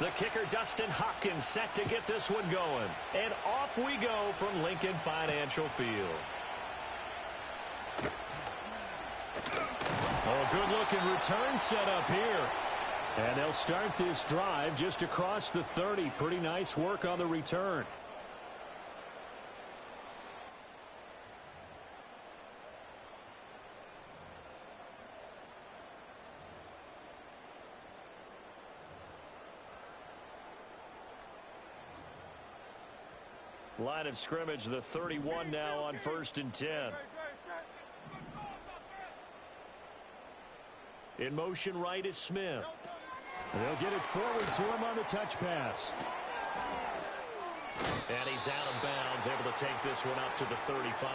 The kicker, Dustin Hopkins, set to get this one going. And off we go from Lincoln Financial Field. Oh, good-looking return set up here. And they'll start this drive just across the 30. Pretty nice work on the return. Line of scrimmage, the 31 now on 1st and 10. In motion right is Smith. They'll get it forward to him on the touch pass. And he's out of bounds, able to take this one up to the 35.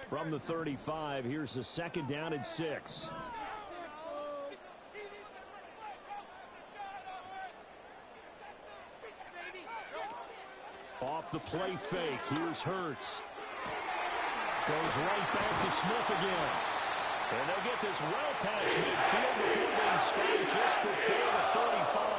From the 35, here's the 2nd down and 6. Off the play fake, here's Hurts. Goes right back to Smith again. And they'll get this well past midfield before being stopped just before the 35.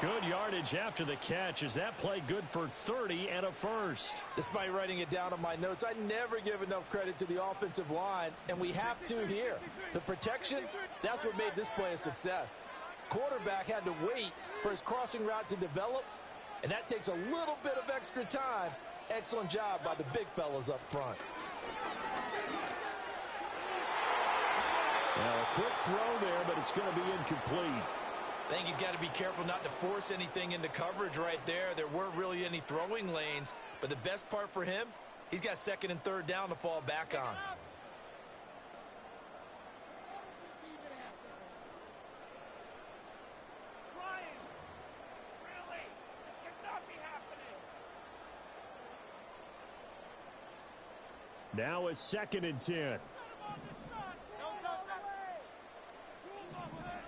Good yardage after the catch. Is that play good for 30 and a first? Despite writing it down on my notes, I never give enough credit to the offensive line, and we have to here. The protection, that's what made this play a success. Quarterback had to wait for his crossing route to develop, and that takes a little bit of extra time. Excellent job by the big fellas up front. Well, a quick throw there, but it's going to be incomplete. I think he's got to be careful not to force anything into coverage right there. There weren't really any throwing lanes, but the best part for him, he's got 2nd and 3rd down to fall back on. Now it's 2nd and 10.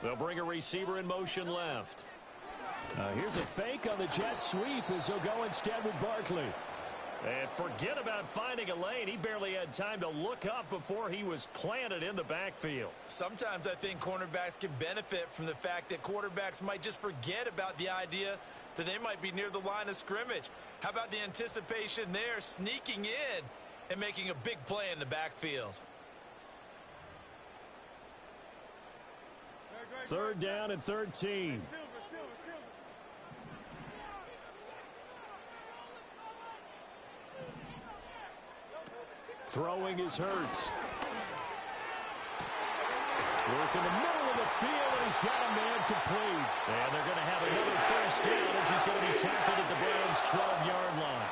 They'll bring a receiver in motion left. Here's a fake on the jet sweep as they'll go instead with Barkley. And forget about finding a lane. He barely had time to look up before he was planted in the backfield. Sometimes I think cornerbacks can benefit from the fact that quarterbacks might just forget about the idea that they might be near the line of scrimmage. How about the anticipation there, sneaking in and making a big play in the backfield? 3rd down and 13. Throwing is Hurts. Work in the middle of the field, and he's got a man complete. And they're going to have another 1st down as he's going to be tackled at the Browns' 12-yard line.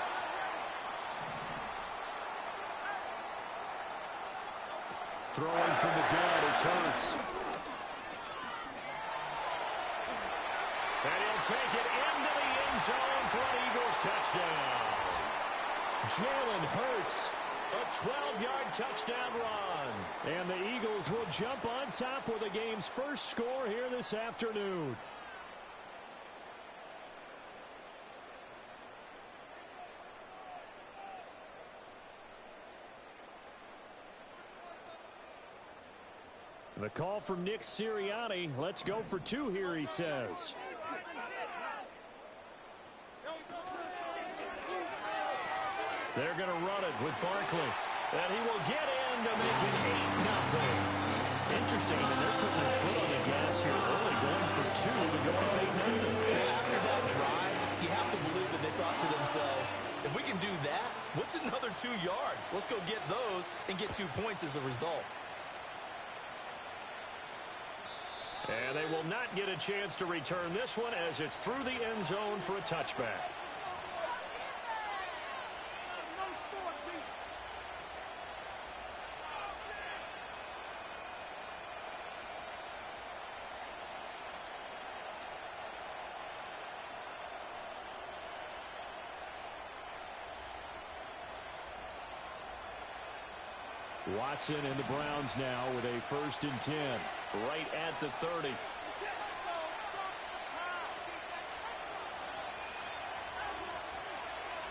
Throwing from the gun, it's Hurts. And he'll take it into the end zone for an Eagles touchdown. Jalen Hurts, a 12-yard touchdown run. And the Eagles will jump on top with the game's first score here this afternoon. The call from Nick Sirianni. Let's go for 2 here, he says. They're going to run it with Barkley. And he will get in to make it 8-0. Interesting. I mean, they're putting their foot on the gas here early, going for 2 to go up 8-0. After that drive, you have to believe that they thought to themselves, if we can do that, what's another 2 yards? Let's go get those and get 2 points as a result. And they will not get a chance to return this one as it's through the end zone for a touchback. Watson and the Browns now with a 1st and 10. Right at the 30.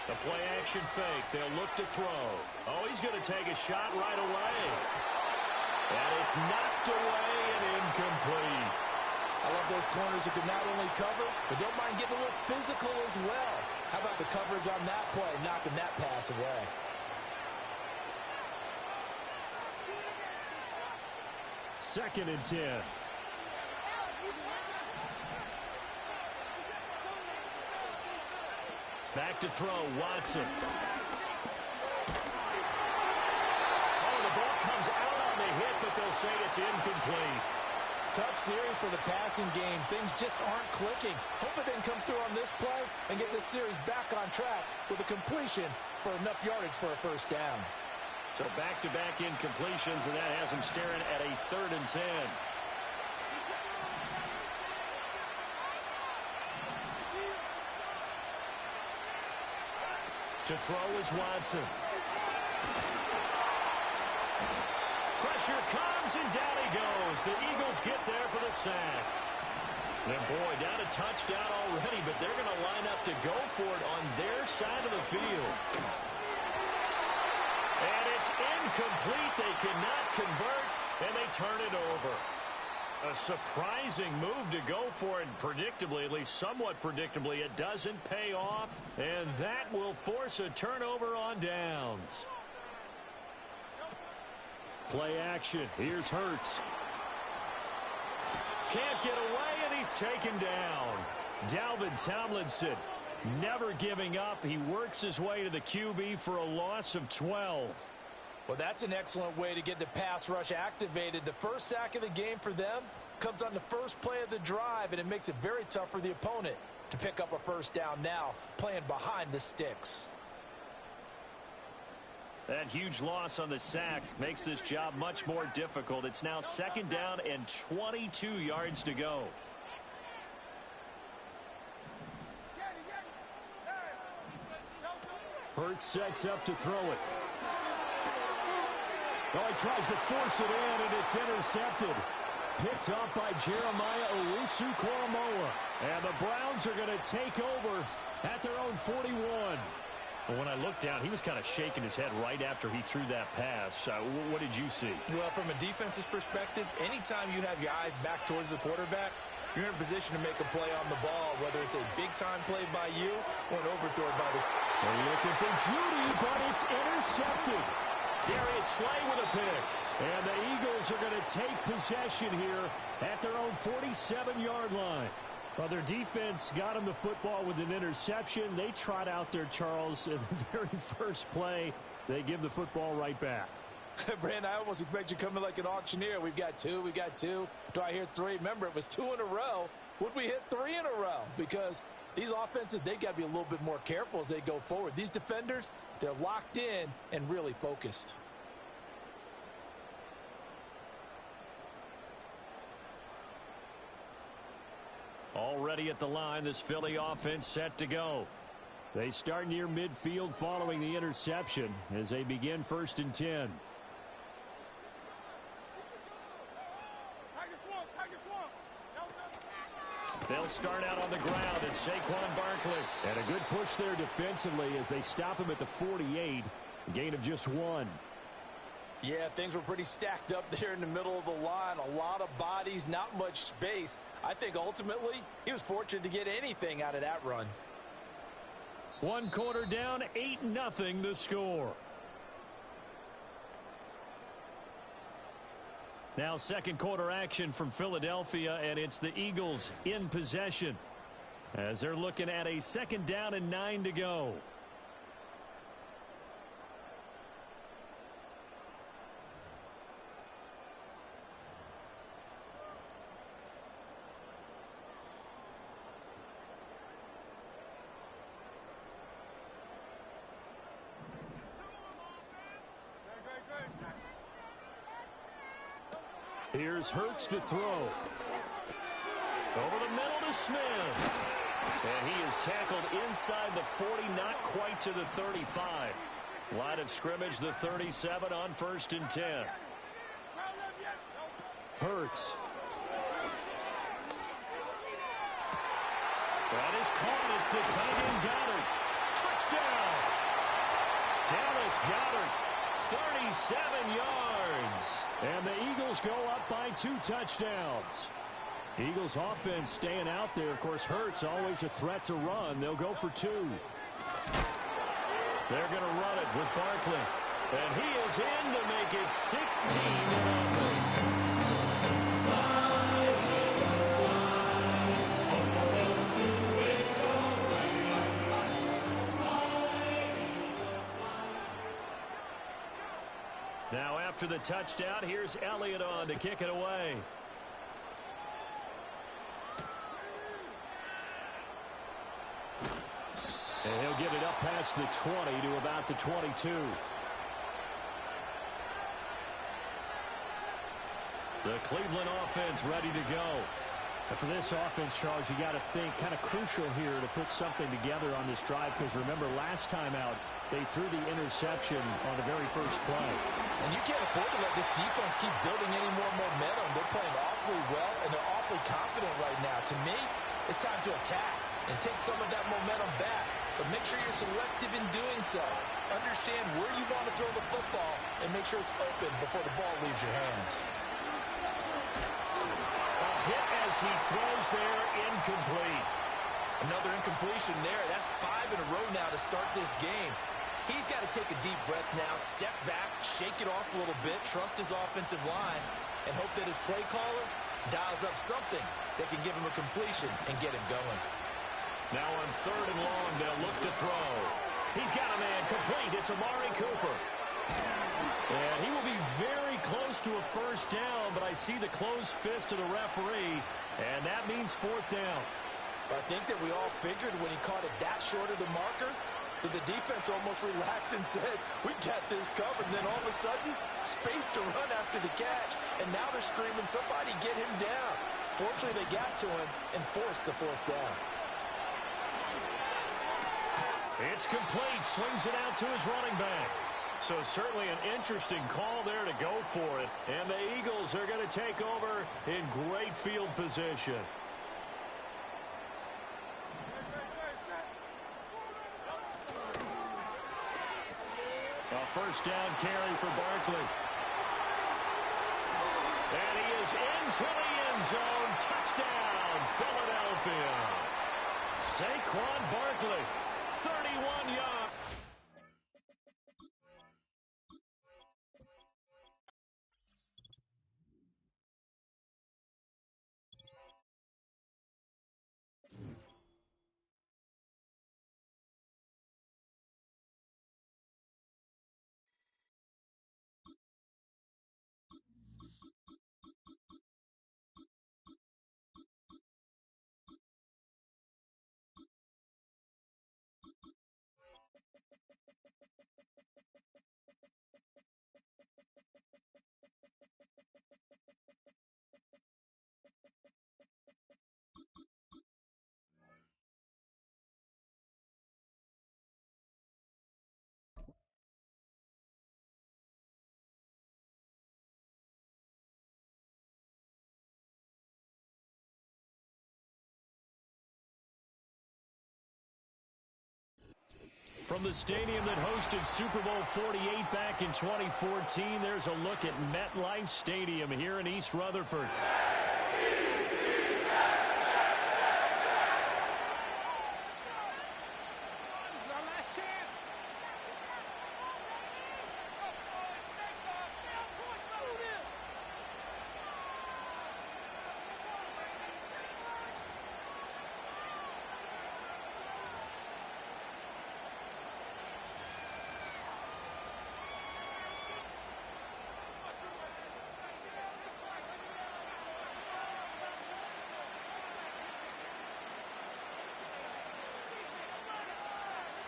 The play action fake. They'll look to throw. Oh, he's going to take a shot right away. And it's knocked away and incomplete. I love those corners who can not only cover, but don't mind getting a little physical as well. How about the coverage on that play, knocking that pass away? Second and 10. Back to throw, Watson. Oh, the ball comes out on the hit, but they'll say it's incomplete. Tough series for the passing game. Things just aren't clicking. Hope it didn't come through on this play and get this series back on track with a completion for enough yardage for a 1st down. So back-to-back incompletions, and that has him staring at a 3rd and 10. To throw is Watson. Pressure comes, and down he goes. The Eagles get there for the sack. And boy, down a touchdown already, but they're going to line up to go for it on their side of the field. And it's incomplete. They cannot convert, and they turn it over. A surprising move to go for it, and predictably, at least somewhat predictably, it doesn't pay off, and that will force a turnover on downs. Play action. Here's Hurts. Can't get away, and he's taken down. Dalvin Tomlinson never giving up. He works his way to the QB for a loss of 12. Well, that's an excellent way to get the pass rush activated. The first sack of the game for them comes on the first play of the drive, and it makes it very tough for the opponent to pick up a 1st down now, playing behind the sticks. That huge loss on the sack makes this job much more difficult. It's now 2nd down and 22 yards to go. Hurts sets up to throw it. Oh, he tries to force it in, and it's intercepted. Picked up by Jeremiah Owusu-Koramoah. And the Browns are going to take over at their own 41. Well, when I looked down, he was kind of shaking his head right after he threw that pass. What did you see? Well, from a defense's perspective, anytime you have your eyes back towards the quarterback, you're in a position to make a play on the ball, whether it's a big-time play by you or an overthrow by the... They're looking for Judy, but it's intercepted. Darius Slay with a pick. And the Eagles are going to take possession here at their own 47-yard line. Well, their defense got him the football with an interception. They trot out there, Charles, in the very first play. They give the football right back. Brand, I almost expect you to come in like an auctioneer. We've got two. Do I hear 3? Remember, it was 2 in a row. Would we hit 3 in a row? Because these offenses, they got to be a little bit more careful as they go forward. These defenders, they're locked in and really focused. Already at the line, this Philly offense set to go. They start near midfield following the interception as they begin 1st and 10. They'll start out on the ground, and Saquon Barkley. And a good push there defensively as they stop him at the 48. A gain of just 1. Yeah, things were pretty stacked up there in the middle of the line. A lot of bodies, not much space. I think ultimately he was fortunate to get anything out of that run. 1 quarter down, 8-0 the score. Now 2nd quarter action from Philadelphia, and it's the Eagles in possession as they're looking at a 2nd down and 9 to go. Here's Hurts to throw. Over the middle to Smith. And he is tackled inside the 40, not quite to the 35. Line of scrimmage, the 37 on 1st and 10. Hurts. That is caught. It's the tight end Goddard. Touchdown. Dallas Goddard, 37 yards. And the Eagles go up by 2 touchdowns. Eagles offense staying out there. Of course, Hurts always a threat to run. They'll go for 2. They're going to run it with Barkley. And he is in to make it 16-0. Now after the touchdown, here's Elliott on to kick it away. And he'll get it up past the 20 to about the 22. The Cleveland offense ready to go. And for this offense, Charles, you got to think kind of crucial here to put something together on this drive, because remember last time out they threw the interception on the very first play. And you can't afford to let this defense keep building any more momentum. They're playing awfully well, and they're awfully confident right now. To me, it's time to attack and take some of that momentum back. But make sure you're selective in doing so. Understand where you want to throw the football and make sure it's open before the ball leaves your hands. A hit as he throws there, incomplete. Another incompletion there. That's 5 in a row now to start this game. He's got to take a deep breath now, step back, shake it off a little bit, trust his offensive line, and hope that his play caller dials up something that can give him a completion and get him going. Now on 3rd and long, they'll look to throw. He's got a man complete. It's Amari Cooper. And he will be very close to a first down, but I see the closed fist of the referee, and that means 4th down. I think that we all figured when he caught it that short of the marker that the defense almost relaxed and said, we got this covered. And then all of a sudden, space to run after the catch. And now they're screaming, somebody get him down. Fortunately, they got to him and forced the 4th down. It's complete. Swings it out to his running back. So certainly an interesting call there to go for it. And the Eagles are going to take over in great field position. A first down carry for Barkley. And he is into the end zone. Touchdown, Philadelphia. Saquon Barkley, 31 yards. From the stadium that hosted Super Bowl 48 back in 2014, there's a look at MetLife Stadium here in East Rutherford.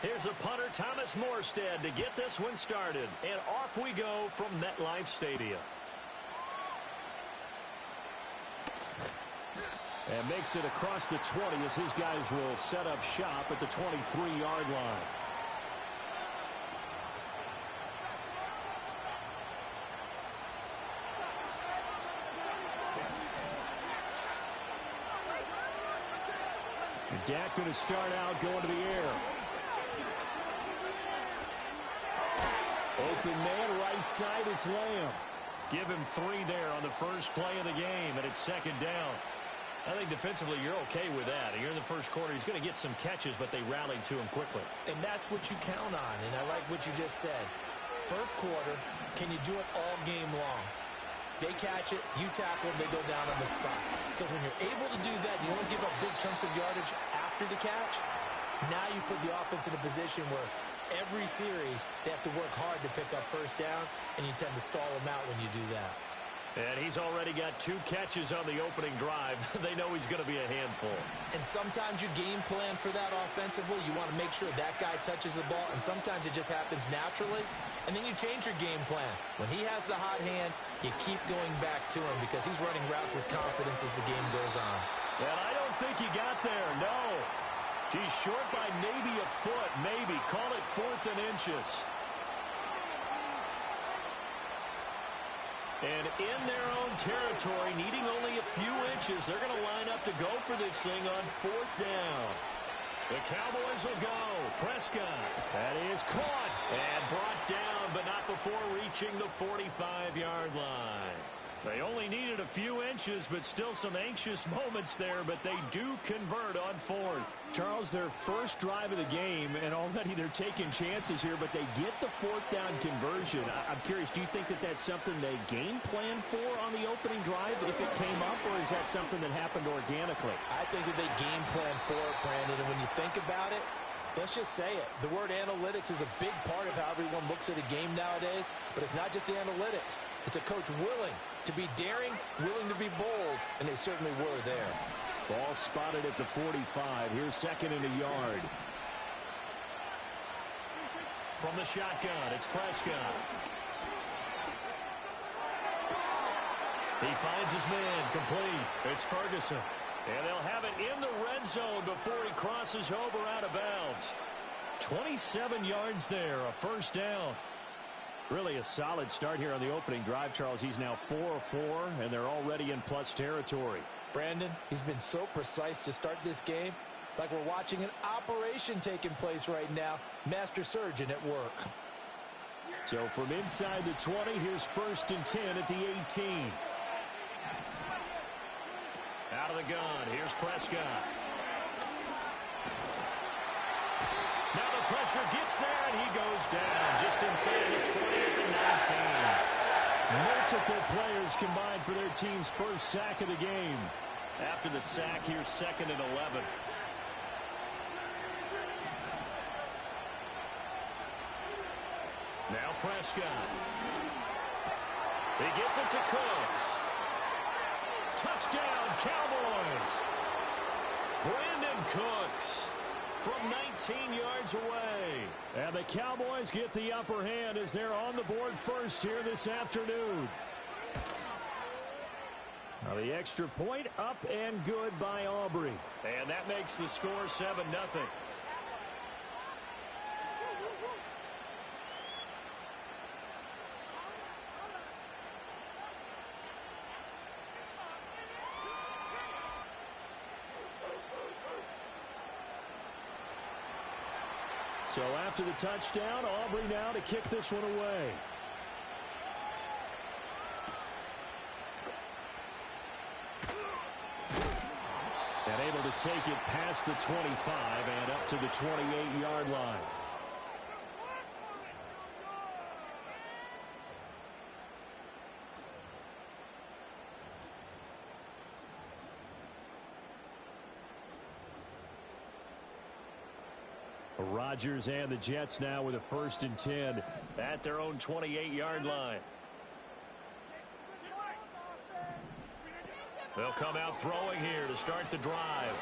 Here's a punter, Thomas Morstead, to get this one started. And off we go from MetLife Stadium. And makes it across the 20 as his guys will set up shop at the 23-yard line. Dak going to start out going to the air. Open man, right side, it's Lamb. Give him 3 there on the first play of the game, and it's second down. I think defensively you're okay with that. You're in the first quarter. He's going to get some catches, but they rallied to him quickly. And that's what you count on, and I like what you just said. First quarter, can you do it all game long? They catch it, you tackle them, they go down on the spot. Because when you're able to do that, you don't give up big chunks of yardage after the catch. Now you put the offense in a position where every series they have to work hard to pick up first downs, and you tend to stall them out when you do that. And he's already got 2 catches on the opening drive. They know he's going to be a handful. And sometimes you game plan for that offensively. You want to make sure that guy touches the ball, and sometimes it just happens naturally. And then you change your game plan. When he has the hot hand, you keep going back to him because he's running routes with confidence as the game goes on. And I don't think he got there, no. He's short by maybe a foot, maybe. Call it 4th and inches. And in their own territory, needing only a few inches, they're going to line up to go for this thing on 4th down. The Cowboys will go. Prescott. That is caught and brought down, but not before reaching the 45-yard line. They only needed a few inches, but still some anxious moments there, but they do convert on 4th. Charles, their first drive of the game, and already they're taking chances here, but they get the 4th down conversion. I'm curious, do you think that that's something they game planned for on the opening drive if it came up, or is that something that happened organically? I think that they game plan for it, Brandon, and when you think about it, let's just say it. The word analytics is a big part of how everyone looks at a game nowadays, but it's not just the analytics. It's a coach willing to be daring, willing to be bold, and they certainly were there. Ball spotted at the 45. Here's 2nd and a yard. From the shotgun, it's Prescott. He finds his man, complete. It's Ferguson. And they'll have it in the red zone before he crosses over out of bounds. 27 yards there, a first down. Really a solid start here on the opening drive, Charles. He's now 4 of 4, and they're already in plus territory. Brandon, he's been so precise to start this game, like we're watching an operation taking place right now. Master surgeon at work. So from inside the 20, here's 1st and 10 at the 18. Out of the gun, here's Prescott. Now the pressure gets there, and he goes down just inside the 20 at the 19. Multiple players combined for their team's first sack of the game. After the sack, here's 2nd and 11. Now Prescott. He gets it to Cooks. Touchdown, Cowboys. Brandon Cooks from 19 yards away. And the Cowboys get the upper hand as they're on the board first here this afternoon. Now the extra point up and good by Aubrey. And that makes the score 7-0. So after the touchdown, Aubrey now to kick this one away. And able to take it past the 25 and up to the 28-yard line. Rodgers and the Jets now with a 1st and 10 at their own 28-yard line. They'll come out throwing here to start the drive.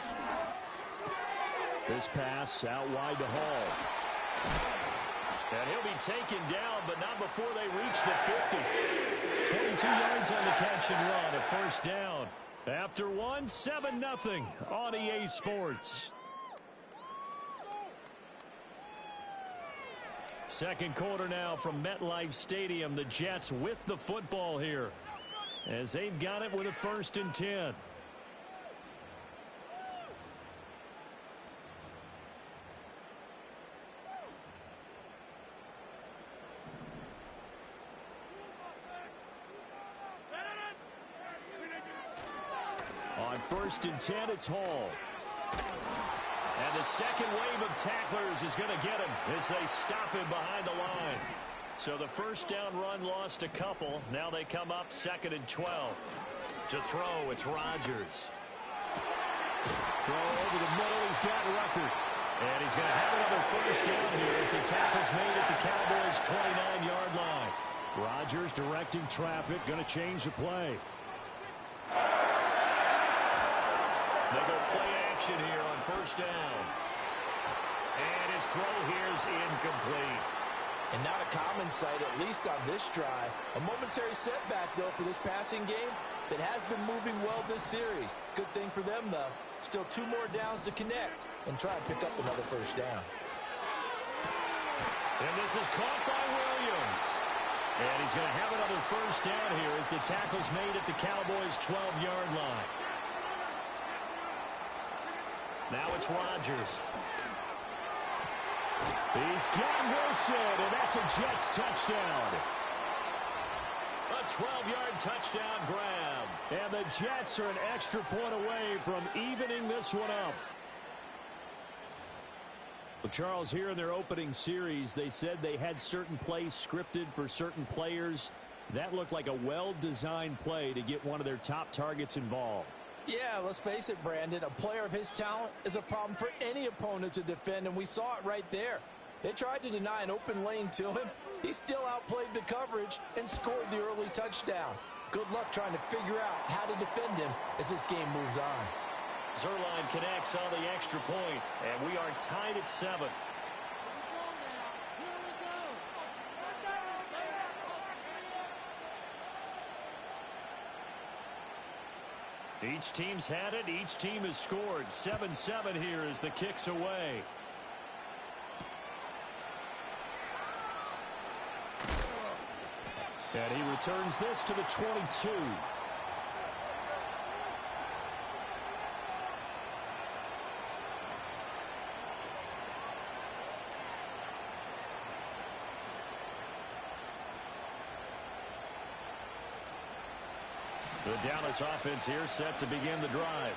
This pass out wide to Hall. And he'll be taken down, but not before they reach the 50. 22 yards on the catch and run, a first down. After one, 7-0 on EA Sports. Second quarter now from MetLife Stadium. The Jets with the football here as they've got it with a 1st and 10. On 1st and 10, it's Hall. And the second wave of tacklers is going to get him as they stop him behind the line. So the first down run lost a couple. Now they come up 2nd and 12. To throw, it's Rodgers. Throw over the middle, he's got Ruckert. And he's going to have another first down here as the tackle's made at the Cowboys' 29-yard line. Rodgers directing traffic, going to change the play. They'll go play action here on 1st down. And his throw here is incomplete. And not a common sight, at least on this drive. A momentary setback, though, for this passing game that has been moving well this series. Good thing for them, though. Still 2 more downs to connect and try and pick up another first down. And this is caught by Williams. And he's going to have another first down here as the tackle's made at the Cowboys' 12-yard line. Now it's Rodgers. He's got Wilson, and that's a Jets touchdown. A 12-yard touchdown grab. And the Jets are an extra point away from evening this one up. Well, Charles, here in their opening series, they said they had certain plays scripted for certain players. That looked like a well-designed play to get one of their top targets involved. Yeah, let's face it, Brandon. A player of his talent is a problem for any opponent to defend, and we saw it right there. They tried to deny an open lane to him. He still outplayed the coverage and scored the early touchdown. Good luck trying to figure out how to defend him as this game moves on. Zerline connects on the extra point, and we are tied at 7. Each team's had it. Each team has scored. 7-7 here as the kick's away. And he returns this to the 22. The Dallas offense here set to begin the drive.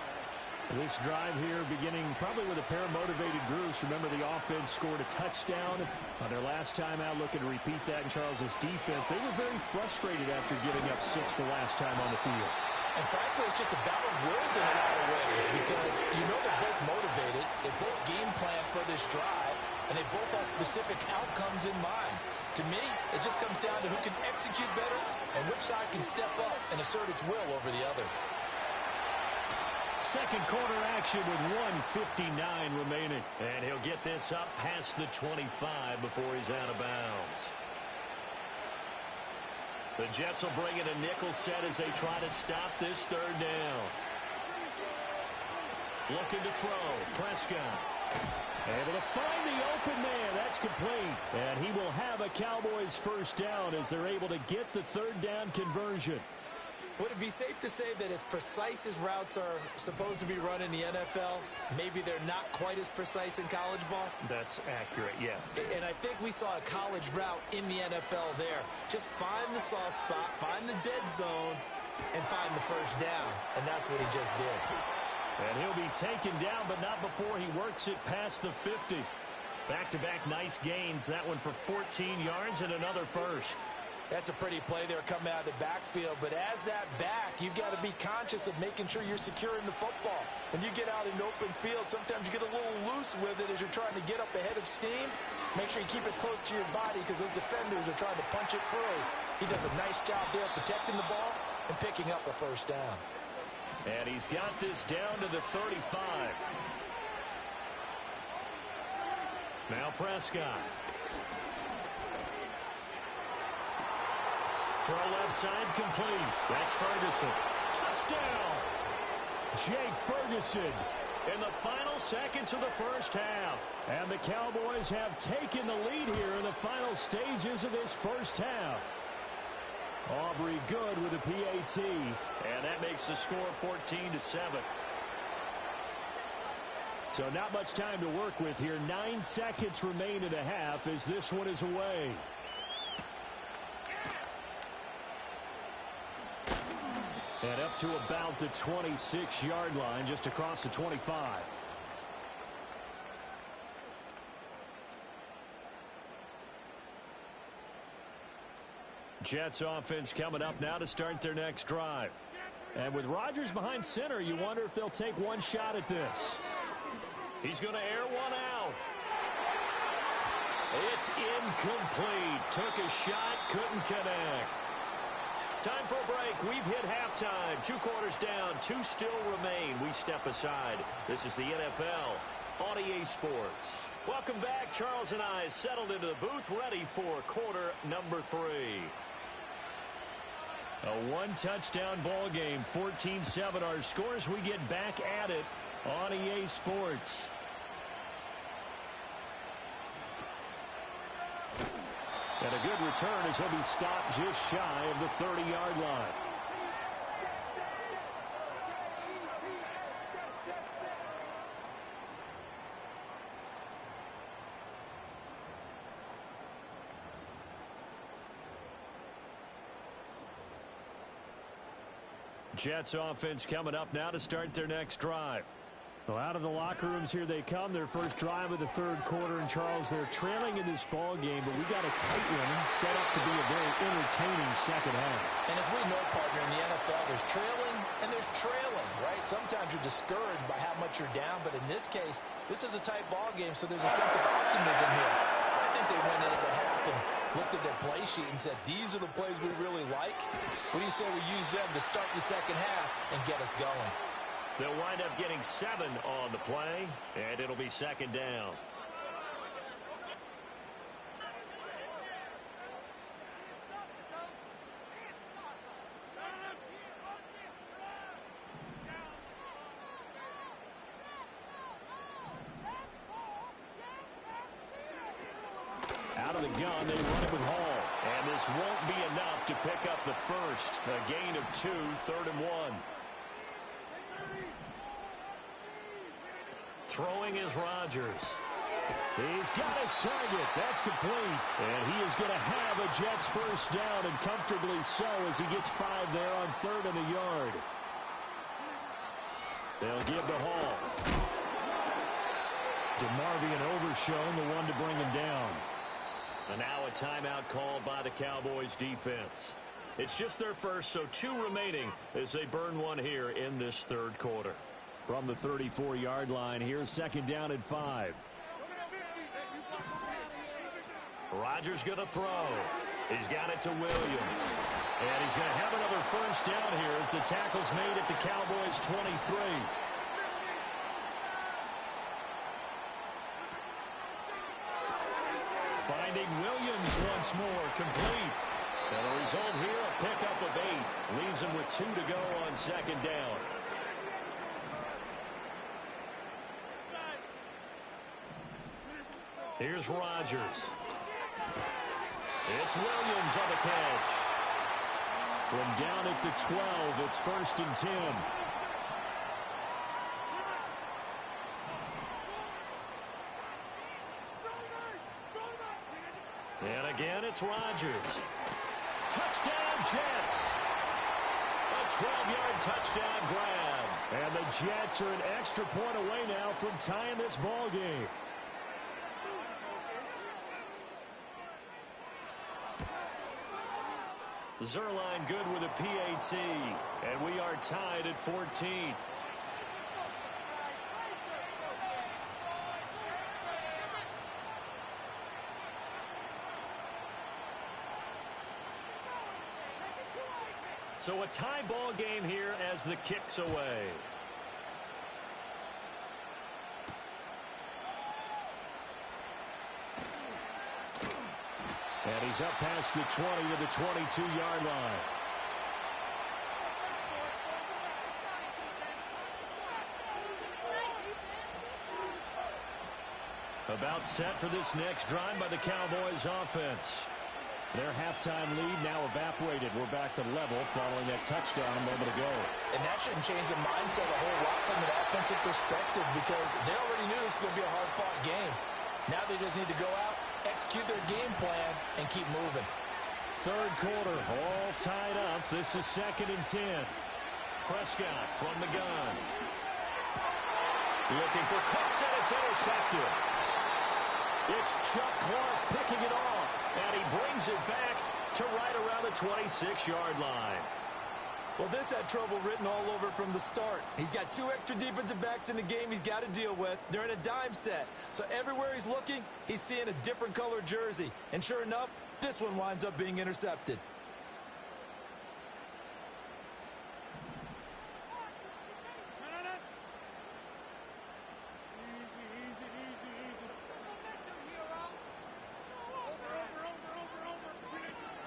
This drive here beginning probably with a pair of motivated groups. Remember, the offense scored a touchdown on their last time out. Looking to repeat that in Charles's defense. They were very frustrated after giving up 6 the last time on the field. And frankly, it's just a battle of wills in a lot of ways because you know they're both motivated. They both game plan for this drive, and they both have specific outcomes in mind. To me, it just comes down to who can execute better and which side can step up and assert its will over the other. Second quarter action with 1:59 remaining. And he'll get this up past the 25 before he's out of bounds. The Jets will bring in a nickel set as they try to stop this 3rd down. Looking to throw. Prescott. Able to find the open man. That's complete. And he will have a Cowboys first down as they're able to get the 3rd down conversion. Would it be safe to say that as precise as routes are supposed to be run in the NFL, maybe they're not quite as precise in college ball? That's accurate, yeah. And I think we saw a college route in the NFL there. Just find the soft spot, find the dead zone, and find the first down. And that's what he just did. And he'll be taken down, but not before he works it past the 50. Back-to-back nice gains. That one for 14 yards and another first. That's a pretty play there coming out of the backfield. But as that back, you've got to be conscious of making sure you're securing the football. When you get out in open field, sometimes you get a little loose with it as you're trying to get up ahead of steam. Make sure you keep it close to your body because those defenders are trying to punch it free. He does a nice job there protecting the ball and picking up a first down. And he's got this down to the 35. Now Prescott. Throw left side complete. That's Ferguson. Touchdown. Jake Ferguson. In the final seconds of the first half. And the Cowboys have taken the lead here in the final stages of this first half. Aubrey good with a PAT. And that makes the score 14-7. So not much time to work with here. 9 seconds remain in the half as this one is away. And up to about the 26-yard line, just across the 25. Jets offense coming up now to start their next drive. And with Rodgers behind center, you wonder if they'll take one shot at this. He's going to air one out. It's incomplete. Took a shot, couldn't connect. Time for a break. We've hit halftime. 2 quarters down. 2 still remain. We step aside. This is the NFL on Easports. Welcome back. Charles and I settled into the booth, ready for quarter number 3. A 1-touchdown ball game. 14-7 our scores. We get back at it on EA Sports. And a good return as he'll be stopped just shy of the 30-yard line. Jets offense coming up now to start their next drive. Well, out of the locker rooms here they come. Their first drive of the third quarter. And, Charles, they're trailing in this ball game, but we got a tight one set up to be a very entertaining second half. And as we know, partner, in the NFL, there's trailing and there's trailing, right? Sometimes you're discouraged by how much you're down, but in this case, this is a tight ball game, so there's a sense of optimism here. I think they went into the half and looked at their play sheet and said, these are the plays we really like. What do you say we use them to start the second half and get us going? They'll wind up getting 7 on the play, and it'll be second down. Out of the gun, they run it with Hall. And this won't be enough to pick up the first. A gain of 2, 3rd and 1. Throwing is Rodgers. He's got his target. That's complete. And he is going to have a Jets first down, and comfortably so as he gets 5 there on 3rd and a yard. They'll give the Hall. DeMarvion Overshown, the one to bring him down. And now a timeout called by the Cowboys defense. It's just their first, so 2 remaining as they burn one here in this third quarter. From the 34-yard line, here's second down and 5. Rodgers going to throw. He's got it to Williams. And he's going to have another first down here as the tackle's made at the Cowboys' 23. Finding Williams once more, complete. And the result here, a pickup of 8. Leaves him with 2 to go on second down. Here's Rodgers. It's Williams on the catch. From down at the 12, it's 1st and 10. And again, it's Rodgers. Touchdown, Jets. A 12-yard touchdown grab. And the Jets are an extra point away now from tying this ball game. Zerline good with a PAT, and we are tied at 14. So a tie ball game here as the kick's away. And he's up past the 20 to the 22-yard line. About set for this next drive by the Cowboys offense. Their halftime lead now evaporated. We're back to level following that touchdown a moment ago. And that shouldn't change the mindset a whole lot from an offensive perspective because they already knew this was going to be a hard-fought game. Now they just need to go out, execute their game plan, and keep moving. Third quarter, all tied up. This is 2nd and 10. Prescott from the gun. Looking for Cooks, and it's intercepted. It's Chuck Clark picking it off, and he brings it back to right around the 26-yard line. Well, this had trouble written all over from the start. He's got 2 extra defensive backs in the game he's got to deal with. They're in a dime set. So everywhere he's looking, he's seeing a different color jersey. And sure enough, this one winds up being intercepted.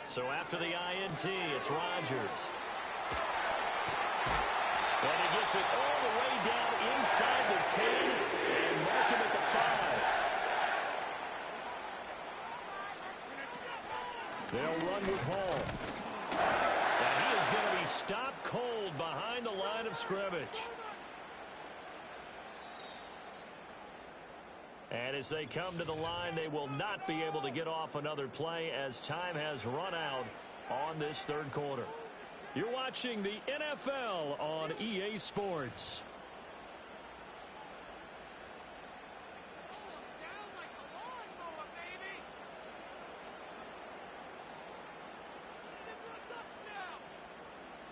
So after the INT, it's Rodgers. And he gets it all the way down inside the 10 and mark him at the 5. They'll run with Hall. And he is going to be stopped cold behind the line of scrimmage. And as they come to the line, they will not be able to get off another play as time has run out on this third quarter. You're watching the NFL on EA Sports.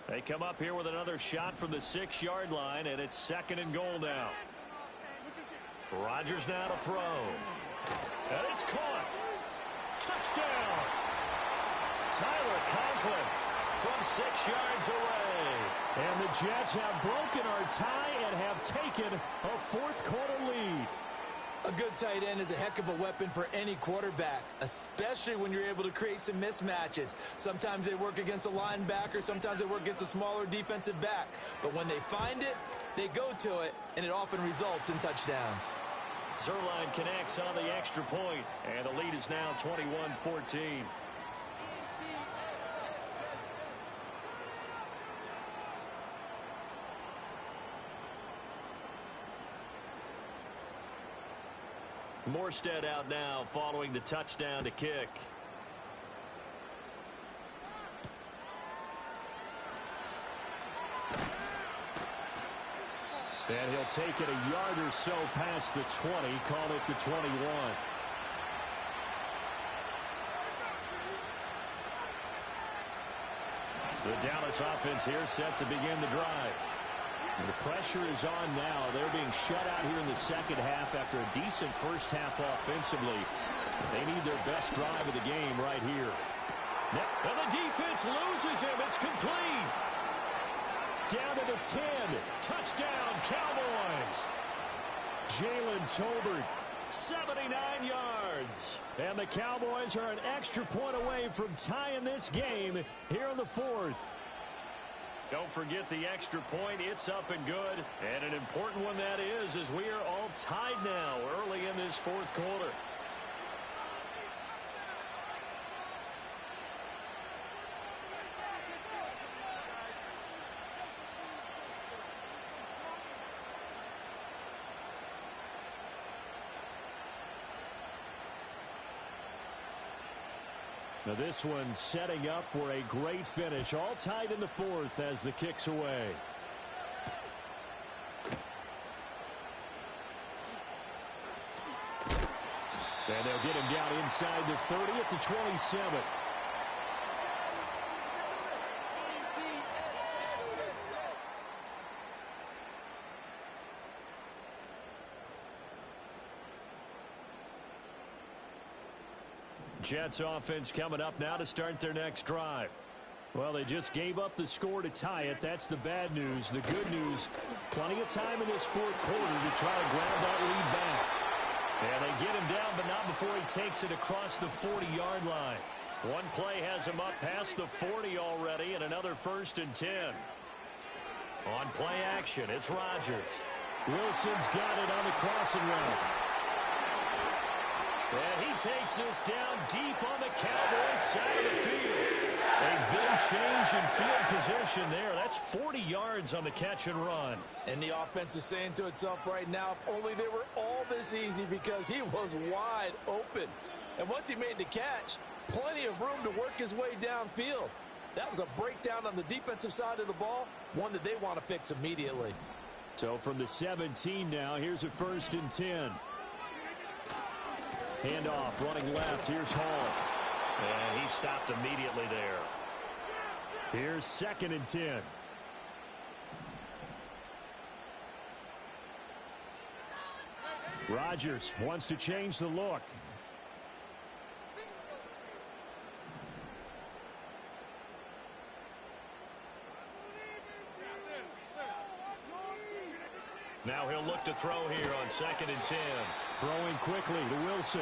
They come up here with another shot from the 6-yard line, and it's 2nd and goal now. Rodgers now to throw. And it's caught. Touchdown. Tyler Conklin from 6 yards away. And the Jets have broken our tie and have taken a fourth-quarter lead. A good tight end is a heck of a weapon for any quarterback, especially when you're able to create some mismatches. Sometimes they work against a linebacker, sometimes they work against a smaller defensive back. But when they find it, they go to it, and it often results in touchdowns. Zerline connects on the extra point, and the lead is now 21-14. Morstead out now following the touchdown to kick. And he'll take it a yard or so past the 20, call it the 21. The Dallas offense here set to begin the drive. And the pressure is on now. They're being shut out here in the second half after a decent first half offensively. They need their best drive of the game right here. And the defense loses him. It's complete. Down to the 10. Touchdown, Cowboys. Jalen Tolbert, 79 yards. And the Cowboys are an extra point away from tying this game here in the fourth. Don't forget the extra point. It's up and good. And an important one that is, as we are all tied now early in this fourth quarter. Now this one setting up for a great finish. All tied in the fourth as the kick's away. And they'll get him down inside the 30 at the 27. Jets offense coming up now to start their next drive. Well, they just gave up the score to tie it. That's the bad news. The good news, plenty of time in this fourth quarter to try to grab that lead back. And they get him down, but not before he takes it across the 40-yard line. One play has him up past the 40 already, and another 1st and 10. On play action, it's Rodgers. Wilson's got it on the crossing route. And he takes this down deep on the Cowboys side of the field. A big change in field position there. That's 40 yards on the catch and run. And the offense is saying to itself right now, if only they were all this easy, because he was wide open. And once he made the catch, plenty of room to work his way downfield. That was a breakdown on the defensive side of the ball, one that they want to fix immediately. So from the 17 now, here's a 1st and 10. Handoff, running left. Here's Hall. And he stopped immediately there. Here's 2nd and 10. Rodgers wants to change the look. Now he'll look to throw here on 2nd and 10. Throwing quickly to Wilson.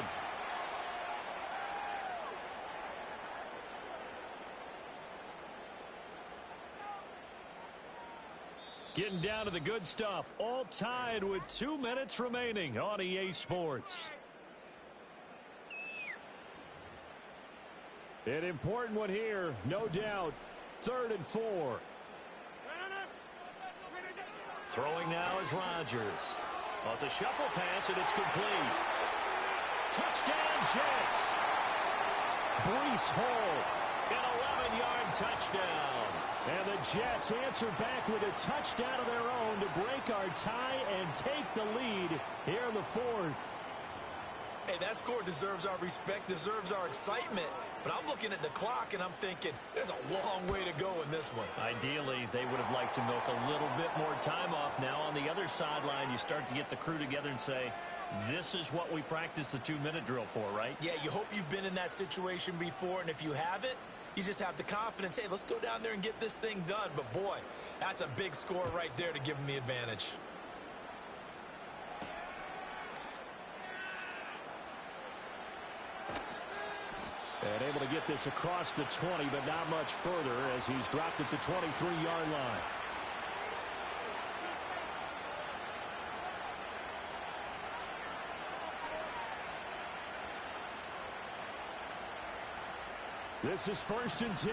Getting down to the good stuff. All tied with 2 minutes remaining on EA Sports. An important one here, no doubt. 3rd and 4. Throwing now is Rodgers. Well, it's a shuffle pass, and it's complete. Touchdown, Jets. Breece Hall, an 11-yard touchdown. And the Jets answer back with a touchdown of their own to break our tie and take the lead here in the 4th. Hey, that score deserves our respect, deserves our excitement. But I'm looking at the clock, and I'm thinking, there's a long way to go in this one. Ideally, they would have liked to milk a little bit more time off. Now, on the other sideline, you start to get the crew together and say, this is what we practiced the 2-minute drill for, right? Yeah, you hope you've been in that situation before, and if you haven't, you just have the confidence, hey, let's go down there and get this thing done. But, boy, that's a big score right there to give them the advantage. And able to get this across the 20, but not much further as he's dropped it to 23-yard line. This is 1st and 10.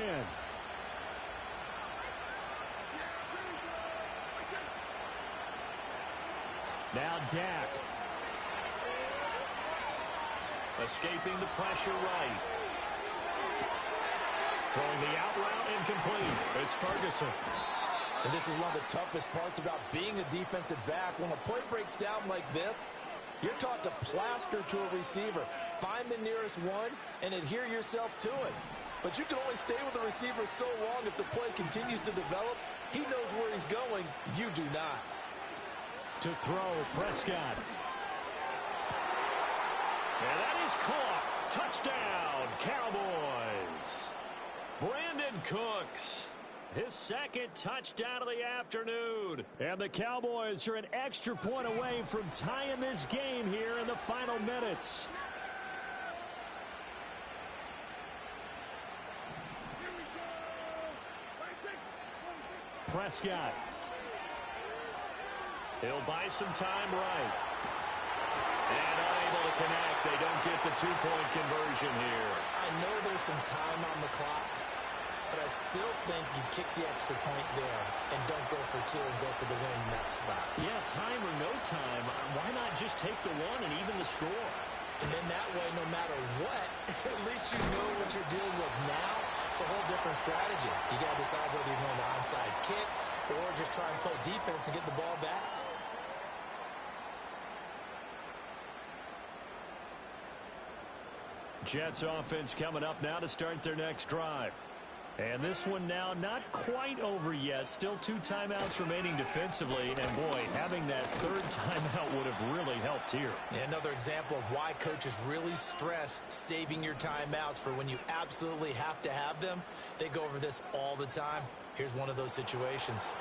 Now Dak. Escaping the pressure right. Throwing the out route incomplete. It's Ferguson. And this is one of the toughest parts about being a defensive back. When a play breaks down like this, you're taught to plaster to a receiver. Find the nearest one and adhere yourself to it. But you can only stay with the receiver so long if the play continues to develop. He knows where he's going. You do not. To throw, Prescott. And that is caught. Touchdown, Cowboys. Brandon Cooks, his 2nd touchdown of the afternoon. And the Cowboys are an extra point away from tying this game here in the final minutes. Prescott. He'll buy some time right. And unable to connect. They don't get the 2-point conversion here. I know there's some time on the clock, but I still think you kick the extra point there and don't go for 2 and go for the win in that spot. Yeah, time or no time, why not just take the 1 and even the score? And then that way, no matter what, at least you know what you're dealing with now. It's a whole different strategy. You got to decide whether you're going to onside kick or just try and play defense and get the ball back. Jets offense coming up now to start their next drive. And this one now not quite over yet. Still 2 timeouts remaining defensively. And, boy, having that 3rd timeout would have really helped here. Yeah, another example of why coaches really stress saving your timeouts for when you absolutely have to have them. They go over this all the time. Here's one of those situations.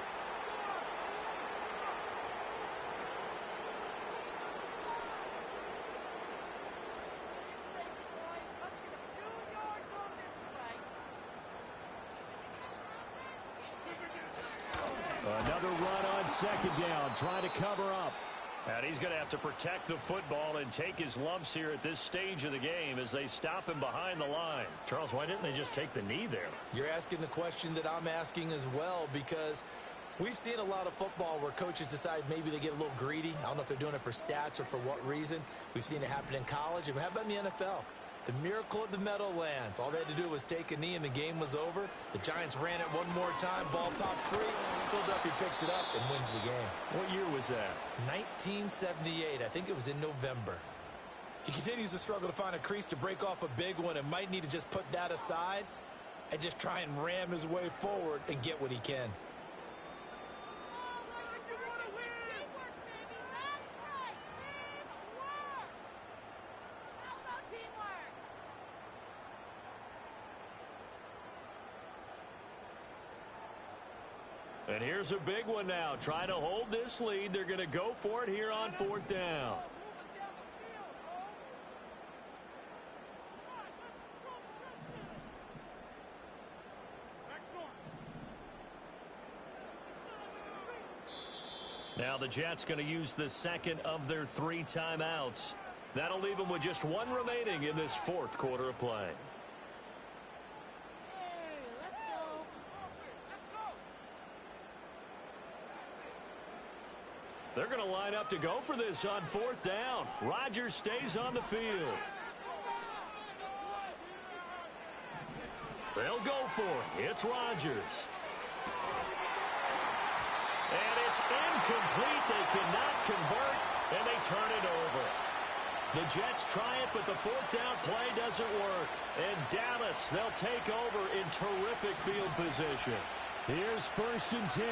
Another run on 2nd down, trying to cover up. And he's going to have to protect the football and take his lumps here at this stage of the game as they stop him behind the line. Charles, why didn't they just take the knee there? You're asking the question that I'm asking as well, because we've seen a lot of football where coaches decide maybe they get a little greedy. I don't know if they're doing it for stats or for what reason. We've seen it happen in college. And how about in the NFL? The miracle of the Meadowlands. All they had to do was take a knee and the game was over. The Giants ran it one more time. Ball popped free. Philadelphia picks it up and wins the game. What year was that? 1978. I think it was in November. He continues to struggle to find a crease to break off a big one and might need to just put that aside and just try and ram his way forward and get what he can. And here's a big one now. Trying to hold this lead. They're going to go for it here on 4th down. Now the Jets going to use the second of their 3 timeouts. That'll leave them with just 1 remaining in this 4th quarter of play. They're going to line up to go for this on 4th down. Rodgers stays on the field. They'll go for it. It's Rodgers. And it's incomplete. They cannot convert, and they turn it over. The Jets try it, but the 4th down play doesn't work. And Dallas, they'll take over in terrific field position. Here's 1st and 10.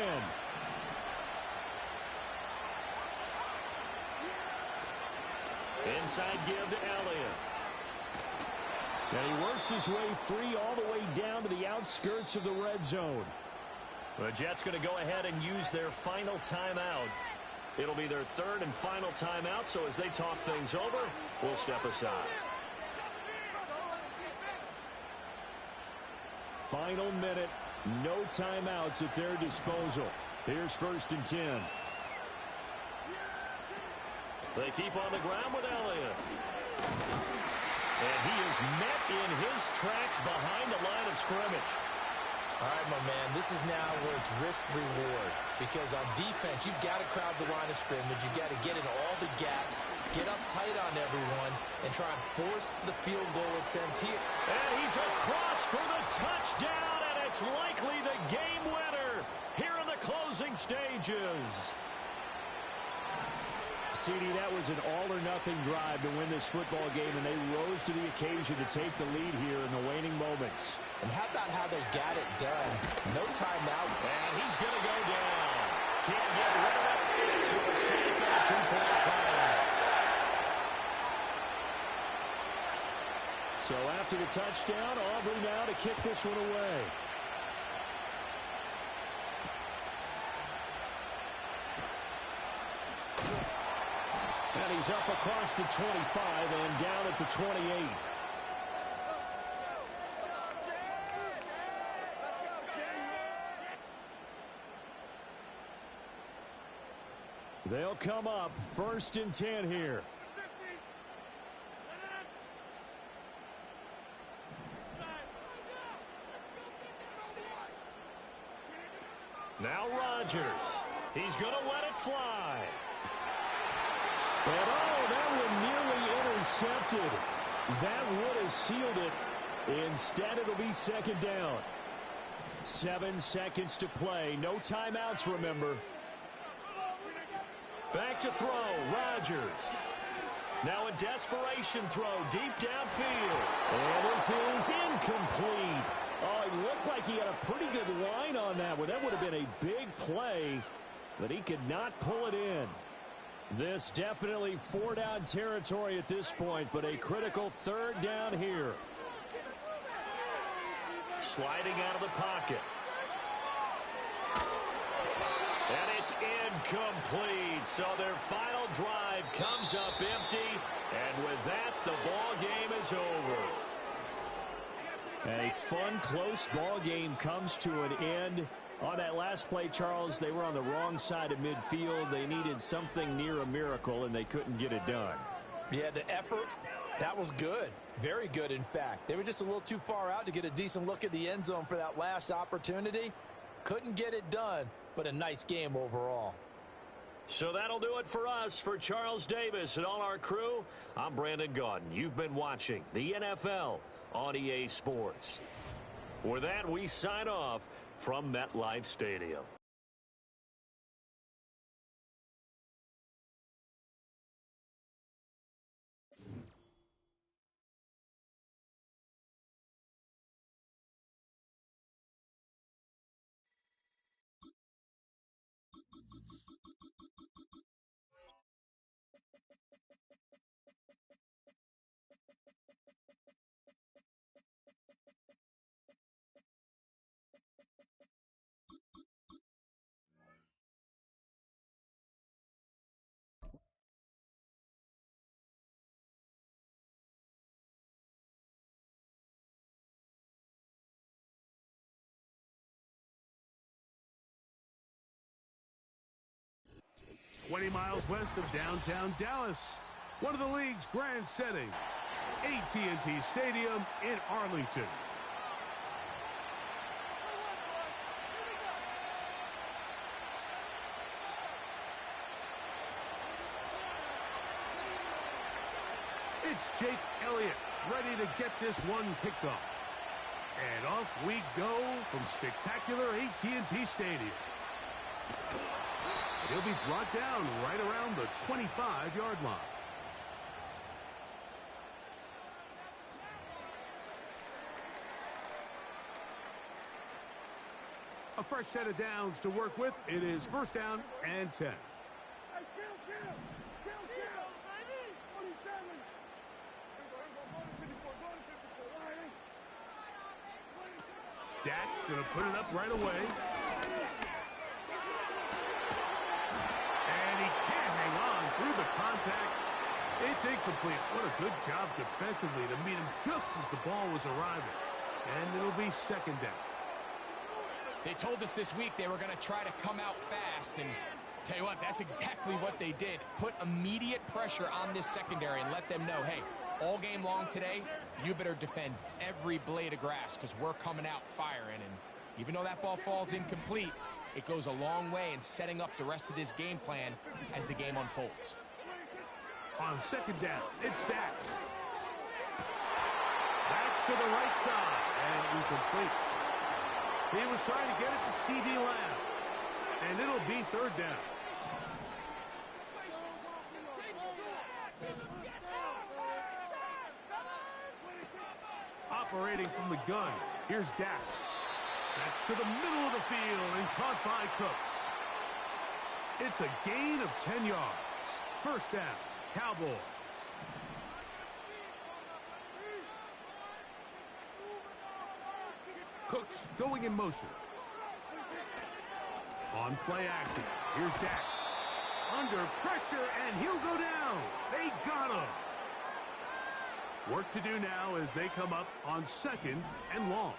Inside give to Elliott. And he works his way free all the way down to the outskirts of the red zone. The Jets going to go ahead and use their final timeout. It'll be their 3rd and final timeout, so as they talk things over, we'll step aside. Final minute, no timeouts at their disposal. Here's 1st and 10. They keep on the ground with Elliott. And he is met in his tracks behind the line of scrimmage. All right, my man, this is now where it's risk-reward. Because on defense, you've got to crowd the line of scrimmage. You've got to get in all the gaps, get up tight on everyone, and try and force the field goal attempt here. And he's across for the touchdown, and it's likely the game winner here in the closing stages. CD, that was an all-or-nothing drive to win this football game, and they rose to the occasion to take the lead here in the waning moments. And how about how they got it done? No timeout. And he's going to go down. Can't get rid of it. To a sack on a 2-point try. So after the touchdown, Aubrey now to kick this one away. And he's up across the 25 and down at the 28. They'll come up 1st and 10 here. Now Rodgers. He's going to let it fly. And oh, that one nearly intercepted. That would have sealed it. Instead, it'll be 2nd down. 7 seconds to play. No timeouts, remember. Back to throw, Rodgers. Now a desperation throw deep downfield. And this is incomplete. Oh, it looked like he had a pretty good line on that one. That would have been a big play, but he could not pull it in. This definitely 4-down territory at this point, but a critical 3rd down here. Sliding out of the pocket. And it's incomplete. So their final drive comes up empty. And with that, the ball game is over. A fun, close ball game comes to an end. On that last play, Charles, they were on the wrong side of midfield. They needed something near a miracle, and they couldn't get it done. Yeah, the effort, that was good. Very good, in fact. They were just a little too far out to get a decent look at the end zone for that last opportunity. Couldn't get it done, but a nice game overall. So that'll do it for us. For Charles Davis and all our crew, I'm Brandon Gaudin. You've been watching the NFL on EA Sports. With that, we sign off from MetLife Stadium. "20 miles west of downtown Dallas, one of the league's grand settings, AT&T Stadium in Arlington. It's Jake Elliott ready to get this one kicked off. And off we go from spectacular AT&T Stadium. He'll be brought down right around the 25-yard line. A fresh set of downs to work with. It is first down and 10. Dak going to put it up right away. And he can't hang on through the contact. It's incomplete. What a good job defensively to meet him just as the ball was arriving. And it'll be second down. They told us this week they were going to try to come out fast, and tell you what, that's exactly what they did. Put immediate pressure on this secondary and let them know, hey, all game long today, you better defend every blade of grass because we're coming out firing. And even though that ball falls incomplete, it goes a long way in setting up the rest of this game plan as the game unfolds. On second down, it's Dak. That's to the right side and incomplete. He was trying to get it to C.D. Lamb. And it'll be third down. Operating from the gun, here's Dak. That's to the middle of the field and caught by Cooks. It's a gain of 10 yards. First down, Cowboys. Cooks going in motion. On play action, here's Dak. Under pressure, and he'll go down. They got him. Work to do now as they come up on second and long.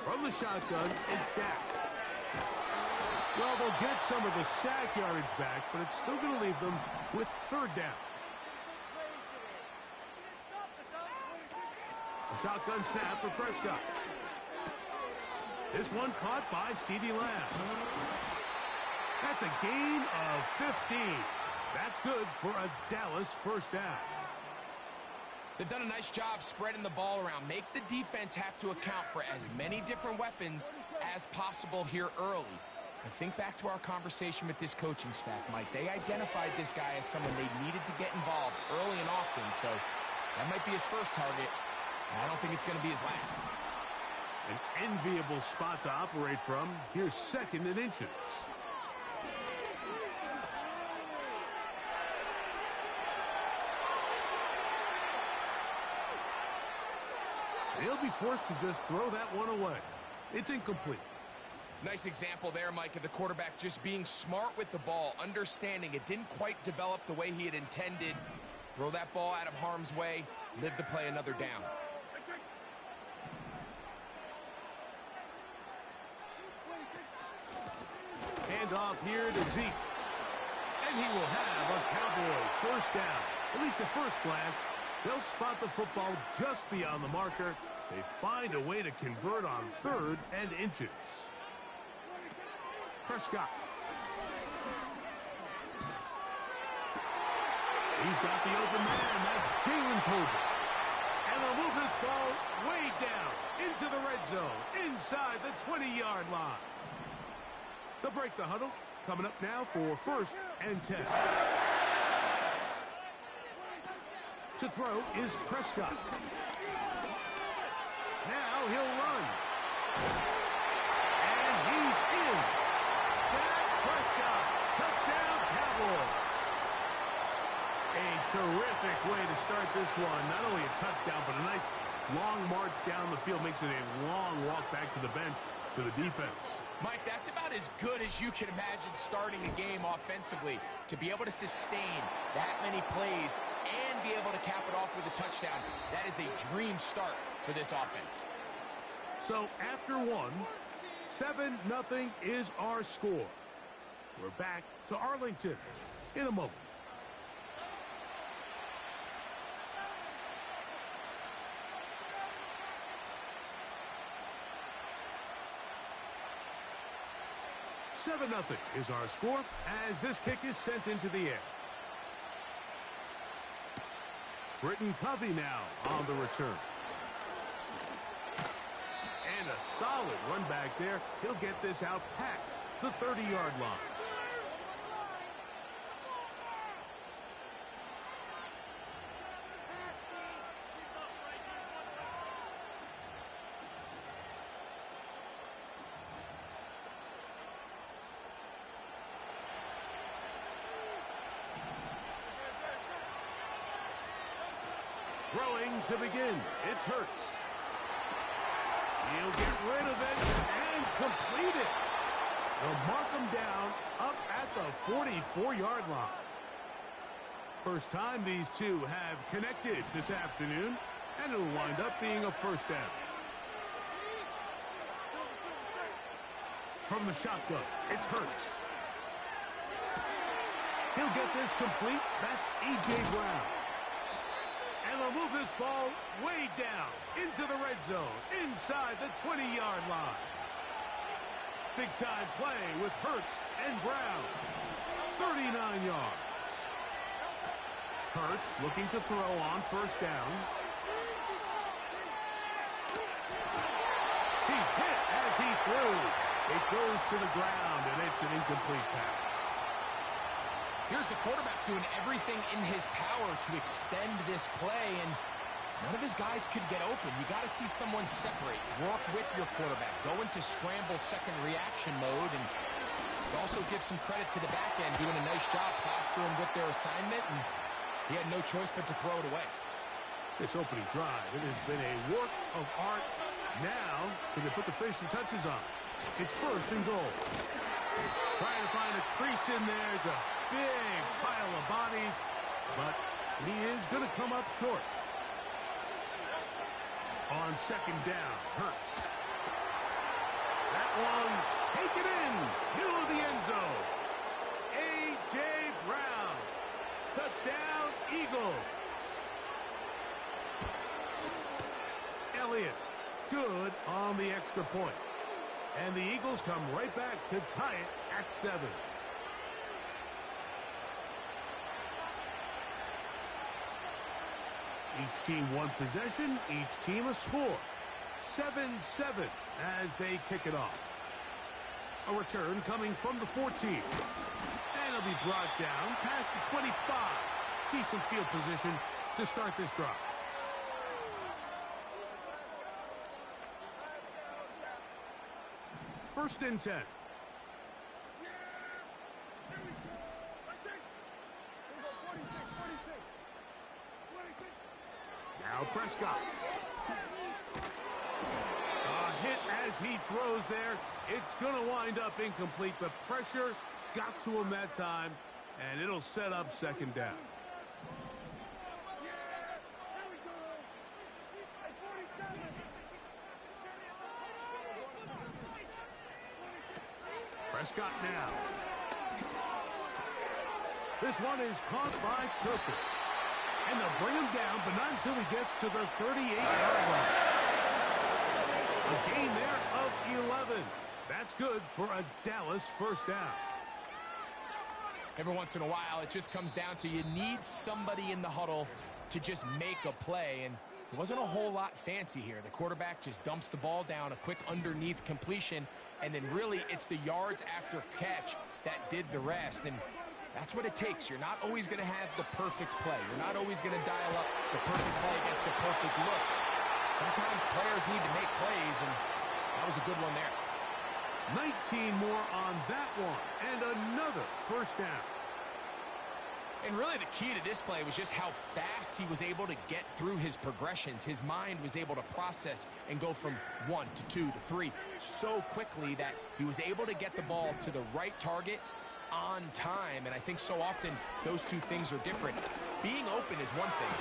From the shotgun, it's Dak. Well, they'll get some of the sack yardage back, but it's still going to leave them with third down. A shotgun snap for Prescott. This one caught by C.D. Lamb. That's a gain of 15. That's good for a Dallas first down. They've done a nice job spreading the ball around. Make the defense have to account for as many different weapons as possible here early. And think back to our conversation with this coaching staff, Mike. They identified this guy as someone they needed to get involved early and often, so that might be his first target. I don't think it's going to be his last. An enviable spot to operate from. Here's second and inches. He'll be forced to just throw that one away. It's incomplete. Nice example there, Mike, of the quarterback just being smart with the ball, understanding it didn't quite develop the way he had intended. Throw that ball out of harm's way, live to play another down. Handoff here to Zeke. And he will have a Cowboys first down. At least at first glance, they'll spot the football just beyond the marker. They find a way to convert on 3rd and inches. Prescott. He's got the open man. That's Jalen Tolbert. And they'll move this ball way down into the red zone, inside the 20-yard line. They'll break the huddle. Coming up now for 1st and 10. To throw is Prescott. Now he'll run. And he's in. Dak Prescott. Touchdown Cowboys. A terrific way to start this one. Not only a touchdown, but a nice long march down the field. Makes it a long walk back to the bench for the defense. Mike, that's about as good as you can imagine starting a game offensively. To be able to sustain that many plays and be able to cap it off with a touchdown, that is a dream start for this offense. So after one, 7-0 is our score. We're back to Arlington in a moment. Seven 0 is our score as this kick is sent into the air. Britton Covey now on the return. And a solid run back there. He'll get this out past the 30-yard line. Throwing to begin. It's Hurts. He'll get rid of it and complete it. They'll mark him down up at the 44-yard line. First time these two have connected this afternoon, and it'll wind up being a first down. From the shotgun, it's Hurts. He'll get this complete. That's A.J. Brown. And they'll move this ball way down into the red zone, inside the 20-yard line. Big-time play with Hurts and Brown. 39 yards. Hurts looking to throw on first down. He's hit as he threw. It goes to the ground, and it's an incomplete pass. Here's the quarterback doing everything in his power to extend this play, and none of his guys could get open. You got to see someone separate, work with your quarterback, go into scramble second reaction mode, and also give some credit to the back end, doing a nice job plastering with their assignment, and he had no choice but to throw it away. This opening drive, it has been a work of art. Now, can they put the finishing touches on? It's 1st and goal. Trying to find a crease in there. It's a big pile of bodies, but he is going to come up short. On second down, Hurts. That one, take it in, middle of the end zone. A.J. Brown. Touchdown, Eagles. Elliott, good on the extra point. And the Eagles come right back to tie it at 7. Each team one possession, each team a score. 7-7 as they kick it off. A return coming from the 14. And it'll be brought down past the 25. Decent field position to start this drive. First and 10. Now Prescott. A hit as he throws there. It's going to wind up incomplete. The pressure got to him that time, and it'll set up second down. Prescott now. This one is caught by Turpin. And they'll bring him down, but not until he gets to the 38-yard line. A gain there of 11. That's good for a Dallas first down. Every once in a while, it just comes down to you need somebody in the huddle to just make a play, and it wasn't a whole lot fancy here. The quarterback just dumps the ball down, a quick underneath completion, and then really it's the yards after catch that did the rest, and that's what it takes. You're not always going to have the perfect play. You're not always going to dial up the perfect play against the perfect look. Sometimes players need to make plays, and that was a good one there. 19 more on that one, and another first down. And really the key to this play was just how fast he was able to get through his progressions. His mind was able to process and go from 1 to 2 to 3 so quickly that he was able to get the ball to the right target on time, and I think so often those two things are different. Being open is one thing.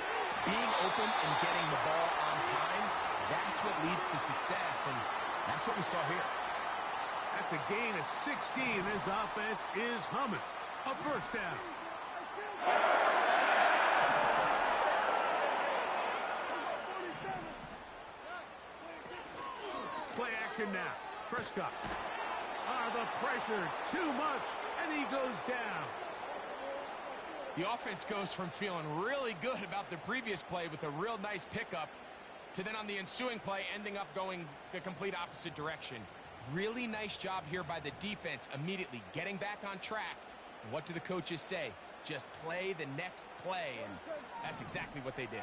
Being open and getting the ball on time, that's what leads to success, and that's what we saw here. That's a gain of 16. This offense is humming. A first down. Play action now. Prescott. The pressure, too much, and he goes down. The offense goes from feeling really good about the previous play with a real nice pickup to then on the ensuing play ending up going the complete opposite direction. Really nice job here by the defense immediately getting back on track. And what do the coaches say? Just play the next play, and that's exactly what they did.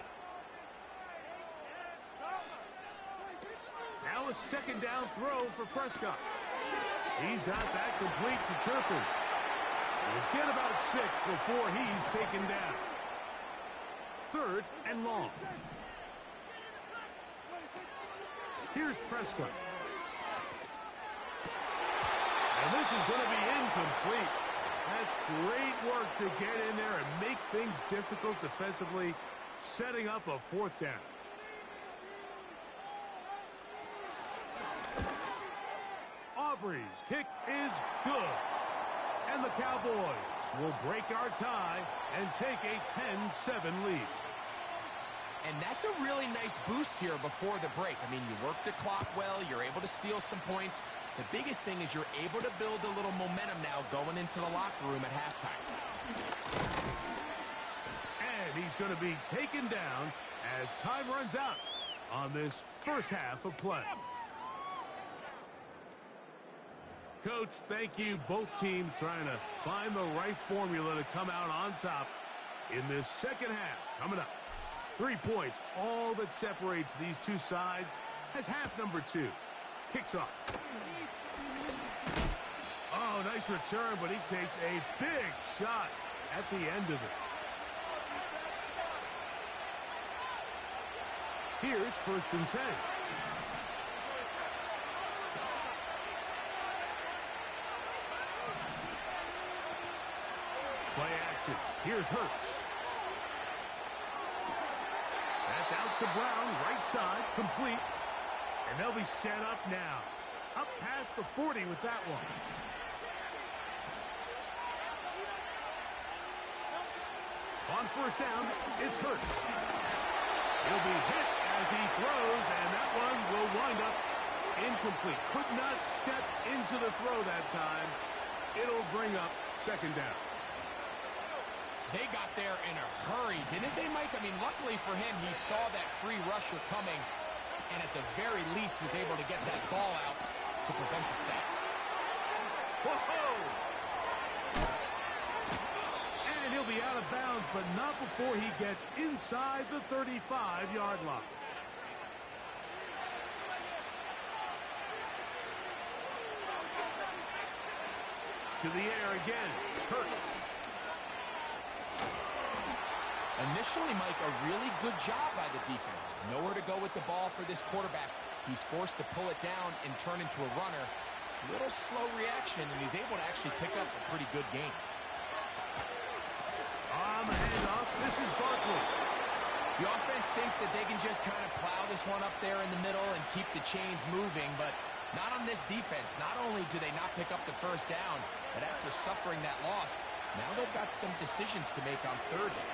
Now a second down throw for Prescott. He's got that complete to Turpin. He'll get about 6 before he's taken down. 3rd and long. Here's Prescott. And this is going to be incomplete. That's great work to get in there and make things difficult defensively, setting up a 4th down. Aubrey's kick is good. And the Cowboys will break our tie and take a 10-7 lead. And that's a really nice boost here before the break. I mean, you work the clock well. You're able to steal some points. The biggest thing is you're able to build a little momentum now going into the locker room at halftime. And he's going to be taken down as time runs out on this first half of play. Coach, thank you. Both teams trying to find the right formula to come out on top in this second half. Coming up, 3 points, all that separates these two sides as half number 2 kicks off. Oh, nice return, but he takes a big shot at the end of it. Here's 1st and 10. Play action. Here's Hurts. That's out to Brown, right side, complete. And they'll be set up now. Up past the 40 with that one. On 1st down, it's Hurts. He'll be hit as he throws, and that one will wind up incomplete. Could not step into the throw that time. It'll bring up 2nd down. They got there in a hurry, didn't they, Mike? I mean, luckily for him, he saw that free rusher coming and at the very least was able to get that ball out to prevent the sack. Whoa! And he'll be out of bounds, but not before he gets inside the 35-yard line. To the air again, Hurts. Initially, Mike, a really good job by the defense. Nowhere to go with the ball for this quarterback. He's forced to pull it down and turn into a runner. Little slow reaction, and he's able to actually pick up a pretty good game. On the handoff, this is Barkley. The offense thinks that they can just kind of plow this one up there in the middle and keep the chains moving, but Not on this defense. Not only do they not pick up the first down, but after suffering that loss, now they've got some decisions to make on third down.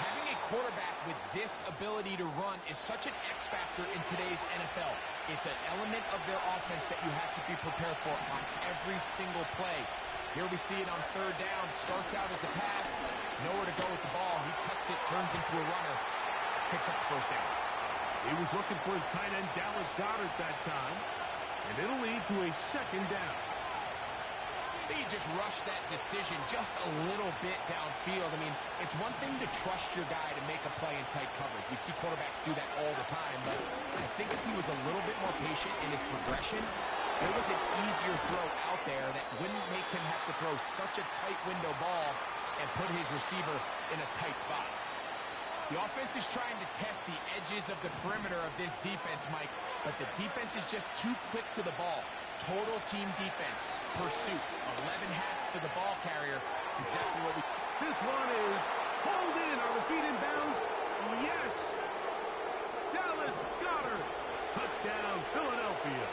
Having a quarterback with this ability to run is such an X factor in today's NFL. It's an element of their offense that you have to be prepared for on every single play. Here we see it on third down. Starts out as a pass. Nowhere to go with the ball. He tucks it, turns into a runner. Picks up the first down. He was looking for his tight end, Dallas Goedert, that time. And it'll lead to a second down. He just rushed that decision just a little bit downfield. I mean, it's one thing to trust your guy to make a play in tight coverage. We see quarterbacks do that all the time, but I think if he was a little bit more patient in his progression, there was an easier throw out there that wouldn't make him have to throw such a tight window ball and put his receiver in a tight spot. The offense is trying to test the edges of the perimeter of this defense, Mike, but the defense is just too quick to the ball. Total team defense, pursuit, 11 hats to the ball carrier. It's exactly what we... This one is pulled in. Are the feet in bounds? Yes! Dallas Goedert. Touchdown, Philadelphia.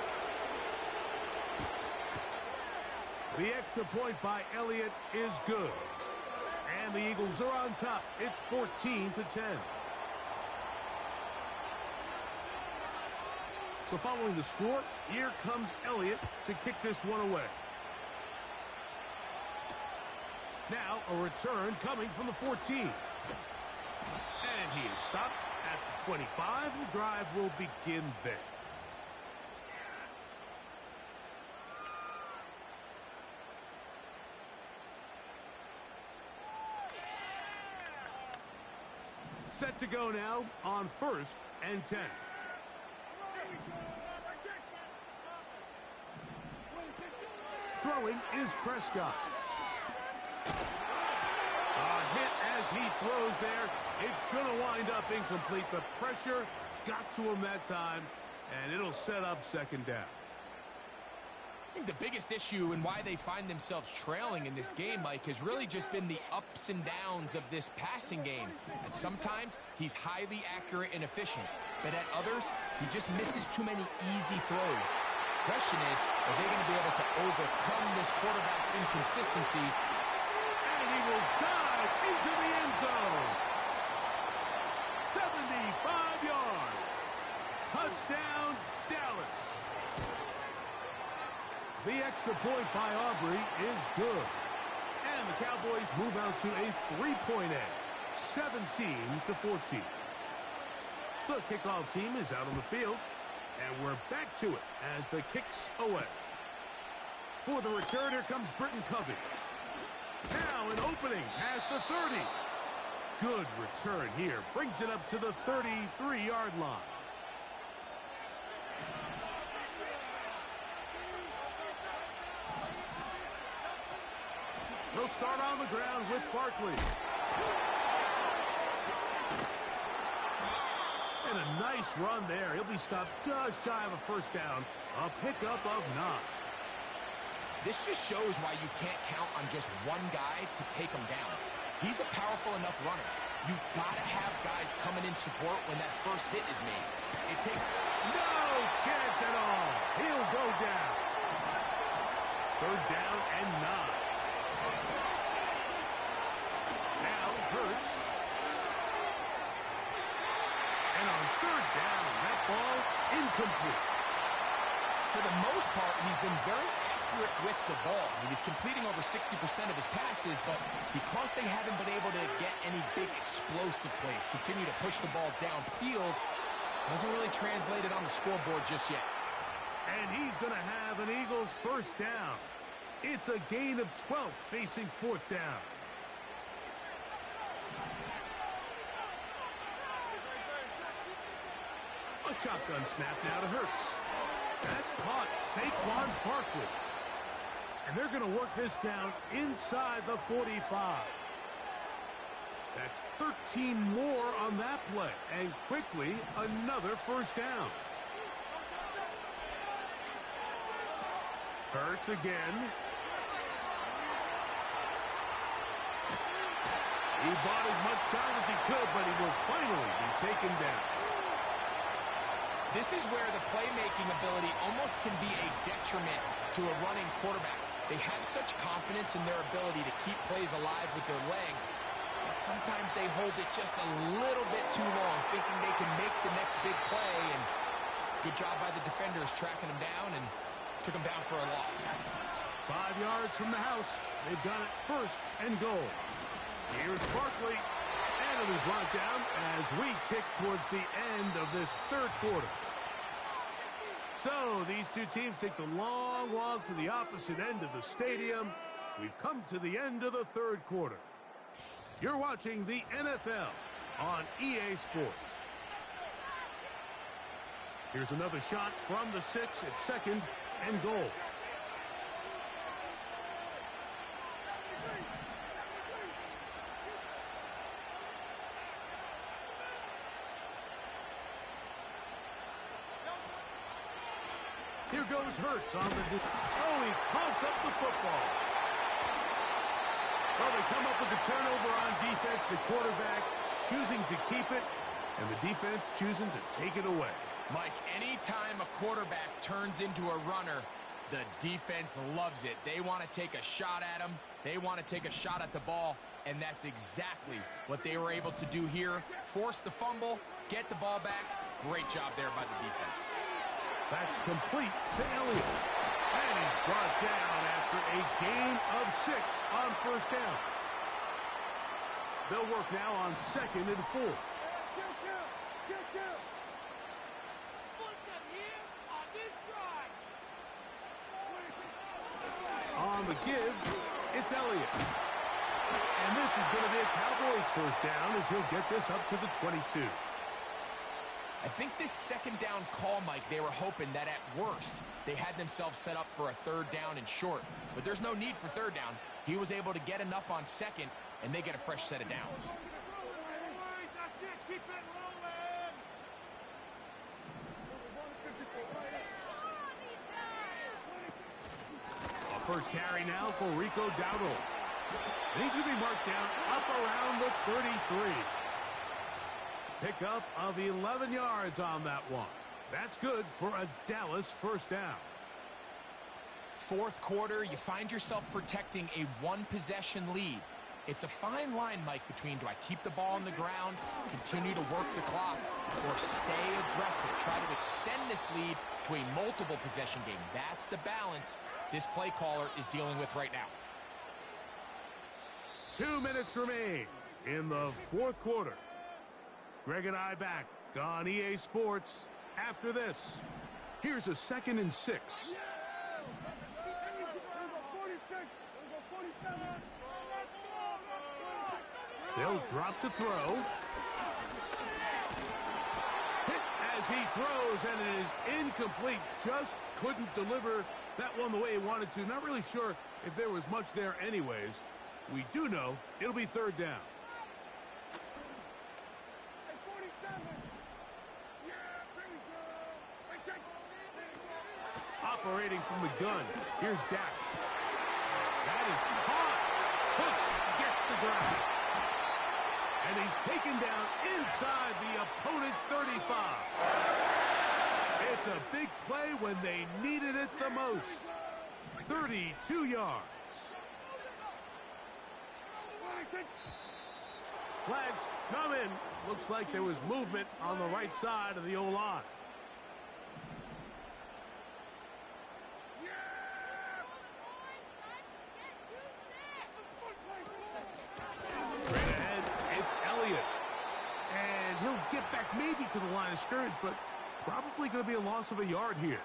The extra point by Elliott is good. And the Eagles are on top. It's 14-10. So following the score, here comes Elliott to kick this one away. Now a return coming from the 14. And he is stopped at the 25. The drive will begin there. Set to go now on 1st and 10. Throwing is Prescott. A hit as he throws there. It's going to wind up incomplete. The pressure got to him that time, and it'll set up second down. I think the biggest issue and why they find themselves trailing in this game, Mike, has really just been the ups and downs of this passing game. And sometimes he's highly accurate and efficient, but at others, he just misses too many easy throws. The question is, are they going to be able to overcome this quarterback inconsistency? And he will dive into the end zone. 75 yards. Touchdown, Dallas. The extra point by Aubrey is good. And the Cowboys move out to a 3-point edge, 17-14. The kickoff team is out on the field, and we're back to it as the kick's away. For the return, here comes Britton Covey. Now an opening past the 30. Good return here. Brings it up to the 33-yard line. They'll start on the ground with Barkley. And a nice run there. He'll be stopped just shy of a first down. A pickup of 9. This just shows why you can't count on just one guy to take him down. He's a powerful enough runner. You gotta have guys coming in support when that first hit is made. It takes no chance at all. He'll go down. Third down and 9. Now Hurts. And on third down, that ball incomplete. For the most part, he's been very accurate with the ball. I mean, he's completing over 60% of his passes, but because they haven't been able to get any big explosive plays, continue to push the ball downfield, hasn't really translated on the scoreboard just yet. And he's going to have an Eagles first down. It's a gain of 12 facing fourth down. A shotgun snap now to Hurts. That's caught. Saquon Barkley. And they're going to work this down inside the 45. That's 13 more on that play. And quickly, another first down. Hurts again. He bought as much time as he could, but he will finally be taken down. This is where the playmaking ability almost can be a detriment to a running quarterback. They have such confidence in their ability to keep plays alive with their legs. Sometimes they hold it just a little bit too long, thinking they can make the next big play. And good job by the defenders tracking him down and took him down for a loss. 5 yards from the house. They've got it first and goal. Here's Barkley. And it'll be brought down as we tick towards the end of this third quarter. So these two teams take the long walk to the opposite end of the stadium. We've come to the end of the third quarter. You're watching the NFL on EA Sports. Here's another shot from the 6 at second and goal. Here goes Hurts on the... Oh, he coughs up the football. Well, they come up with the turnover on defense. The quarterback choosing to keep it, and the defense choosing to take it away. Mike, anytime a quarterback turns into a runner, the defense loves it. They want to take a shot at him. They want to take a shot at the ball, and that's exactly what they were able to do here. Force the fumble, get the ball back. Great job there by the defense. That's complete to Elliott. And he's brought down after a gain of 6 on first down. They'll work now on 2nd and 4. On the give, it's Elliott. And this is going to be a Cowboys first down as he'll get this up to the 22. I think this second down call, Mike, they were hoping that at worst they had themselves set up for a third down and short. But there's no need for third down. He was able to get enough on second, and they get a fresh set of downs. A first carry now for Rico Dowdle. And he's going to be marked down up around the 33. Pickup of 11 yards on that one. That's good for a Dallas first down. Fourth quarter, you find yourself protecting a one-possession lead. It's a fine line, Mike, between do I keep the ball on the ground, continue to work the clock, or stay aggressive, try to extend this lead to a multiple possession game. That's the balance this play caller is dealing with right now. 2 minutes remain in the fourth quarter. Greg and I back on EA Sports after this. Here's a 2nd and 6. They'll drop to throw. Hit as he throws, and it is incomplete. Just couldn't deliver that one the way he wanted to. Not really sure if there was much there anyways. We do know it'll be third down. Operating from the gun. Here's Dak. That is caught. Hooks gets the ground. And he's taken down inside the opponent's 35. It's a big play when they needed it the most. 32 yards. Flags come in. Looks like there was movement on the right side of the O-line. Straight ahead, it's Elliott. And he'll get back maybe to the line of scrimmage, but probably going to be a loss of a yard here.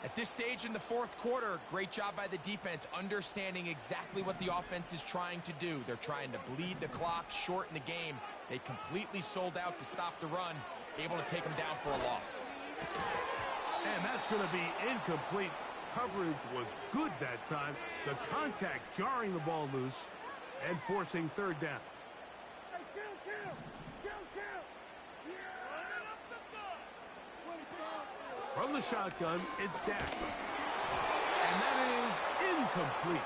At this stage in the fourth quarter, great job by the defense, understanding exactly what the offense is trying to do. They're trying to bleed the clock, shorten the game. They completely sold out to stop the run, able to take them down for a loss. And that's going to be incomplete. Coverage was good that time. The contact jarring the ball loose and forcing third down. From the shotgun, it's Dak. And that is incomplete.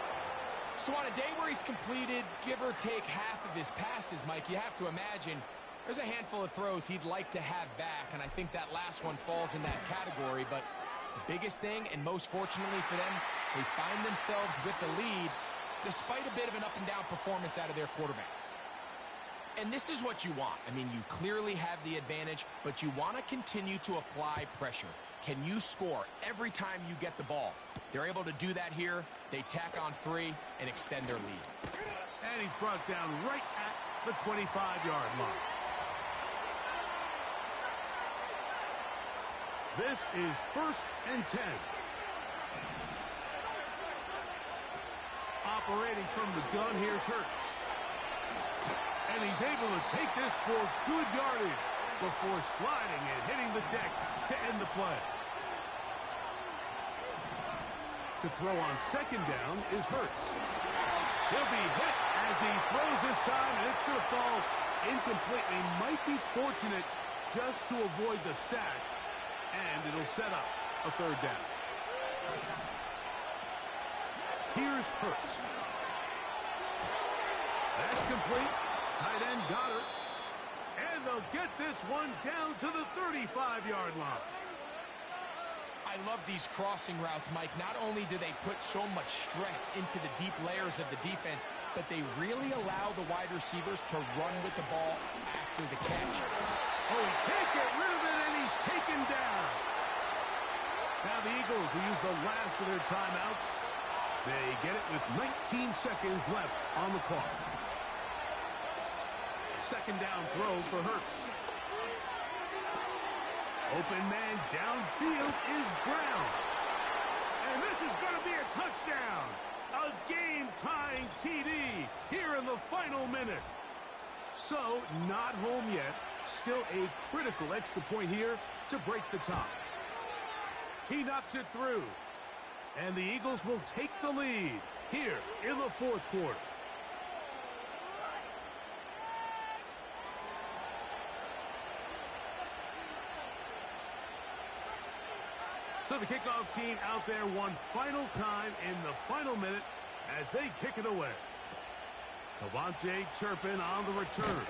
So on a day where he's completed, give or take half of his passes, Mike, you have to imagine There's a handful of throws he'd like to have back, and I think that last one falls in that category. But the biggest thing, and most fortunately for them, they find themselves with the lead despite a bit of an up-and-down performance out of their quarterback. And this is what you want. I mean, you clearly have the advantage, but you want to continue to apply pressure. Can you score every time you get the ball? They're able to do that here. They tack on 3 and extend their lead. And he's brought down right at the 25-yard line. This is 1st and 10. Operating from the gun, here's Hurts. And he's able to take this for good yardage before sliding and hitting the deck to end the play. To throw on 2nd down is Hurts. He'll be hit as he throws this time, and it's going to fall incompletely. Might be fortunate just to avoid the sack, and it'll set up a 3rd down. Here's Hurts. That's complete. Tight end got her. And they'll get this one down to the 35-yard line. I love these crossing routes, Mike. Not only do they put so much stress into the deep layers of the defense, but they really allow the wide receivers to run with the ball after the catch. Oh, he can't get rid of it, and he's taken down. Now the Eagles will use the last of their timeouts. They get it with 19 seconds left on the clock. 2nd down throw for Hurts. Open man downfield is Brown. And this is going to be a touchdown. A game-tying TD here in the final minute. So, not home yet. Still a critical extra point here to break the tie. He knocks it through. And the Eagles will take the lead here in the 4th quarter. So the kickoff team out there one final time in the final minute as they kick it away. Cavante Turpin on the return.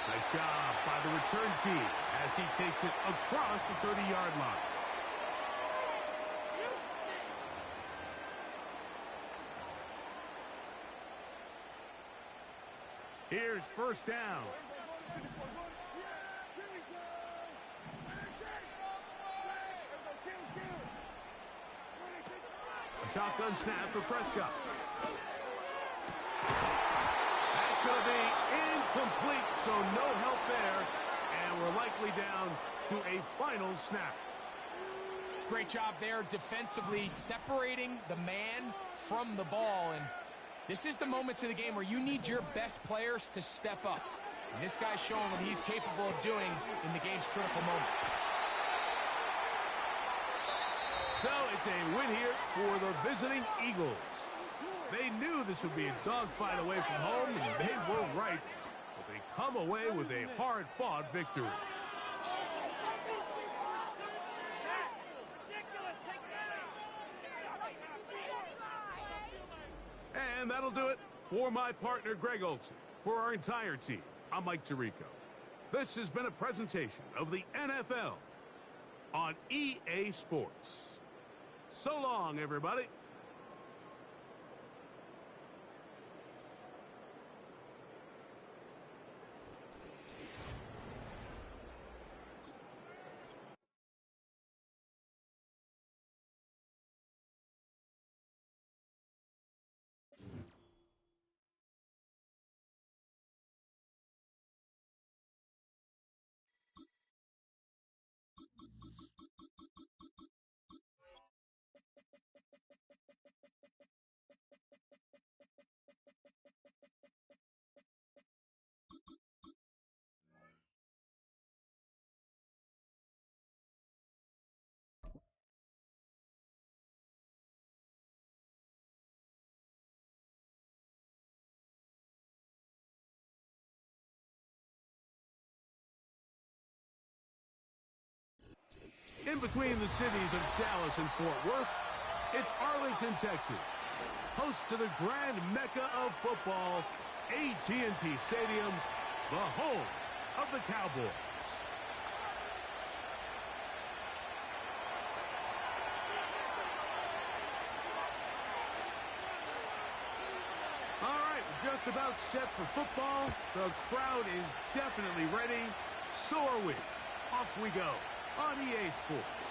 Nice job by the return team as he takes it across the 30-yard line. Here's 1st down. A shotgun snap for Prescott. That's going to be incomplete, so no help there. And we're likely down to a final snap. Great job there defensively, separating the man from the ball. And this is the moments of the game where you need your best players to step up. And this guy's showing what he's capable of doing in the game's critical moment. So it's a win here for the visiting Eagles. They knew this would be a dogfight away from home, and they were right. But they come away with a hard-fought victory. And that'll do it for my partner, Greg Olson. For our entire team, I'm Mike Tirico. This has been a presentation of the NFL on EA Sports. So long, everybody. In between the cities of Dallas and Fort Worth, it's Arlington, Texas, host to the grand mecca of football, AT&T Stadium, the home of the Cowboys. All right, just about set for football. The crowd is definitely ready. So are we. Off we go on EA Sports.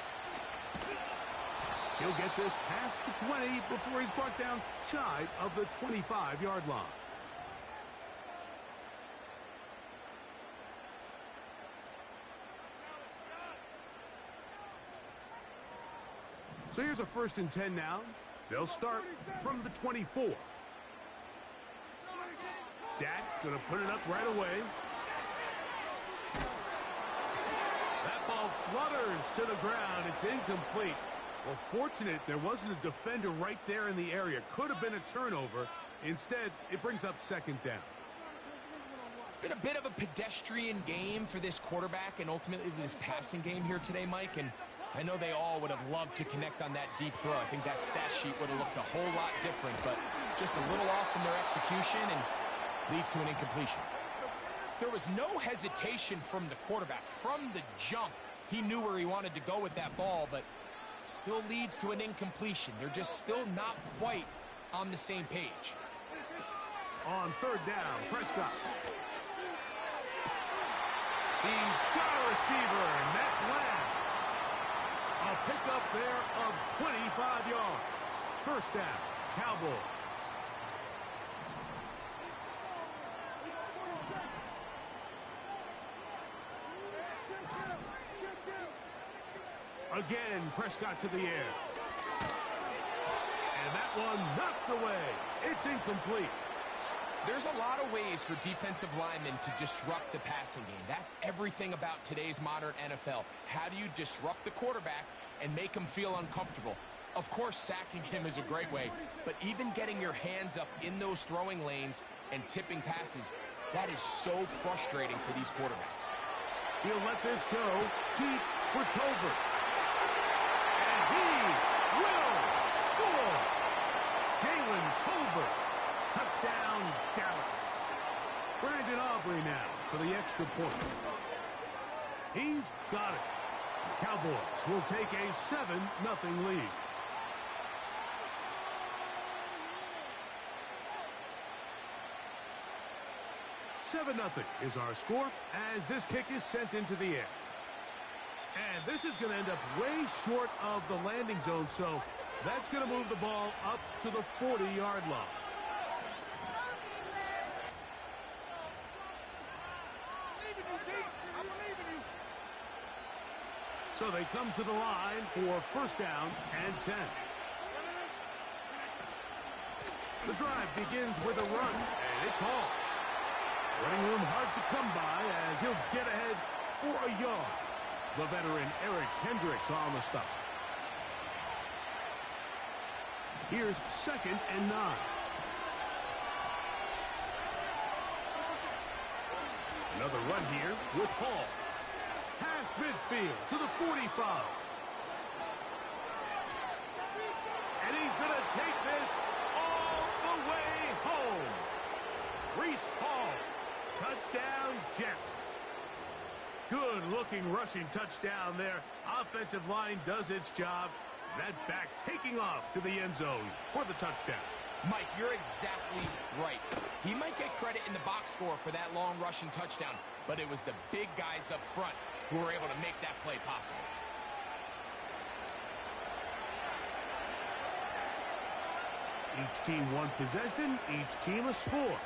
He'll get this past the 20 before he's brought down shy of the 25-yard line. So here's a 1st and 10 now. They'll start from the 24. Dak going to put it up right away. That ball flutters to the ground. It's incomplete. Well, fortunate there wasn't a defender right there in the area. Could have been a turnover. Instead, it brings up 2nd down. It's been a bit of a pedestrian game for this quarterback and ultimately this passing game here today, Mike. And I know they all would have loved to connect on that deep throw. I think that stat sheet would have looked a whole lot different, but just a little off from their execution and leads to an incompletion. There was no hesitation from the quarterback. From the jump, he knew where he wanted to go with that ball, but still leads to an incompletion. They're just still not quite on the same page. On 3rd down, Prescott. He's got a receiver, and that's Lamb. A pickup there of 25 yards. 1st down, Cowboys. Again, Prescott to the air. And that one knocked away. It's incomplete. There's a lot of ways for defensive linemen to disrupt the passing game. That's everything about today's modern NFL. How do you disrupt the quarterback and make him feel uncomfortable? Of course, sacking him is a great way, but even getting your hands up in those throwing lanes and tipping passes, that is so frustrating for these quarterbacks. He'll let this go deep for Tolbert. And he will score. Jalen Tolbert. Touchdown, Dallas. Brandon Aubrey now for the extra point. He's got it. The Cowboys will take a 7-0 lead. $7-0 is our score as this kick is sent into the air. And this is going to end up way short of the landing zone, so that's going to move the ball up to the 40-yard line. So they come to the line for 1st down and 10. The drive begins with a run, and it's Hall. Running room hard to come by as he'll get ahead for a yard. The veteran Eric Kendricks on the stop. Here's 2nd and 9. Another run here with Hall. Past midfield to the 45. And he's going to take this all the way home. Reese Hall. Touchdown, Jets. Good-looking rushing touchdown there. Offensive line does its job. That back taking off to the end zone for the touchdown. Mike, you're exactly right. He might get credit in the box score for that long rushing touchdown, but it was the big guys up front who were able to make that play possible. Each team one possession, each team a score.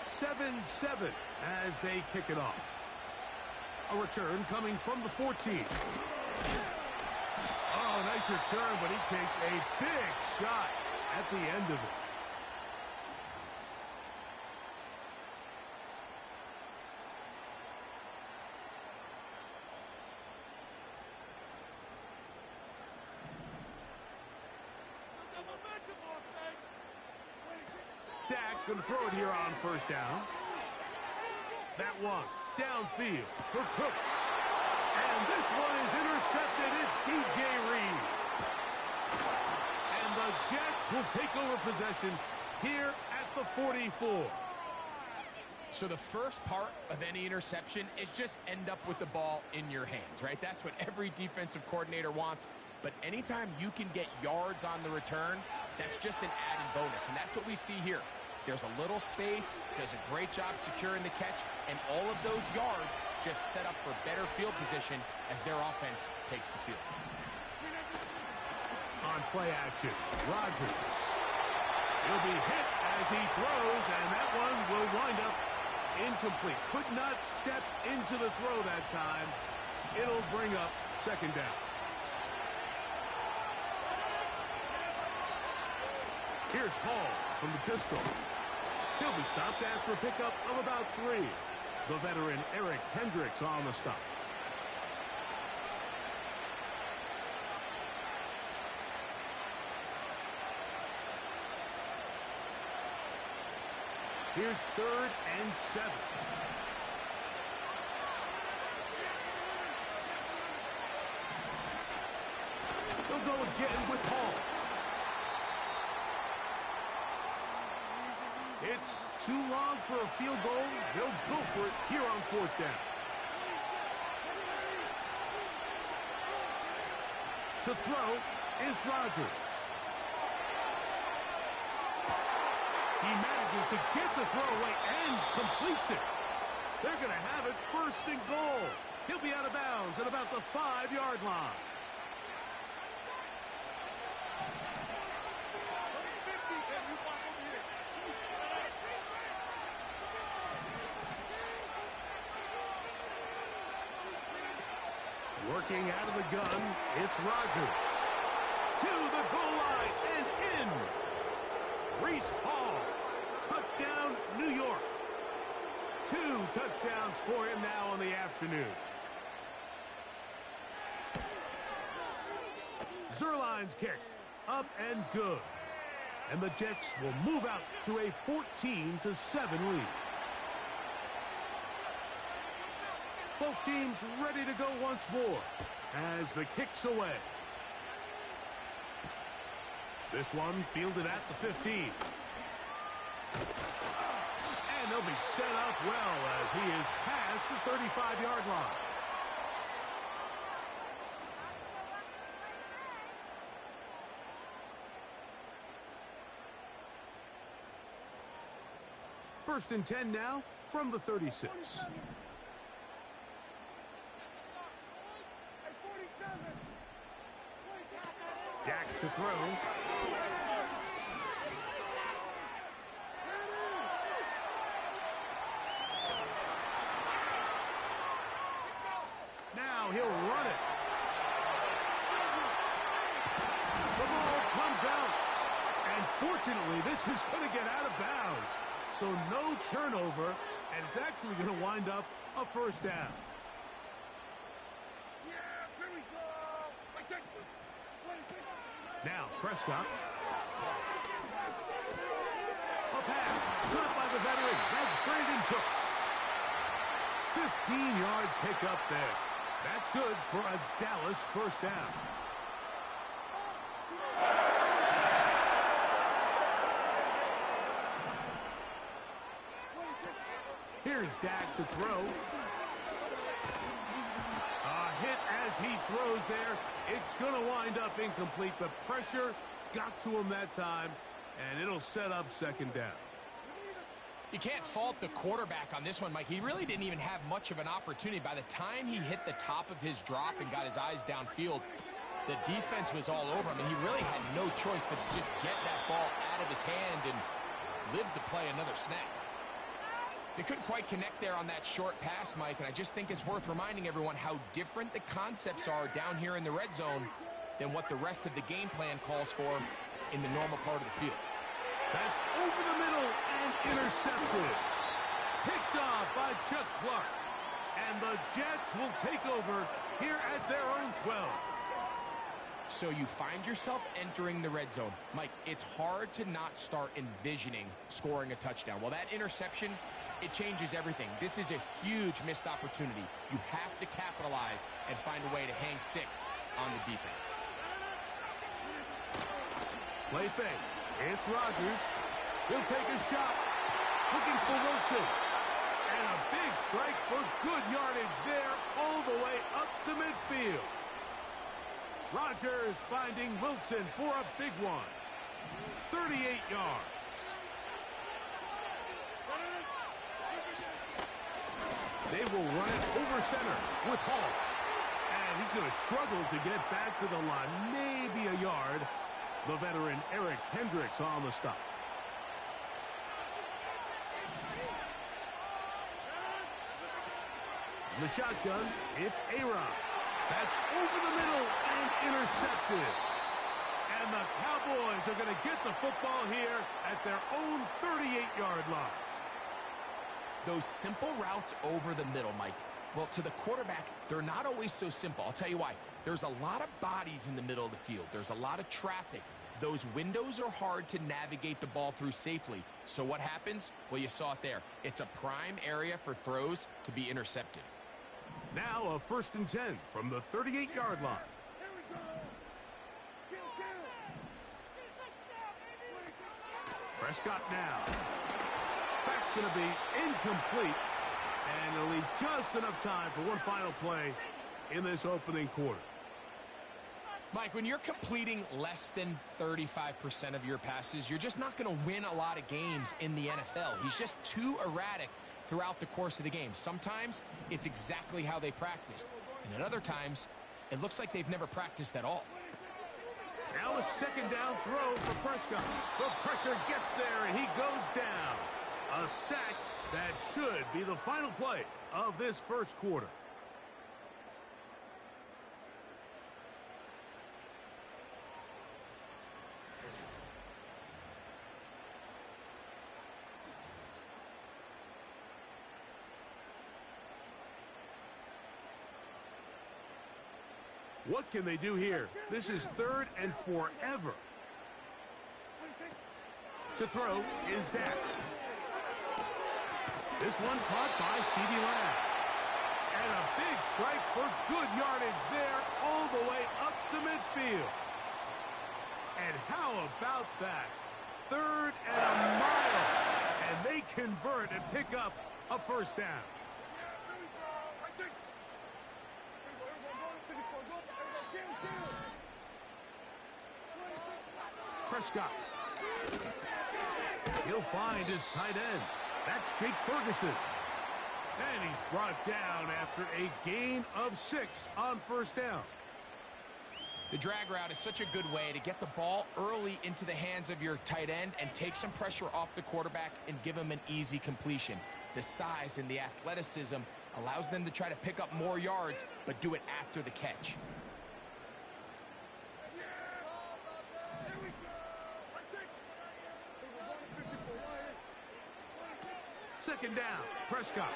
7-7 as they kick it off. A return coming from the 14. Oh, nice return, but he takes a big shot at the end of it. Dak going to throw it here on 1st down. That one downfield for Cooks. And this one is intercepted. It's DJ Reed. And the Jets will take over possession here at the 44. So the first part of any interception is just end up with the ball in your hands, right? That's what every defensive coordinator wants. But anytime you can get yards on the return, that's just an added bonus. And that's what we see here. There's a little space, does a great job securing the catch, and all of those yards just set up for better field position as their offense takes the field. On play action, Rodgers. He'll be hit as he throws, and that one will wind up incomplete. Could not step into the throw that time. It'll bring up second down. Here's Hall from the pistol. He'll be stopped after a pickup of about 3. The veteran Eric Hendricks on the stop. Here's 3rd and 7. They'll go again with Hall. It's too long for a field goal. They'll go for it here on 4th down. To throw is Rodgers. He manages to get the throw away and completes it. They're going to have it 1st and goal. He'll be out of bounds at about the 5-yard line. Working out of the gun, it's Rodgers. To the goal line and in. Breece Hall. Touchdown, New York. 2 touchdowns for him now in the afternoon. Zerline's kick. Up and good. And the Jets will move out to a 14-7 lead. Both teams ready to go once more as the kick's away. This one fielded at the 15. And they'll be set up well as he is past the 35-yard line. First and 10 now from the 36. Dak to throw. Now he'll run it. The ball comes out. And fortunately, this is going to get out of bounds. So no turnover, and it's actually going to wind up a 1st down. Now, Prescott. A pass. Caught by the veteran. That's Brandon Cooks. 15-yard pickup there. That's good for a Dallas 1st down. Here's Dak to throw. Hit as he throws there. It's going to wind up incomplete. The pressure got to him that time, and it'll set up 2nd down. You can't fault the quarterback on this one, Mike. He really didn't even have much of an opportunity. By the time he hit the top of his drop and got his eyes downfield, the defense was all over him, and he really had no choice but to just get that ball out of his hand and live to play another snap. They couldn't quite connect there on that short pass, Mike, and I just think it's worth reminding everyone how different the concepts are down here in the red zone than what the rest of the game plan calls for in the normal part of the field. That's over the middle and intercepted. Picked off by Chuck Clark. And the Jets will take over here at their own 12. So you find yourself entering the red zone. Mike, it's hard to not start envisioning scoring a touchdown. Well, that interception, it changes everything. This is a huge missed opportunity. You have to capitalize and find a way to hang 6 on the defense. Play fake. It's Rodgers. He'll take a shot. Looking for Wilson. And a big strike for good yardage there all the way up to midfield. Rodgers finding Wilson for a big one. 38 yards. They will run it over center with Hall. And he's going to struggle to get back to the line. Maybe a yard. The veteran Eric Hendricks on the stop. The shotgun, it's A-Rod. That's over the middle and intercepted. And the Cowboys are going to get the football here at their own 38-yard line. Those simple routes over the middle, Mike. Well, to the quarterback, they're not always so simple. I'll tell you why. There's a lot of bodies in the middle of the field. There's a lot of traffic. Those windows are hard to navigate the ball through safely. So what happens? Well, you saw it there. It's a prime area for throws to be intercepted. Now a 1st and 10 from the 38-yard line. Prescott now. That's going to be incomplete. And it'll leave just enough time for one final play in this opening quarter. Mike, when you're completing less than 35% of your passes, you're just not going to win a lot of games in the NFL. He's just too erratic throughout the course of the game. Sometimes it's exactly how they practiced. And at other times, it looks like they've never practiced at all. Now a 2nd down throw for Prescott. The pressure gets there and he goes down. A sack that should be the final play of this first quarter. What can they do here? This is 3rd and forever. To throw is Dak. This one caught by CeeDee Lamb. And a big strike for good yardage there all the way up to midfield. And how about that? 3rd and a mile. And they convert and pick up a 1st down. Prescott. He'll find his tight end. That's Jake Ferguson. And he's brought down after a gain of 6 on 1st down. The drag route is such a good way to get the ball early into the hands of your tight end and take some pressure off the quarterback and give him an easy completion. The size and the athleticism allows them to try to pick up more yards, but do it after the catch. 2nd down, Prescott.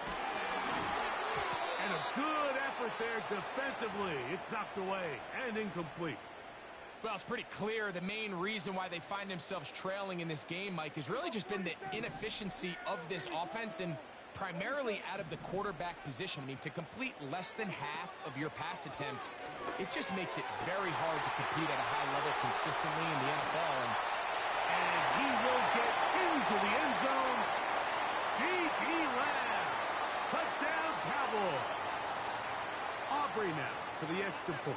And a good effort there defensively. It's knocked away and incomplete. Well, it's pretty clear the main reason why they find themselves trailing in this game, Mike, has really just been the inefficiency of this offense and primarily out of the quarterback position. I mean, to complete less than half of your pass attempts, it just makes it very hard to compete at a high level consistently in the NFL. And he will get into the end zone. CeeDee Lamb. Touchdown, Cowboys. Aubrey now for the extra point.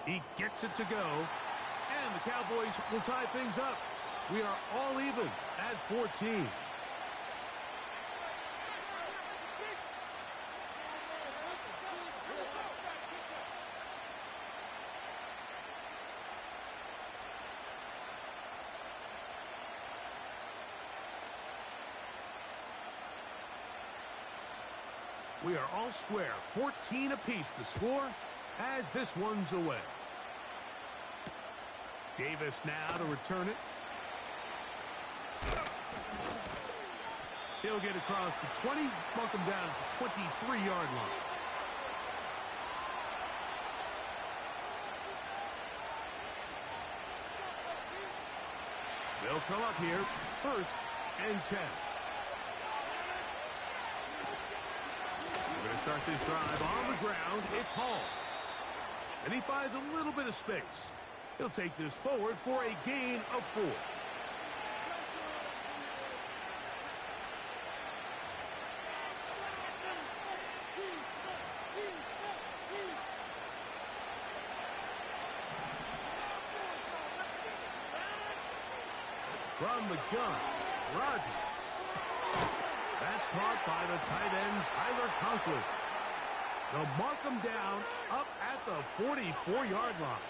He gets it to go. And the Cowboys will tie things up. We are all even at 14. We are all square. 14 apiece the score as this one's away. Davis now to return it. He'll get across the 20, mark him down at the 23-yard line. They'll come up here, 1st and 10. We're going to start this drive on the ground. It's Hall. And he finds a little bit of space. He'll take this forward for a gain of 4. From the gun, Rodgers. That's caught by the tight end, Tyler Conklin. They'll mark him down up at the 44-yard line.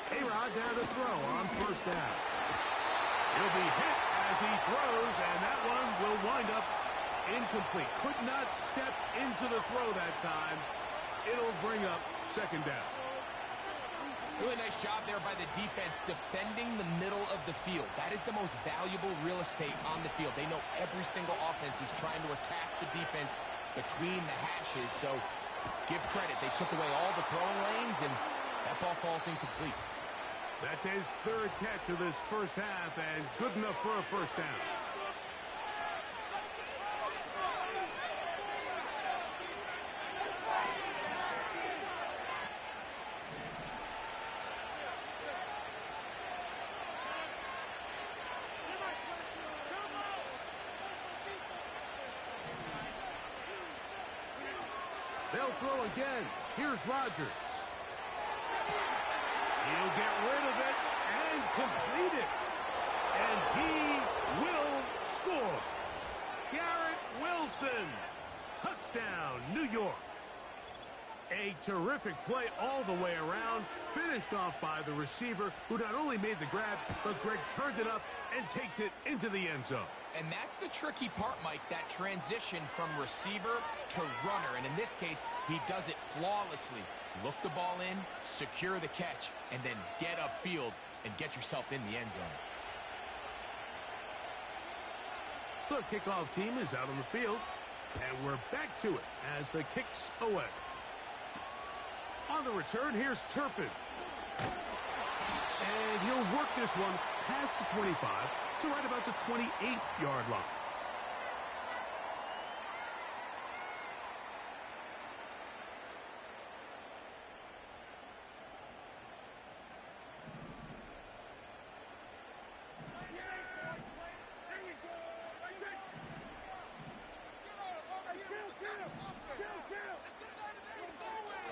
A-Rod down to throw on first down. He'll be hit as he throws, and that one will wind up incomplete. Could not step into the throw that time. It'll bring up second down. Really nice job there by the defense defending the middle of the field. That is the most valuable real estate on the field. They know every single offense is trying to attack the defense between the hashes. So give credit. They took away all the throwing lanes, and that ball falls incomplete. That's his third catch of this first half, and good enough for a first down. They'll throw again. Here's Rodgers. He'll get rid of it and complete it. And he will score. Garrett Wilson. Touchdown, New York. A terrific play all the way around. Finished off by the receiver, who not only made the grab, but Greg turned it up and takes it into the end zone. And that's the tricky part, Mike, that transition from receiver to runner. And in this case, he does it flawlessly. Look the ball in, secure the catch, and then get upfield and get yourself in the end zone. The kickoff team is out on the field, and we're back to it as the kick's away. On the return, here's Turpin. And he'll work this one past the 25 to right about the 28-yard line.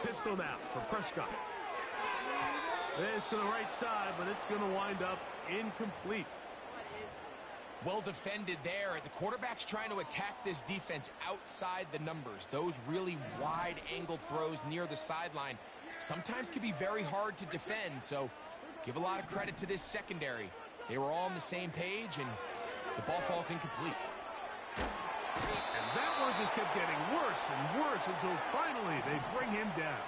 Pistol now for Prescott. This to the right side, but it's going to wind up incomplete. Well defended there. The quarterback's trying to attack this defense outside the numbers. Those really wide angle throws near the sideline sometimes can be very hard to defend. So give a lot of credit to this secondary. They were all on the same page, and the ball falls incomplete. And that one just kept getting worse and worse until finally they bring him down.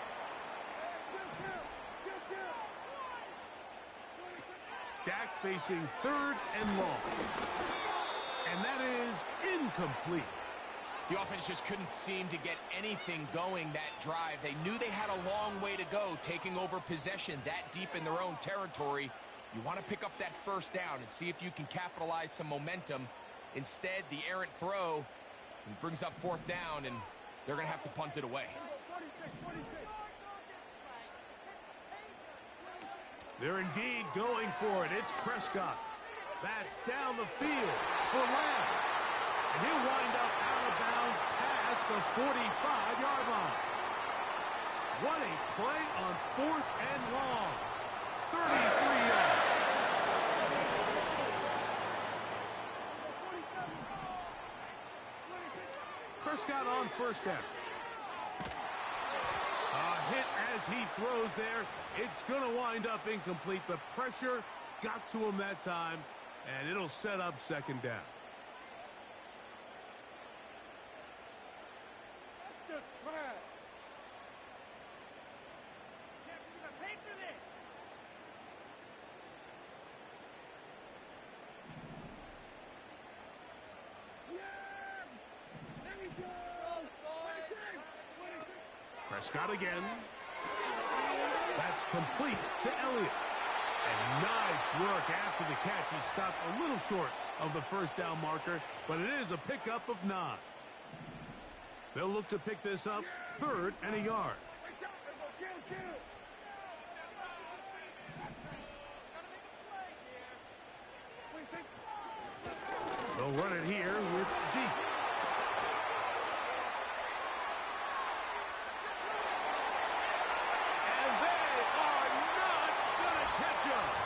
Dak facing third and long. And that is incomplete. The offense just couldn't seem to get anything going that drive. They knew they had a long way to go, taking over possession that deep in their own territory. You want to pick up that first down and see if you can capitalize some momentum. Instead, the errant throw brings up fourth down, and they're going to have to punt it away. They're indeed going for it. It's Prescott. That's down the field for Lamb. And he'll wind up out of bounds past the 45-yard line. What a play on fourth and long. 33 yards. Prescott on first down. A hit as he throws there. It's going to wind up incomplete. The pressure got to him that time, and it'll set up second down. That's just trash. Can't even pay for this. Yeah! There we go! Prescott again. That's complete to Elliott. And nice work after the catch. He stopped a little short of the first down marker, but it is a pickup of 9. They'll look to pick this up third and a yard. They'll run it here with Zeke. And they are not going to catch him.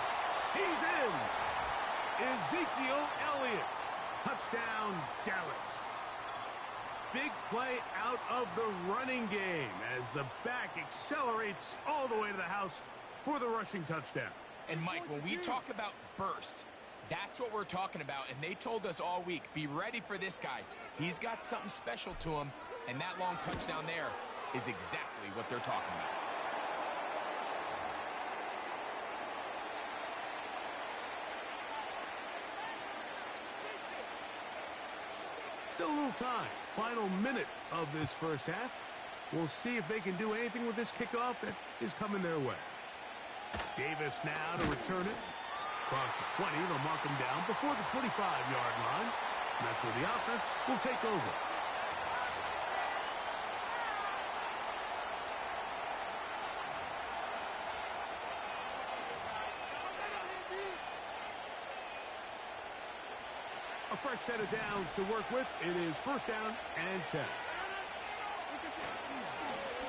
of the running game as the back accelerates all the way to the house for the rushing touchdown. And, Mike, when we talk about burst, that's what we're talking about. And they told us all week, be ready for this guy. He's got something special to him, and that long touchdown there is exactly what they're talking about. Still a little time. Final minute of this first half. We'll see if they can do anything with this kickoff that is coming their way. Davis now to return it. Across the 20, they'll mark him down before the 25-yard line. And that's where the offense will take over. A fresh set of downs to work with. It is first down and 10.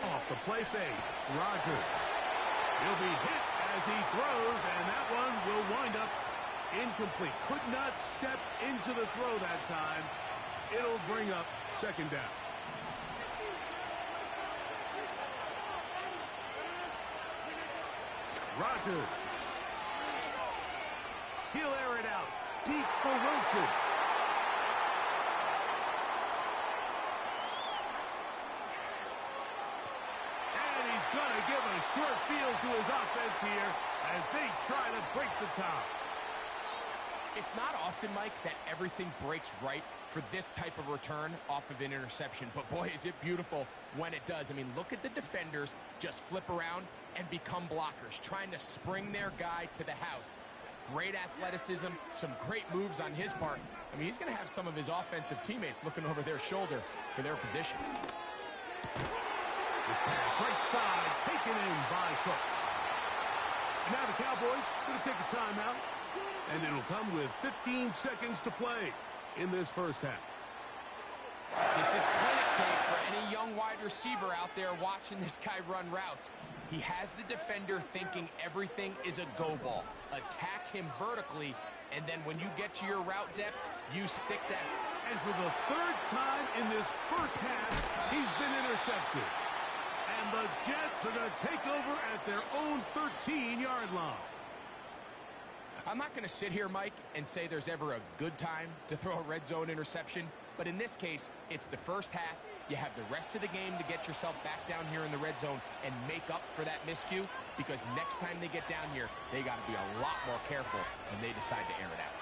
Off the play fake, Rodgers. He'll be hit as he throws, and that one will wind up incomplete. Could not step into the throw that time. It'll bring up second down. Rodgers. He'll air it out. Deep for Wilson. Going to give a short field to his offense here as they try to break the top. It's not often, Mike, that everything breaks right for this type of return off of an interception. But, boy, is it beautiful when it does. I mean, look at the defenders just flip around and become blockers, trying to spring their guy to the house. Great athleticism, some great moves on his part. I mean, he's going to have some of his offensive teammates looking over their shoulder for their position. This pass right side taken in by Cook. And now the Cowboys going to take a timeout, and it'll come with 15 seconds to play in this first half. This is clinic tape for any young wide receiver out there watching this guy run routes. He has the defender thinking everything is a go ball. Attack him vertically, and then when you get to your route depth, you stick that. And for the third time in this first half, he's been intercepted. And the Jets are going to take over at their own 13-yard line. I'm not going to sit here, Mike, and say there's ever a good time to throw a red zone interception. But in this case, it's the first half. You have the rest of the game to get yourself back down here in the red zone and make up for that miscue. Because next time they get down here, they got to be a lot more careful when they decide to air it out.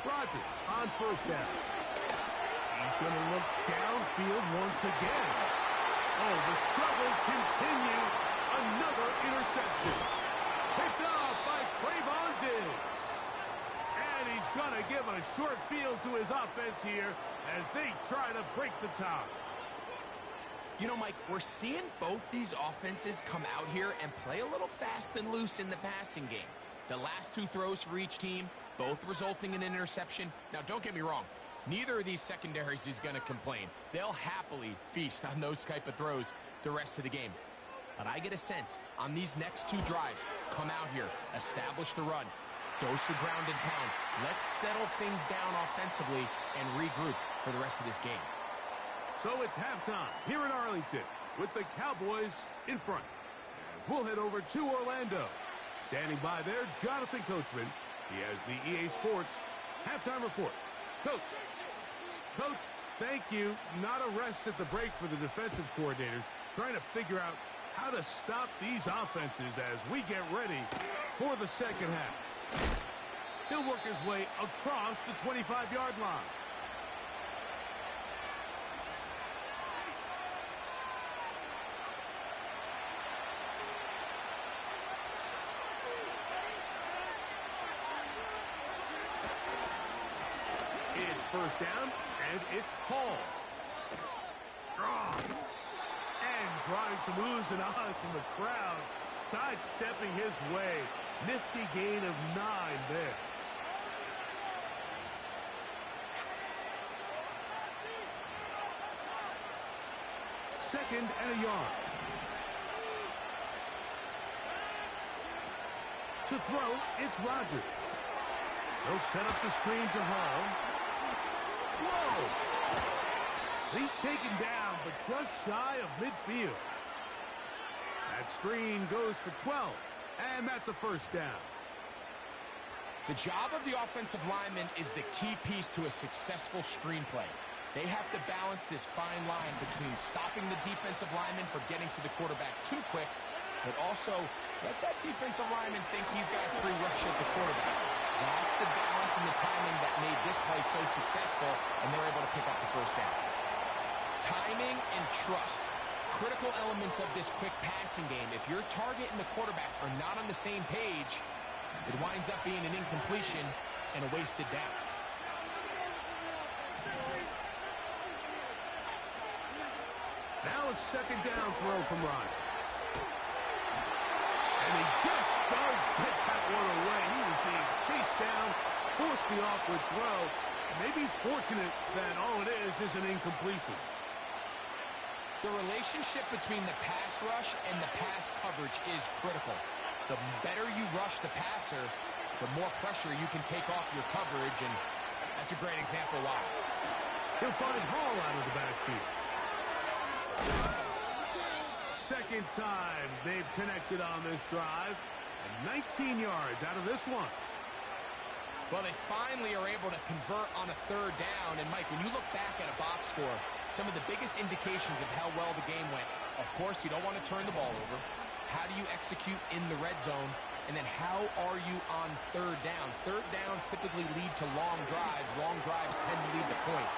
Rodgers on first down. He's going to look downfield once again. Oh, the struggles continue. Another interception. Picked off by Trayvon Diggs. And he's going to give a short field to his offense here as they try to break the top. You know, Mike, we're seeing both these offenses come out here and play a little fast and loose in the passing game. The last two throws for each team, both resulting in an interception. Now, don't get me wrong. Neither of these secondaries is going to complain. They'll happily feast on those type of throws the rest of the game. But I get a sense on these next two drives, come out here, establish the run, dose of ground and pound. Let's settle things down offensively and regroup for the rest of this game. So it's halftime here in Arlington with the Cowboys in front. As we'll head over to Orlando. Standing by there, Jonathan Coachman. He has the EA Sports halftime report. Coach, thank you. Not a rest at the break for the defensive coordinators, trying to figure out how to stop these offenses as we get ready for the second half. He'll work his way across the 25-yard line. It's first down, and it's Hall. Strong. And drawing some oohs and ahs from the crowd. Sidestepping his way. Nifty gain of 9 there. Second and a yard. To throw, it's Rodgers. He'll set up the screen to Hall. Whoa! He's taken down, but just shy of midfield. That screen goes for 12, and that's a first down. The job of the offensive lineman is the key piece to a successful screenplay. They have to balance this fine line between stopping the defensive lineman from getting to the quarterback too quick, but also let that defensive lineman think he's got a free rush at the quarterback. That's the balance and the timing that made this play so successful, and they're able to pick up the first down. Timing and trust, critical elements of this quick passing game. If your target and the quarterback are not on the same page, it winds up being an incompletion and a wasted down. Now a second down throw from Rodgers. And he just does get that one away. He was being chased down, forced the awkward throw. Maybe he's fortunate that all it is an incompletion. The relationship between the pass rush and the pass coverage is critical. The better you rush the passer, the more pressure you can take off your coverage, and that's a great example why. He'll find Hall out of the backfield. Second time they've connected on this drive, and 19 yards out of this one. Well, they finally are able to convert on a third down. And, Mike, when you look back at a box score, some of the biggest indications of how well the game went, of course, you don't want to turn the ball over. How do you execute in the red zone? And then how are you on third down? Third downs typically lead to long drives. Long drives tend to lead to points.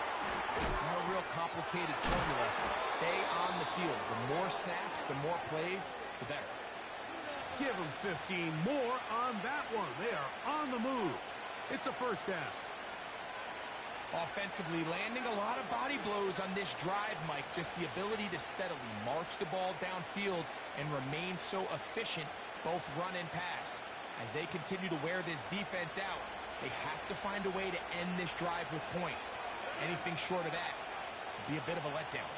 It's not a real complicated formula. Stay on the field. The more snaps, the more plays, the better. Give them 15 more on that one. They are on the move. It's a first down. Offensively, landing a lot of body blows on this drive, Mike. Just the ability to steadily march the ball downfield and remain so efficient, both run and pass. As they continue to wear this defense out, they have to find a way to end this drive with points. Anything short of that would be a bit of a letdown.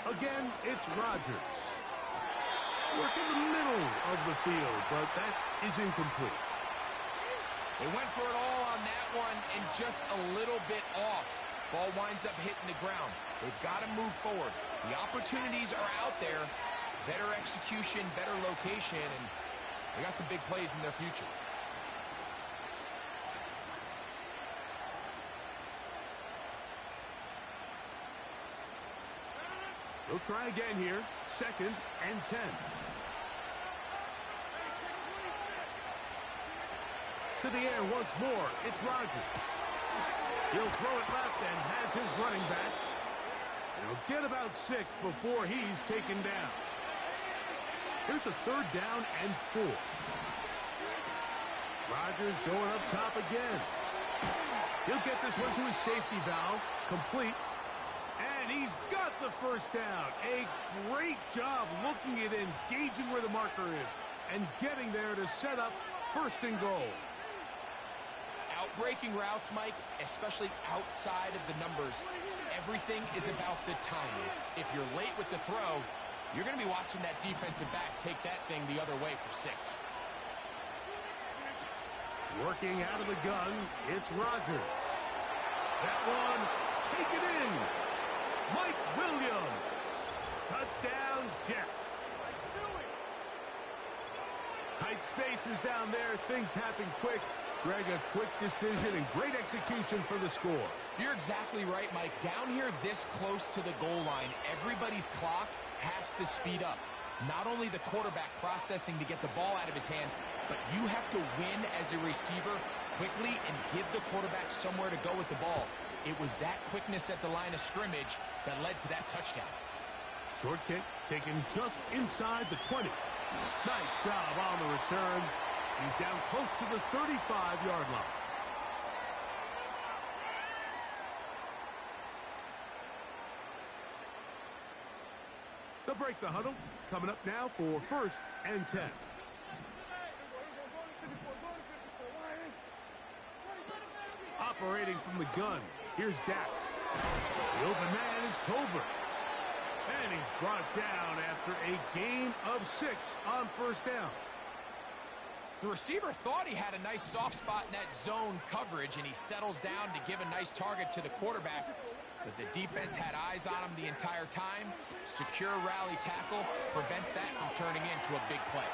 Again, it's Rodgers. Work in the middle of the field, but that is incomplete. They went for it all on that one and just a little bit off. Ball winds up hitting the ground. They've got to move forward. The opportunities are out there. Better execution, better location, and they got some big plays in their future. They'll try again here. Second and 10. To the air once more. It's Rodgers. He'll throw it left and has his running back. He'll get about 6 before he's taken down. Here's a third down and 4. Rodgers going up top again. He'll get this one to his safety valve. Complete. And he's got the first down. A great job looking at engaging where the marker is and getting there to set up first and goal. Outbreaking routes, Mike, especially outside of the numbers, everything is about the timing. If you're late with the throw, you're going to be watching that defensive back take that thing the other way for 6. Working out of the gun, it's Rodgers. That one, take it in. Mike Williams. Touchdown, Jets. Tight spaces down there. Things happen quick. Greg, a quick decision and great execution for the score. You're exactly right, Mike. Down here this close to the goal line, everybody's clock has to speed up. Not only the quarterback processing to get the ball out of his hand, but you have to win as a receiver quickly and give the quarterback somewhere to go with the ball. It was that quickness at the line of scrimmage that led to that touchdown. Short kick taken just inside the 20. Nice job on the return. He's down close to the 35-yard line. They'll break the huddle. Coming up now for first and 10. operating from the gun. Here's Dak. The open man is Tolbert. And he's brought down after a gain of 6 on first down. The receiver thought he had a nice soft spot in that zone coverage, and he settles down to give a nice target to the quarterback. But the defense had eyes on him the entire time. Secure rally tackle prevents that from turning into a big play.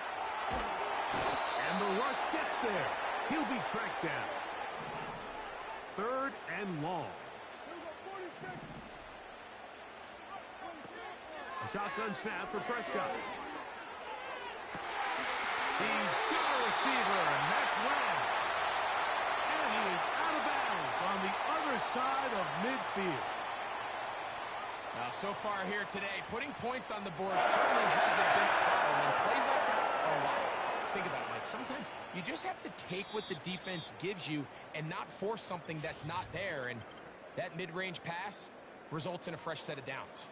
And the rush gets there. He'll be tracked down. 3rd and long. A shotgun snap for Prescott. He's got a receiver, and that's Lamb. And he is out of bounds on the other side of midfield. Now, so far here today, putting points on the board certainly hasn't been a problem, and plays like that are wild. Think about it, Mike. Sometimes you just have to take what the defense gives you and not force something that's not there, and that mid-range pass results in a fresh set of downs.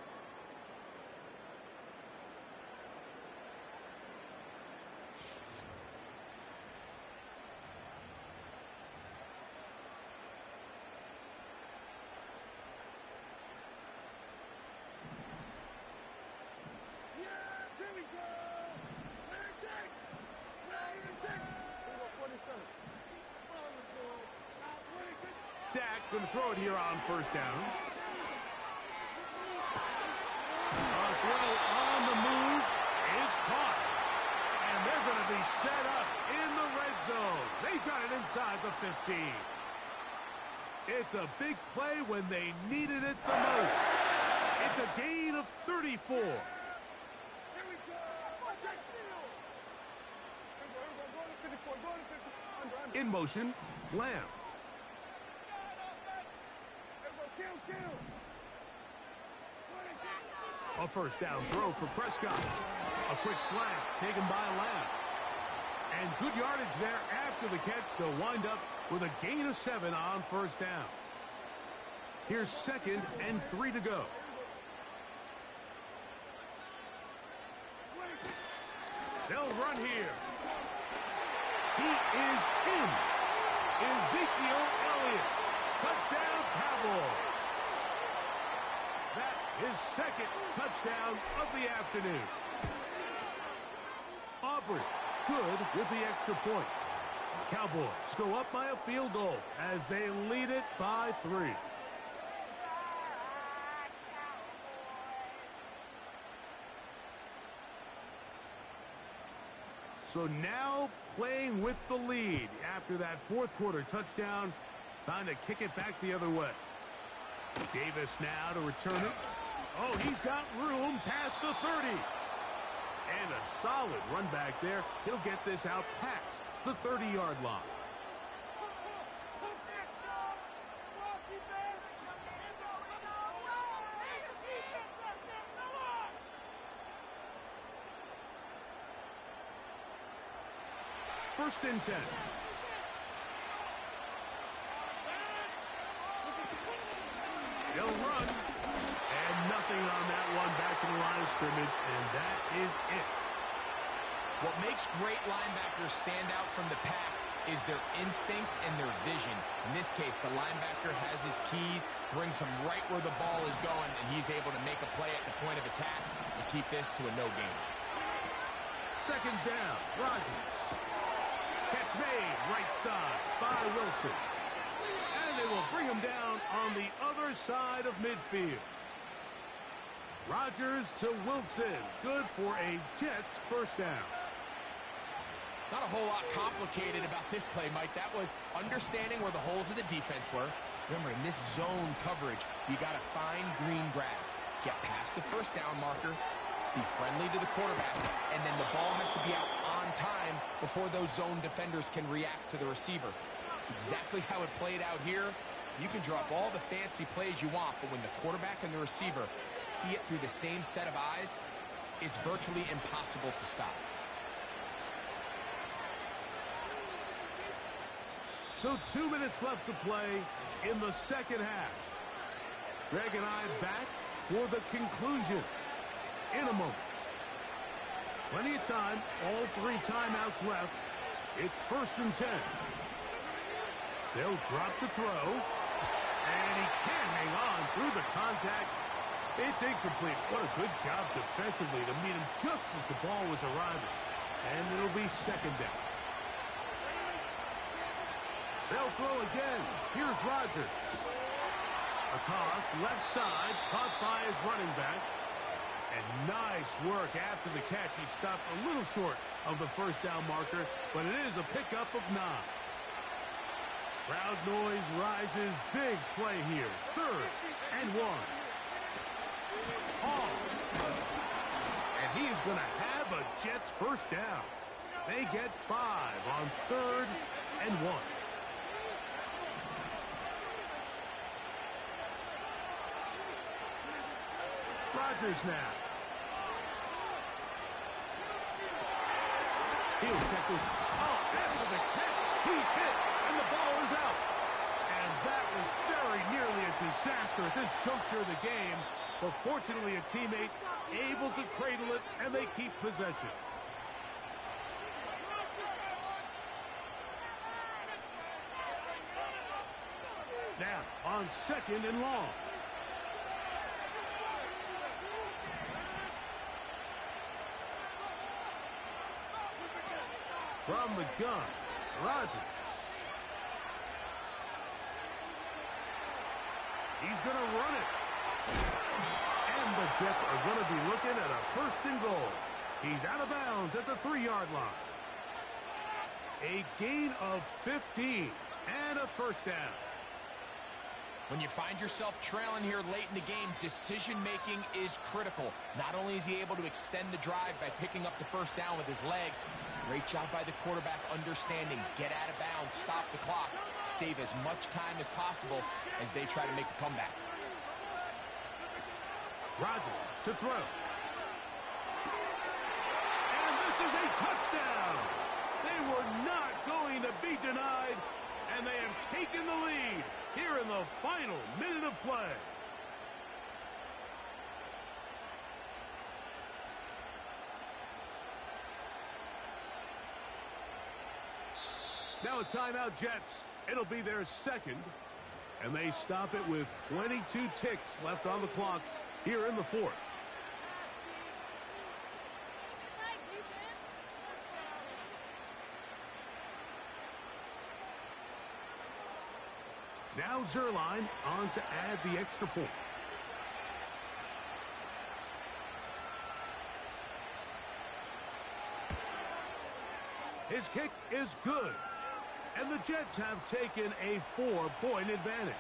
Dak going to throw it here on first down. A throw on the move is caught. And they're going to be set up in the red zone. They've got it inside the 15. It's a big play when they needed it the most. It's a gain of 34. In motion, Lamb. A first down throw for Prescott. A quick slant taken by Lamb. And good yardage there after the catch to wind up with a gain of 7 on first down. Here's 2nd and 3 to go. They'll run here. He is in. Ezekiel Elliott. Touchdown, Cowboys. That is 2nd touchdown of the afternoon. Aubrey, good with the extra point. Cowboys go up by a field goal as they lead it by 3. So now playing with the lead after that 4th quarter touchdown. Time to kick it back the other way. Davis now to return it. Oh, he's got room past the 30. And a solid run back there. He'll get this out past the 30-yard line. First and 10. They'll run. And nothing on that one back to the line of scrimmage, and that is it. What makes great linebackers stand out from the pack is their instincts and their vision. In this case, the linebacker has his keys, brings him right where the ball is going, and he's able to make a play at the point of attack and keep this to a no gain. 2nd down, Rodgers. Catch made right side by Wilson. And they will bring him down on the other side of midfield. Rodgers to Wilson. Good for a Jets first down. Not a whole lot complicated about this play, Mike. That was understanding where the holes of the defense were. Remember, in this zone coverage, you got to find green grass. Get past the first down marker. Be friendly to the quarterback. And then the ball has to be out on time before those zone defenders can react to the receiver. It's exactly how it played out here. You can draw up all the fancy plays you want, but when the quarterback and the receiver see it through the same set of eyes, it's virtually impossible to stop. So 2 minutes left to play in the second half. Greg and I back for the conclusion in a moment. Plenty of time, all 3 timeouts left. It's 1st and 10. They'll drop the throw. And he can't hang on through the contact. It's incomplete. What a good job defensively to meet him just as the ball was arriving. And it'll be second down. They'll throw again. Here's Rodgers. A toss, left side, caught by his running back. And nice work after the catch. He stopped a little short of the first down marker, but it is a pickup of 9. Crowd noise rises. Big play here. 3rd and 1. And he is going to have a Jets first down. They get 5 on 3rd and 1. Rodgers now. He'll check this. Oh, after the catch, he's hit, and the ball is out. And that was very nearly a disaster at this juncture of the game. But fortunately, a teammate able to cradle it, and they keep possession. Now, on 2nd and long. From the gun, Rodgers. He's going to run it. And the Jets are going to be looking at a 1st and goal. He's out of bounds at the 3-yard line. A gain of 15 and a first down. When you find yourself trailing here late in the game, decision-making is critical. Not only is he able to extend the drive by picking up the first down with his legs, great job by the quarterback understanding, get out of bounds, stop the clock, save as much time as possible as they try to make a comeback. Rodgers to throw. And this is a touchdown. They were not going to be denied, and they have taken the lead here in the final minute of play. Now a timeout, Jets. It'll be their 2nd, and they stop it with 22 ticks left on the clock here in the 4th. Now Zerline on to add the extra point. His kick is good. And the Jets have taken a 4-point advantage.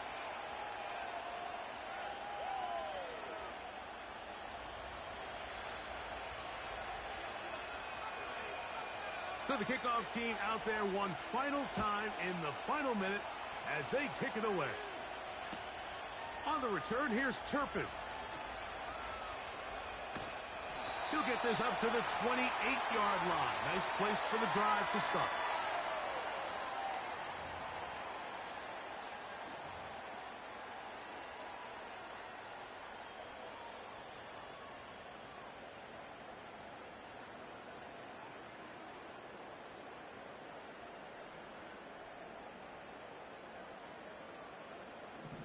So the kickoff team out there one final time in the final minute as they kick it away. On the return, here's Turpin. He'll get this up to the 28-yard line. Nice place for the drive to start.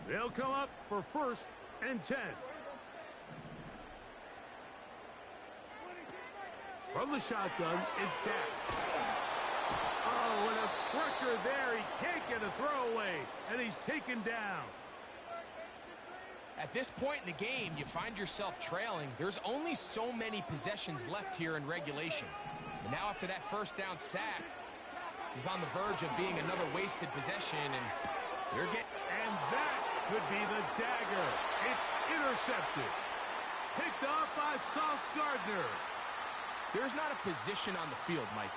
They'll come up for 1st and 10. From the shotgun, it's Dak. Oh, and a pressure there. He can't get a throwaway, and he's taken down. At this point in the game, you find yourself trailing. There's only so many possessions left here in regulation. And now after that first down sack, this is on the verge of being another wasted possession, and you're getting... And that could be the dagger. It's intercepted. Picked up by Sauce Gardner. There's not a position on the field, Mike,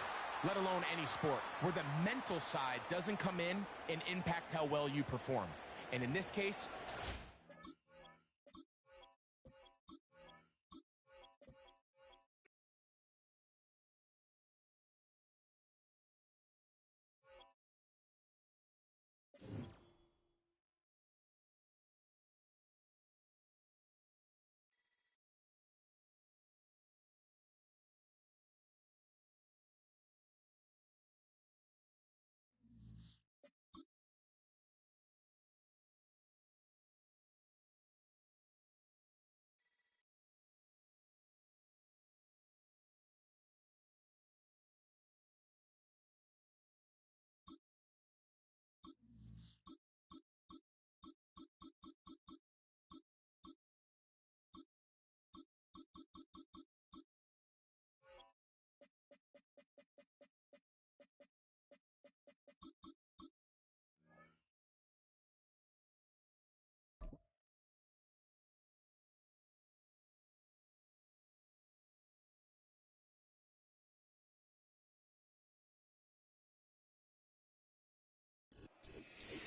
let alone any sport, where the mental side doesn't come in and impact how well you perform. And in this case,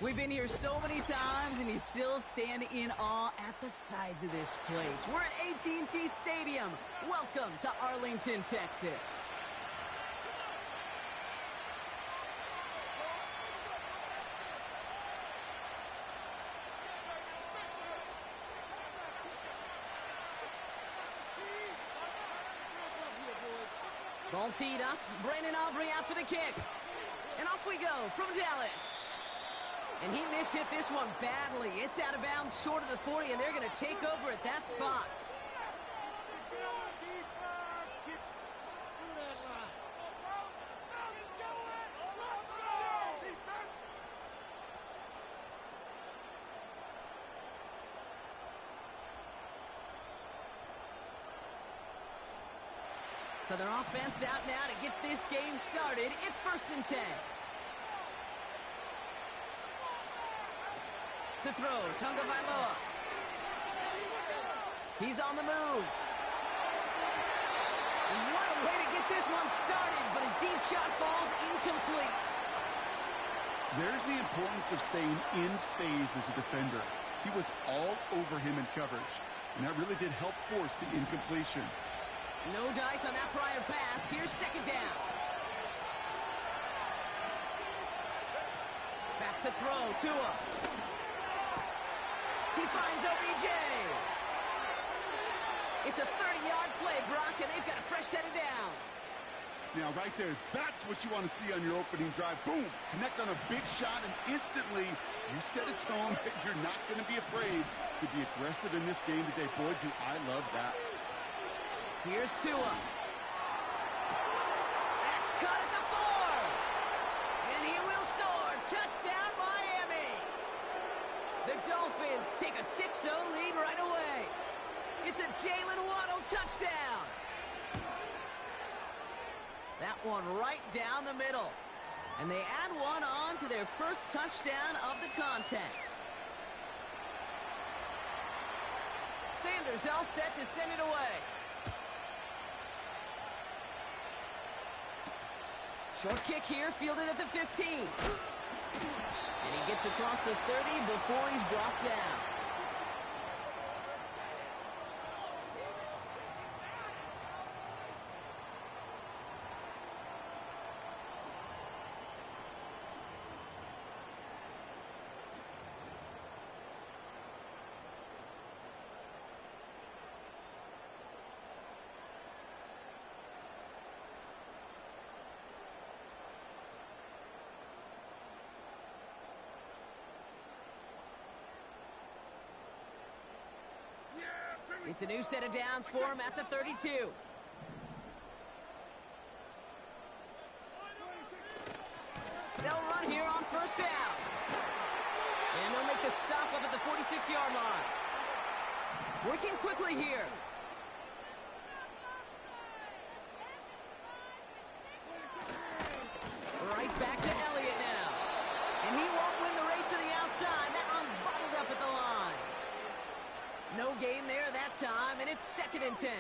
We've been here so many times, and you still stand in awe at the size of this place. We're at AT&T Stadium. Welcome to Arlington, Texas. Ball teed up. Brandon Aubrey out for the kick. And off we go from Dallas. And he mishit this one badly. It's out of bounds short of the 40, and they're going to take over at that spot. So their offense out now to get this game started. It's 1st and 10. To throw, Tunga Vailoa. He's on the move. And what a way to get this one started, but his deep shot falls incomplete. There's the importance of staying in phase as a defender. He was all over him in coverage, and that really did help force the incompletion. No dice on that prior pass. Here's 2nd down. Back to throw, Tua. He finds OBJ. It's a 30-yard play, Brock, and they've got a fresh set of downs. Now, right there, that's what you want to see on your opening drive. Boom! Connect on a big shot, and instantly you set a tone that you're not going to be afraid to be aggressive in this game today. Boy, do I love that. Here's Tua. That's cut at the 4. And he will score. Touchdown, Miami. The Dolphins take a 6-0 lead right away. It's a Jalen Waddle touchdown. That one right down the middle. And they add one on to their first touchdown of the contest. Sanders all set to send it away. Short kick here, fielded at the 15. And he gets across the 30 before he's brought down. It's a new set of downs for him at the 32. They'll run here on 1st down. And they'll make the stop up at the 46-yard line. Working quickly here. Right back to Elliott now. And he won't win the race to the outside. That run's bottled up at the line. No gain there that time, and it's 2nd and 10.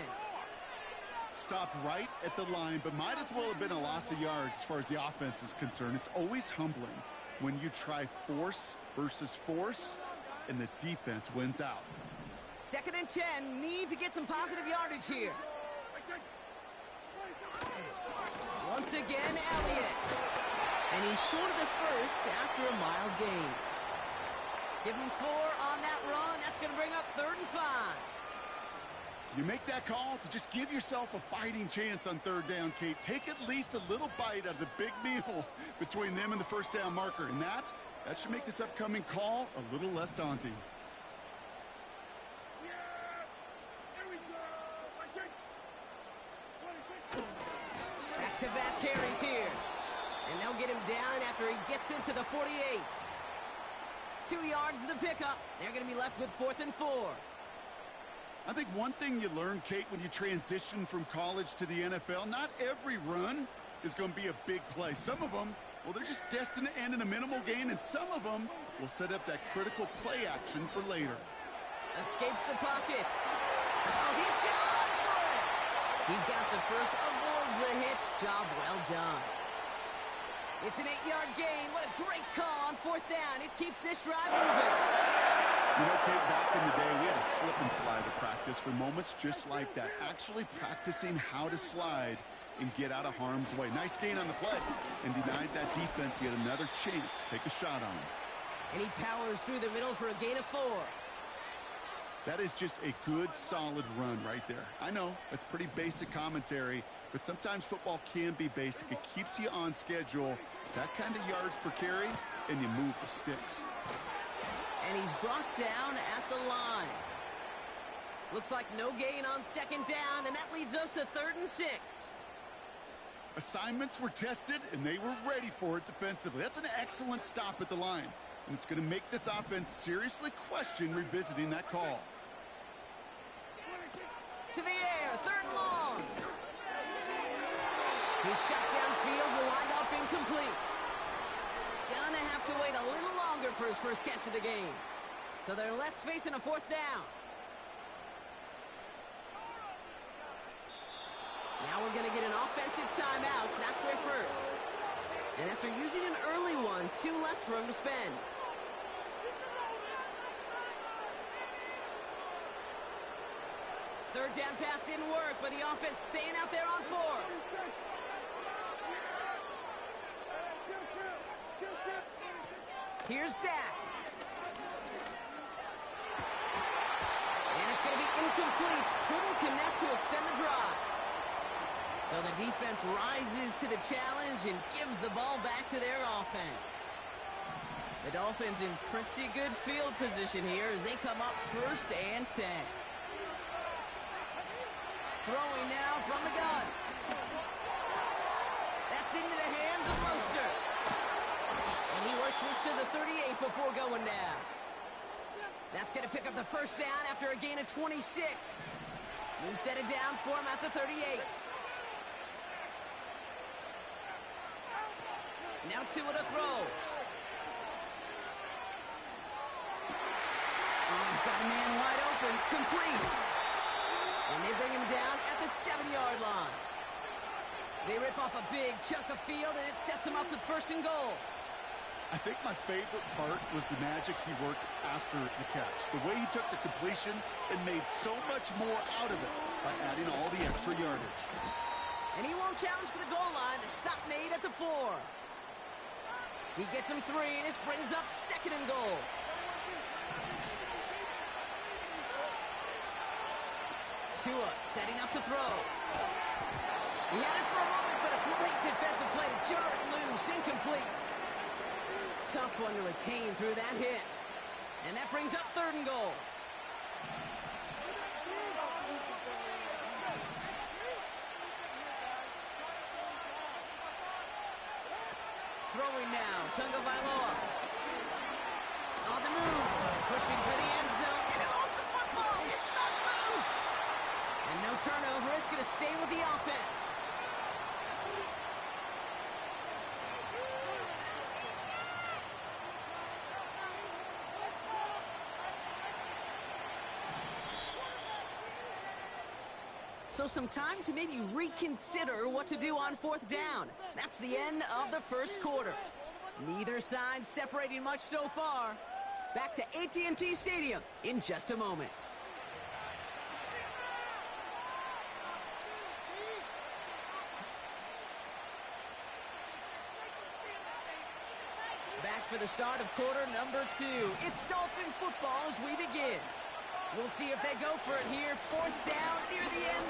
Stopped right at the line, but might as well have been a loss of yards as far as the offense is concerned. It's always humbling when you try force versus force, and the defense wins out. 2nd and 10, need to get some positive yardage here. Once again, Elliott. And he's short of the first after a mild gain. Give him 4 on that run. That's going to bring up 3rd and 5. You make that call to just give yourself a fighting chance on 3rd down, Kate. Take at least a little bite out of the big meal between them and the 1st down marker. And that should make this upcoming call a little less daunting. Back-to-back carries here. And they'll get him down after he gets into the 48. 2 yards to the pickup. They're going to be left with 4th and 4. I think one thing you learn, Kate, when you transition from college to the NFL, not every run is going to be a big play. Some of them, well, they're just destined to end in a minimal gain, and some of them will set up that critical play action for later. Escapes the pocket. Oh, he's gone for it. He's got the first, avoids the hits. Job well done. It's an 8-yard gain. What a great call on 4th fourth down. It keeps this drive moving. You know, Kate, back in the day, we had a slip and slide at practice for moments just like that. Actually practicing how to slide and get out of harm's way. Nice gain on the play, and denied that defense yet another chance to take a shot on him. And he powers through the middle for a gain of 4. That is just a good, solid run right there. I know, that's pretty basic commentary, but sometimes football can be basic. It keeps you on schedule, that kind of yards per carry, and you move the sticks. And he's brought down at the line. Looks like no gain on second down, and that leads us to 3rd and 6. Assignments were tested, and they were ready for it defensively. That's an excellent stop at the line, and it's going to make this offense seriously question revisiting that call. To the air, 3rd and long. His shot downfield will wind up incomplete. Gonna have to wait a little longer for his first catch of the game. So they're left facing a 4th down. Now we're going to get an offensive timeout. So that's their first. And after using an early one, 2 left for him to spend. Third down pass didn't work, but the offense staying out there on 4. Here's Dak. And it's going to be incomplete. Couldn't connect to extend the drive. So the defense rises to the challenge and gives the ball back to their offense. The Dolphins in pretty good field position here as they come up 1st and 10. Throwing now from the gun. That's into the hands of Roster. And he works this to the 38 before going down. That's going to pick up the first down after a gain of 26. New set of downs for him at the 38. Now 2 at a throw. Oh, he's got a man wide open. Complete. And they bring him down at the 7-yard line. They rip off a big chunk of field, and it sets him up with 1st and goal. I think my favorite part was the magic he worked after the catch. The way he took the completion and made so much more out of it by adding all the extra yardage. And he won't challenge for the goal line. The stop made at the 4. He gets him 3, and this brings up 2nd and goal. Tua setting up to throw. He had it for a moment, but a great defensive play to jar it loose. Incomplete. Tough one to retain through that hit. And that brings up 3rd and goal. Throwing now, Tunga Vailoa. On the move, pushing for the end zone, and he lost the football. It's not loose. And no turnover, it's going to stay with the offense. So some time to maybe reconsider what to do on 4th down. That's the end of the first quarter. Neither side separating much so far. Back to AT&T Stadium in just a moment. Back for the start of quarter number 2. It's Dolphin football as we begin. We'll see if they go for it here. 4th down near the end.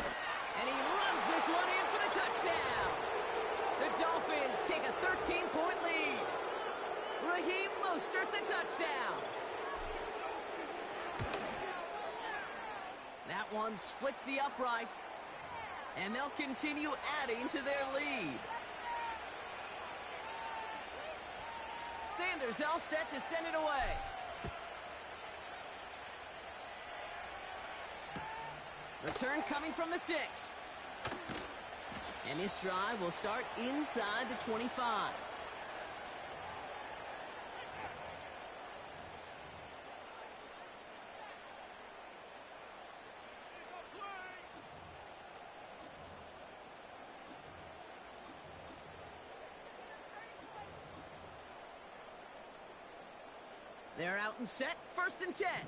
And he runs this one in for the touchdown. The Dolphins take a 13-point lead. Raheem Mostert the touchdown. That one splits the uprights. And they'll continue adding to their lead. Sanders all set to send it away. Return coming from the 6. And this drive will start inside the 25. They're out and set, 1st and 10. Here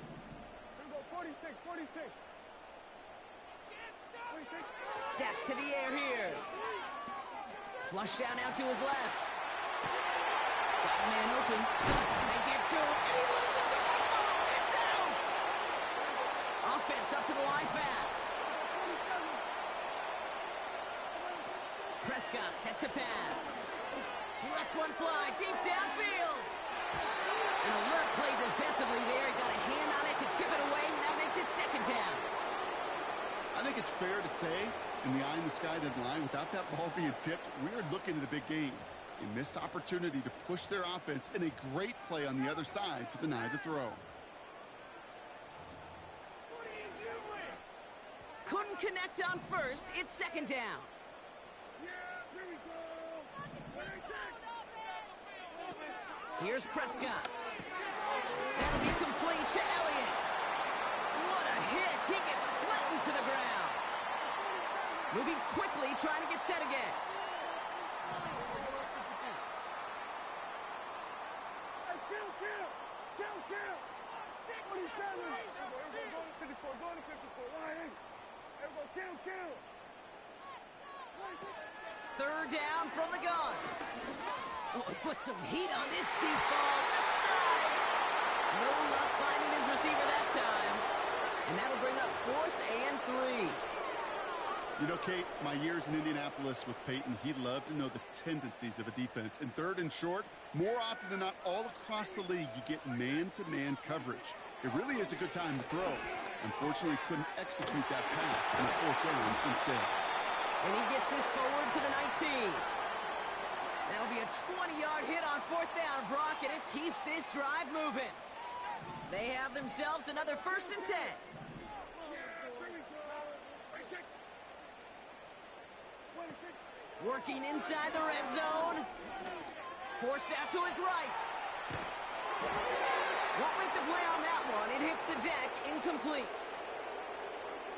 we go, 46, 46. Dak to the air here. Flush down out to his left. Got a man open. They get to him, and he loses the football. It's out. Offense up to the line fast. Prescott set to pass. He lets one fly deep downfield. An alert play defensively there. He got a hand on it to tip it away, and that makes it 2nd down. I think it's fair to say, in the eye in the sky deadline, without that ball being tipped, we're looking at the big game. A missed opportunity to push their offense and a great play on the other side to deny the throw. Couldn't connect on 1st. It's 2nd down. Here's Prescott. That'll be complete to Elliott. What a hit. He gets flattened to the ground. Moving quickly, trying to get set again. Third down from the gun. Oh, he put some heat on this deep ball. Left side. No luck finding his receiver that time. And that'll bring up 4th and 3. You know, Kate, my years in Indianapolis with Peyton, he loved to know the tendencies of a defense. In 3rd and short, more often than not, all across the league, you get man-to-man coverage. It really is a good time to throw. Unfortunately, couldn't execute that pass on the 4th down instead. And he gets this forward to the 19. That'll be a 20-yard hit on 4th down, Brock, and it keeps this drive moving. They have themselves another 1st and 10. Working inside the red zone. Forced out to his right. Won't make the play on that one. It hits the deck, incomplete.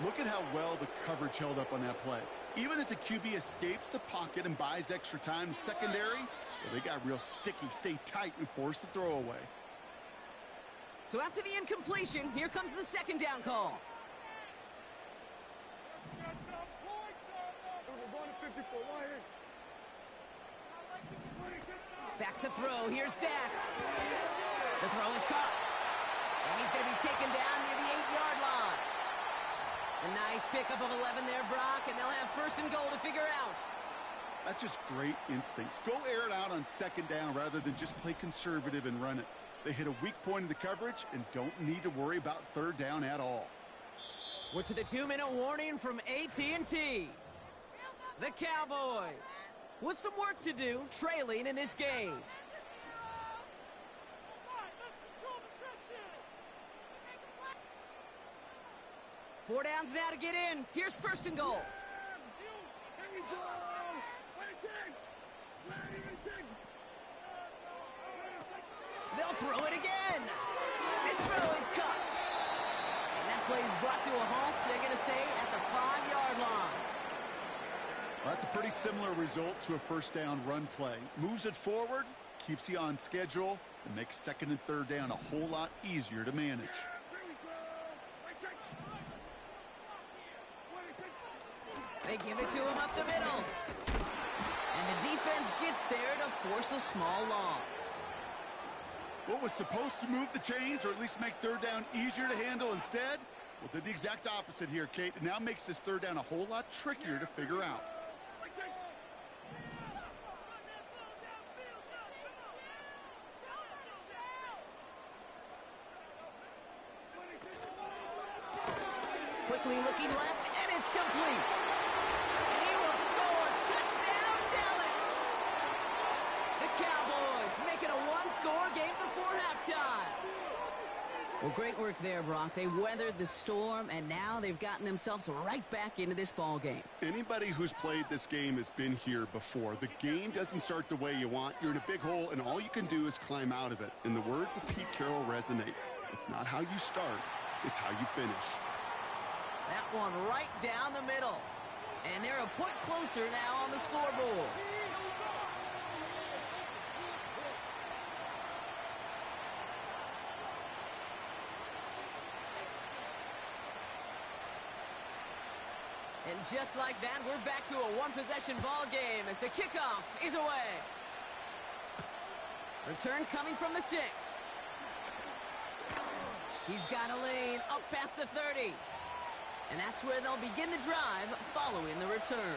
Look at how well the coverage held up on that play. Even as the QB escapes the pocket and buys extra time secondary, well, they got real sticky, stay tight, and force the throw away. So after the incompletion, here comes the 2nd down call. Back to throw. Here's Dak. The throw is caught. And he's going to be taken down near the 8-yard line. A nice pickup of 11 there, Brock, and they'll have 1st and goal to figure out. That's just great instincts. Go air it out on 2nd down rather than just play conservative and run it. They hit a weak point in the coverage and don't need to worry about 3rd down at all. We're to the 2-minute warning from AT&T. The Cowboys, with some work to do, trailing in this game. 4 downs now to get in. Here's 1st and goal. They'll throw it again. This throw is cut. And that play is brought to a halt, so they're going to say at the 5-yard line. Well, that's a pretty similar result to a 1st down run play. Moves it forward, keeps you on schedule, and makes 2nd and 3rd down a whole lot easier to manage. They give it to him up the middle. And the defense gets there to force a small loss. What was supposed to move the chains or at least make 3rd down easier to handle instead? Well, did the exact opposite here, Kate. It now makes this 3rd down a whole lot trickier to figure out. Quickly looking left, and it's complete. And he will score. Touchdown, Dallas. The Cowboys making a one-score game before halftime. Well, great work there, Brock. They weathered the storm, and now they've gotten themselves right back into this ball game. Anybody who's played this game has been here before. The game doesn't start the way you want. You're in a big hole, and all you can do is climb out of it. And the words of Pete Carroll resonate. It's not how you start, it's how you finish. That one right down the middle. And they're a point closer now on the scoreboard. And just like that, we're back to a one-possession ball game as the kickoff is away. Return coming from the 6. He's got a lane up past the 30. And that's where they'll begin the drive following the return.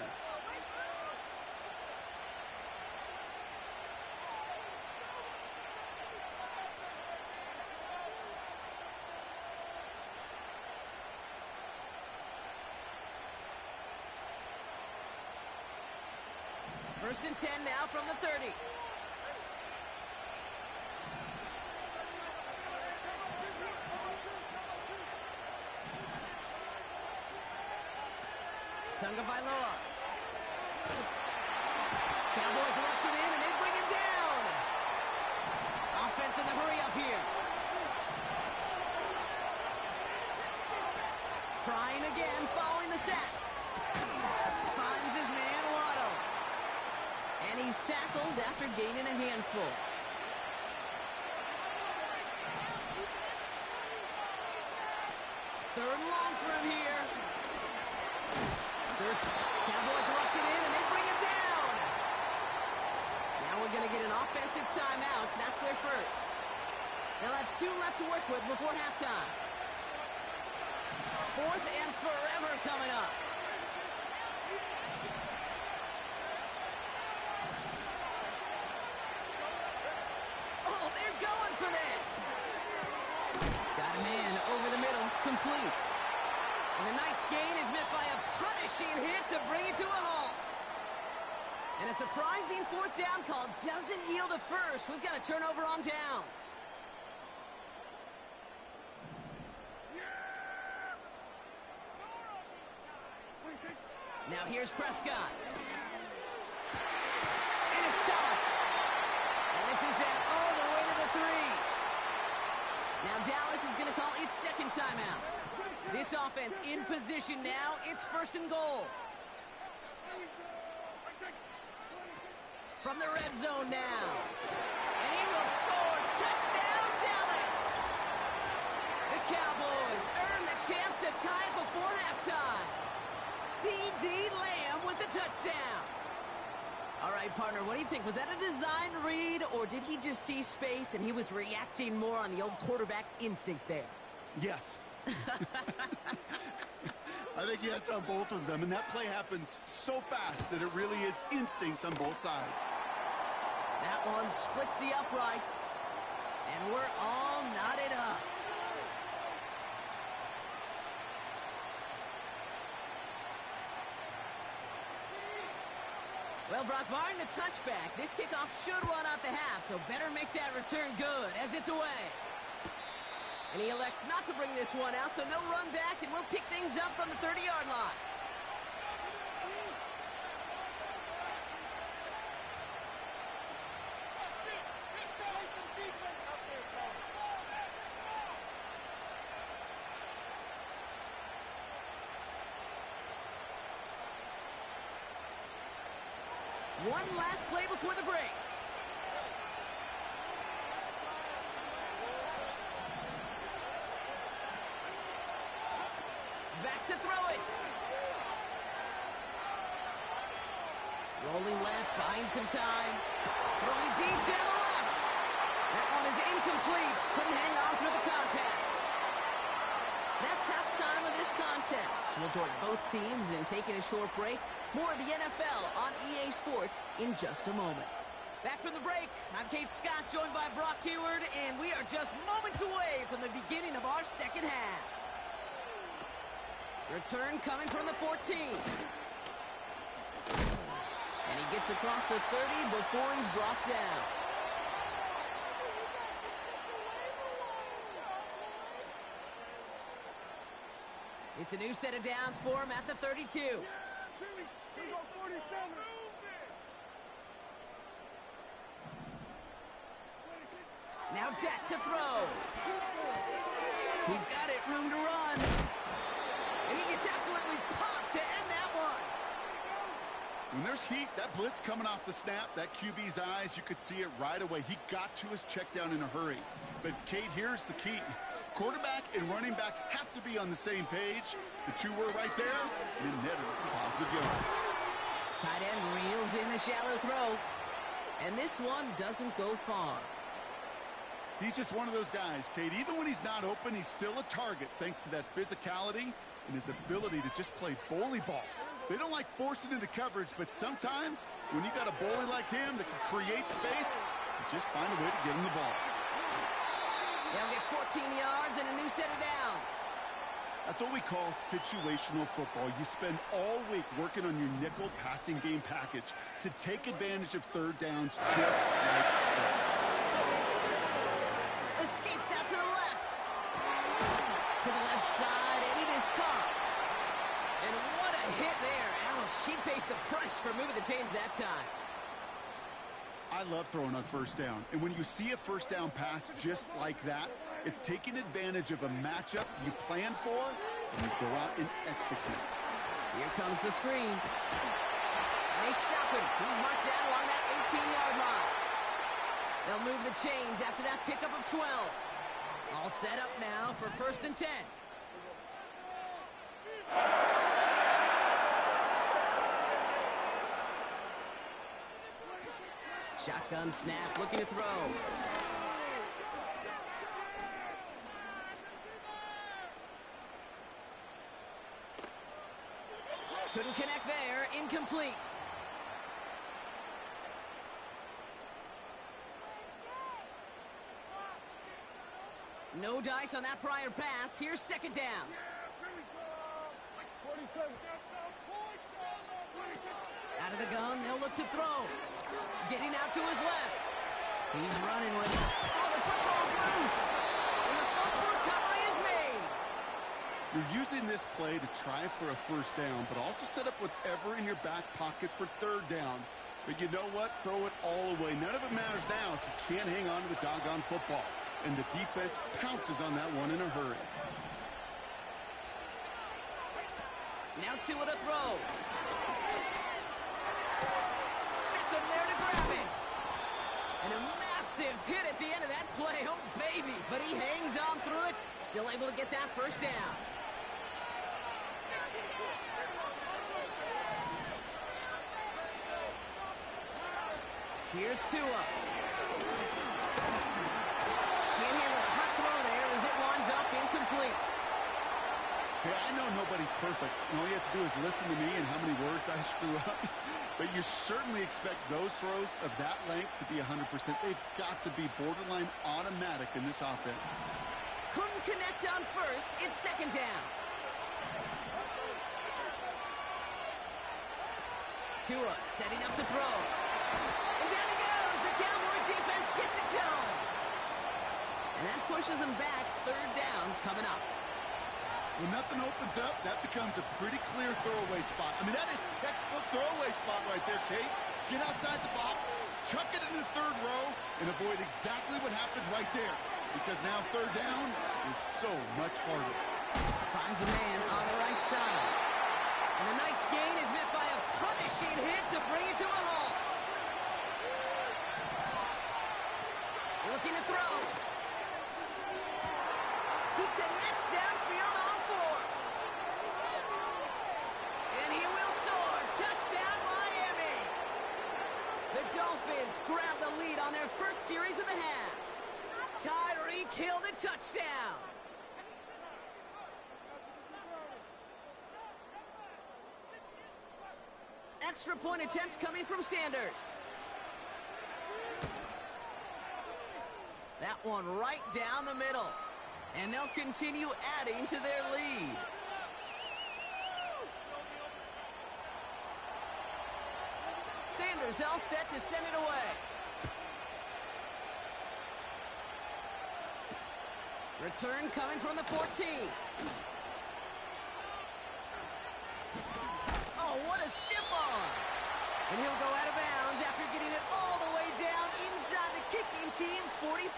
First and 10 now from the 30. Tunga Bailoa. Cowboys rushing in, and they bring him down. Offense in the hurry up here. Trying again, following the sack. Finds his man, Waddle. And he's tackled after gaining a handful. Third and long for him here. Cowboys rushing in, and they bring him down. Now we're going to get an offensive timeout. That's their first. They'll have 2 left to work with before halftime. 4th and forever coming up. Oh, they're going for this. Got him in over the middle, complete. And the nice gain is met by a punishing hit to bring it to a halt. And a surprising 4th down call doesn't yield a first. We've got a turnover on downs. Now here's Prescott. And it's caught. And this is down all the way to the 3. Now Dallas is going to call its second timeout. This offense in position now. It's 1st and goal. From the red zone now. And he will score. Touchdown, Dallas. The Cowboys earn the chance to tie it before halftime. C.D. Lamb with the touchdown. All right, partner, what do you think? Was that a design read, or did he just see space and he was reacting more on the old quarterback instinct there? Yes. I think yes on both of them, and that play happens so fast that it really is instincts on both sides. That one splits the uprights, and we're all knotted up. Well, Brock, barring the touchback, this kickoff should run out the half, so better make that return good as it's away. And he elects not to bring this one out, so no run back, and we'll pick things up from the 30-yard line. One last play before the break. Back to throw it. Rolling left, buying some time. Throwing deep down the left. That one is incomplete. Couldn't hang on through the contact. That's halftime of this contest. We'll join both teams in taking a short break. More of the NFL on EA Sports in just a moment. Back from the break, I'm Kate Scott, joined by Brock Heward, and we are just moments away from the beginning of our second half. Return coming from the 14. And he gets across the 30 before he's brought down. It's a new set of downs for him at the 32. Now Dak to throw. He's got it, room to run. And he gets absolutely popped to end that one. When there's heat, that blitz coming off the snap, that QB's eyes, you could see it right away. He got to his check down in a hurry. But, Kate, here's the key. Quarterback and running back have to be on the same page. The two were right there, and it netted some positive yards. Tight end reels in the shallow throw. And this one doesn't go far. He's just one of those guys, Kate. Even when he's not open, he's still a target thanks to that physicality and his ability to just play bully ball. They don't like forcing into coverage, but sometimes when you got a bully like him that can create space, you just find a way to get him the ball. They'll get 14 yards and a new set of downs. That's what we call situational football. You spend all week working on your nickel passing game package to take advantage of third downs just like that. Escapes out to the left. To the left side, and it is caught. And what a hit there. Ouch, she faced the price for moving the chains that time. I love throwing on first down. And when you see a first down pass just like that, it's taking advantage of a matchup you planned for, and you go out and execute. Here comes the screen. And they stop him. He's marked down along that 18-yard line. They'll move the chains after that pickup of 12. All set up now for 1st and 10. Shotgun snap, looking to throw. Couldn't connect there, incomplete. No dice on that prior pass. Here's 2nd down. Out of the gun, they'll look to throw. Getting out to his left. He's running with it. Oh, the football's loose. And the fumble recovery is made. You're using this play to try for a first down, but also set up whatever in your back pocket for 3rd down. But you know what? Throw it all away. None of it matters now if you can't hang on to the doggone football. And the defense pounces on that one in a hurry. Now Tua to throw. Beckham there to grab it. And a massive hit at the end of that play. Oh, baby. But he hangs on through it. Still able to get that first down. Here's Tua. Can't handle the hot throw there as it winds up incomplete. Hey, I know nobody's perfect, and all you have to do is listen to me and how many words I screw up. But you certainly expect those throws of that length to be 100%. They've got to be borderline automatic in this offense. Couldn't connect on first. It's 2nd down. Tua setting up to throw. And down he goes. The Cowboy defense gets it to him. And that pushes him back. 3rd down coming up. When nothing opens up, that becomes a pretty clear throwaway spot. I mean, that is textbook throwaway spot right there, Kate. Get outside the box, chuck it in the 3rd row, and avoid exactly what happened right there. Because now 3rd down is so much harder. Finds a man on the right side. And the nice gain is met by a punishing hit to bring it to a halt. Looking to throw. He connects downfield on 4. And he will score. Touchdown, Miami. The Dolphins grab the lead on their first series of the half. Tyreek Hill the touchdown. Extra point attempt coming from Sanders. That one right down the middle. And they'll continue adding to their lead. Sanders all set to send it away. Return coming from the 14. Oh, what a stiff arm. And he'll go out of bounds after getting it all the way down inside the kicking team's 45.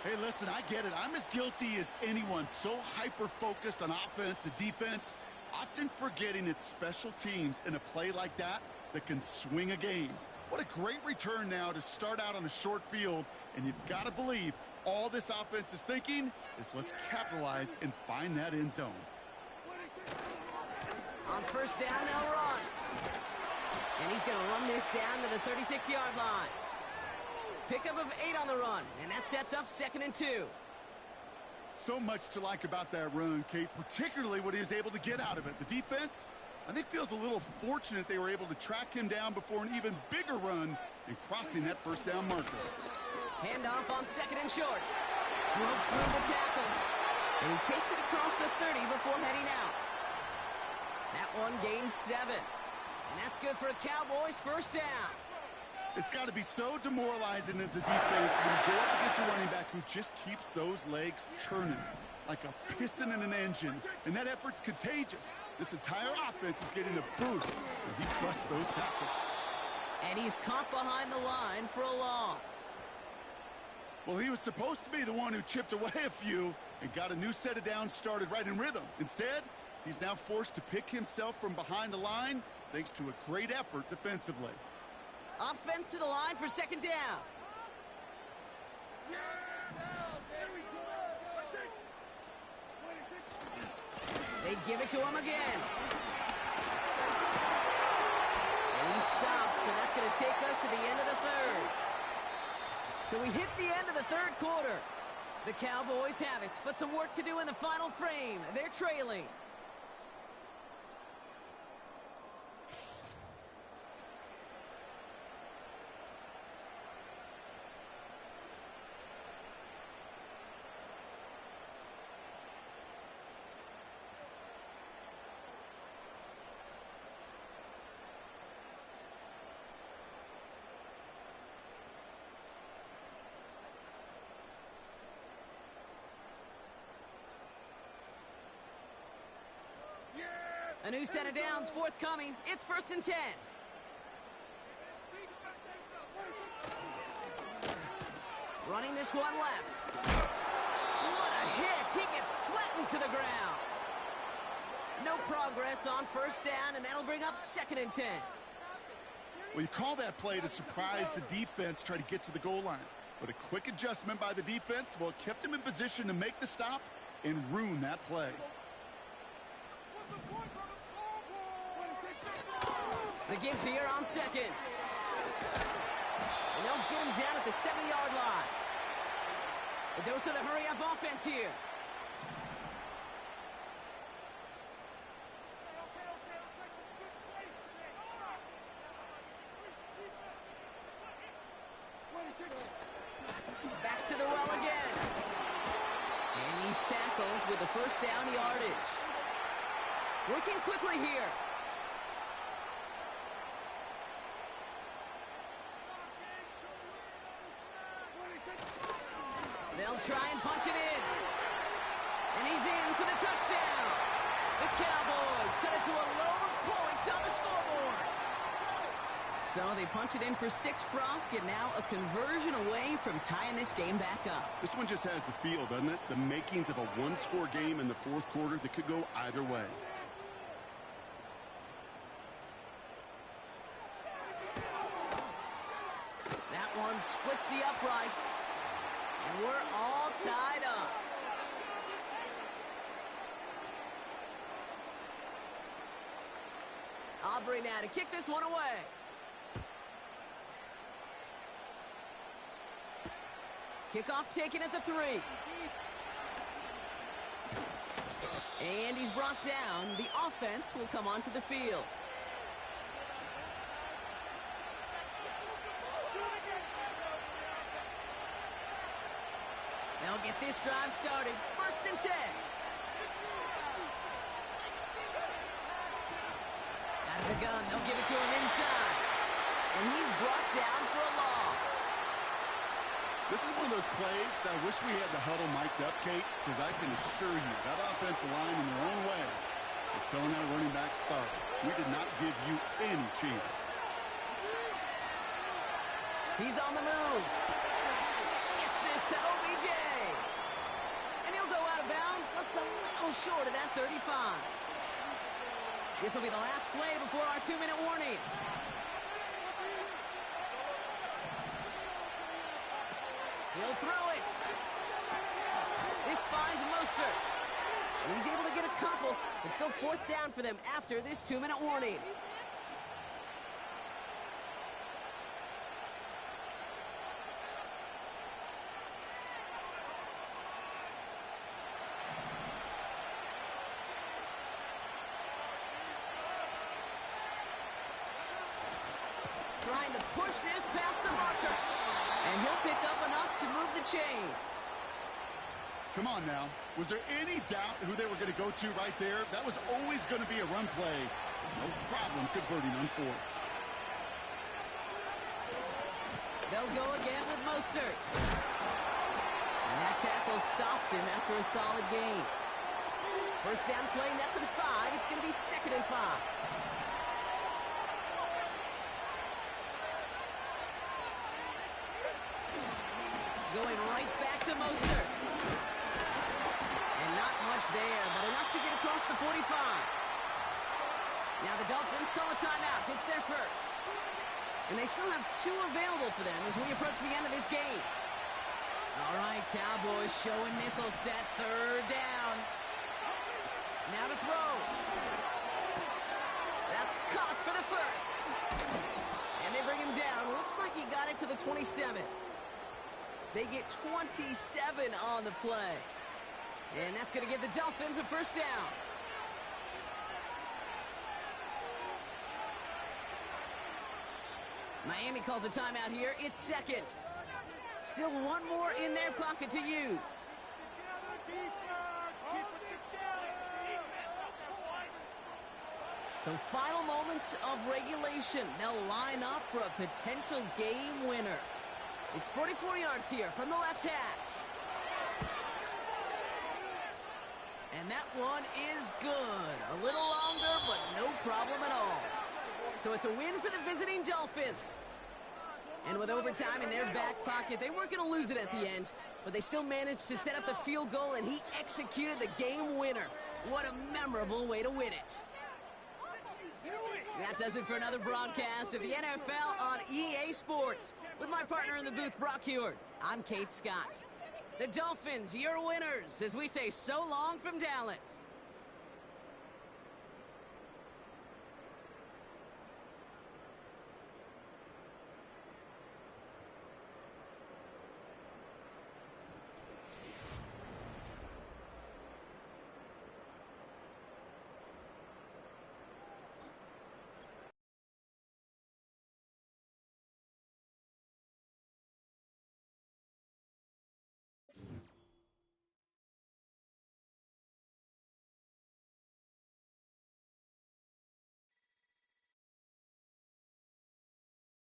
Hey, listen, I get it. I'm as guilty as anyone. So hyper-focused on offense and defense, often forgetting it's special teams in a play like that that can swing a game. What a great return now to start out on a short field And you've got to believe all this offense is thinking is let's capitalize and find that end zone. On first down, they'll run. And he's going to run this down to the 36-yard line. Pickup of 8 on the run, and that sets up 2nd and 2. So much to like about that run, Kate, particularly what he was able to get out of it. The defense, I think, feels a little fortunate they were able to track him down before an even bigger run and crossing that first down marker. Handoff on 2nd and short. Broke through the tackle. And he takes it across the 30 before heading out. That one gains 7. And that's good for a Cowboys first down. It's got to be so demoralizing as a defense when you go up against a running back who just keeps those legs churning like a piston in an engine. And that effort's contagious. This entire offense is getting a boost when he busts those tackles. And he's caught behind the line for a loss. Well, he was supposed to be the one who chipped away a few and got a new set of downs started right in rhythm. Instead, he's now forced to pick himself from behind the line thanks to a great effort defensively. Offense to the line for 2nd down. They give it to him again. And he stops, so that's going to take us to the end of the 3rd. So we hit the end of the 3rd quarter. The Cowboys have it, but some work to do in the final frame. They're trailing. A new set of downs forthcoming. It's 1st and 10. Running this one left. What a hit. He gets flattened to the ground. No progress on first down, and that'll bring up 2nd and 10. Well, you call that play to surprise the defense, try to get to the goal line. But a quick adjustment by the defense, well, it kept him in position to make the stop and ruin that play. The give here on 2nd. And they'll get him down at the 7-yard line. A dose of the hurry-up offense here. Back to the well again. And he's tackled with the first down yardage. Working quickly here. They'll try and punch it in. And he's in for the touchdown. The Cowboys cut it to a load point on the scoreboard. So they punch it in for 6, Brock, and now a conversion away from tying this game back up. This one just has the feel, doesn't it? The makings of a one-score game in the 4th quarter that could go either way. That one splits the uprights. And we're all tied up. Aubrey now to kick this one away. Kickoff taken at the 3. And he's brought down. The offense will come onto the field. They'll get this drive started. 1st and 10. Out of the gun, they'll give it to him inside. And he's brought down for a loss. This is one of those plays that I wish we had the huddle mic'd up, Kate, because I can assure you that offensive line in their own way is telling our running back, sorry, we did not give you any chance. He's on the move. Gets this to OBJ. And he'll go out of bounds. Looks a little short of that 35. This will be the last play before our 2-minute warning. He'll throw it. This finds Mostert. And he's able to get a couple. It's still 4th down for them after this 2-minute warning. Trying to push this past the marker. And he'll pick up enough to move the chains. Come on now. Was there any doubt who they were going to go to right there? That was always going to be a run play. No problem converting on 4th. They'll go again with Mostert. And that tackle stops him after a solid gain. First down play, nets him 5. It's going to be 2nd and 5. Going right back to Mostert. And not much there, but enough to get across the 45. Now the Dolphins call a timeout. It's their first. And they still have 2 available for them as we approach the end of this game. All right, Cowboys showing nickel set, 3rd down. Now to throw. That's caught for the first. And they bring him down. Looks like he got it to the 27. They get 27 on the play. And that's going to give the Dolphins a first down. Miami calls a timeout here. It's 2nd. Still 1 more in their pocket to use. So final moments of regulation. They'll line up for a potential game winner. It's 44 yards here from the left hash. And that one is good. A little longer, but no problem at all. So it's a win for the visiting Dolphins. And with overtime in their back pocket, they weren't going to lose it at the end, but they still managed to set up the field goal, and he executed the game winner. What a memorable way to win it. That does it for another broadcast of the NFL on EA Sports. With my partner in the booth, Brock Heward, I'm Kate Scott. The Dolphins, your winners, as we say so long from Dallas.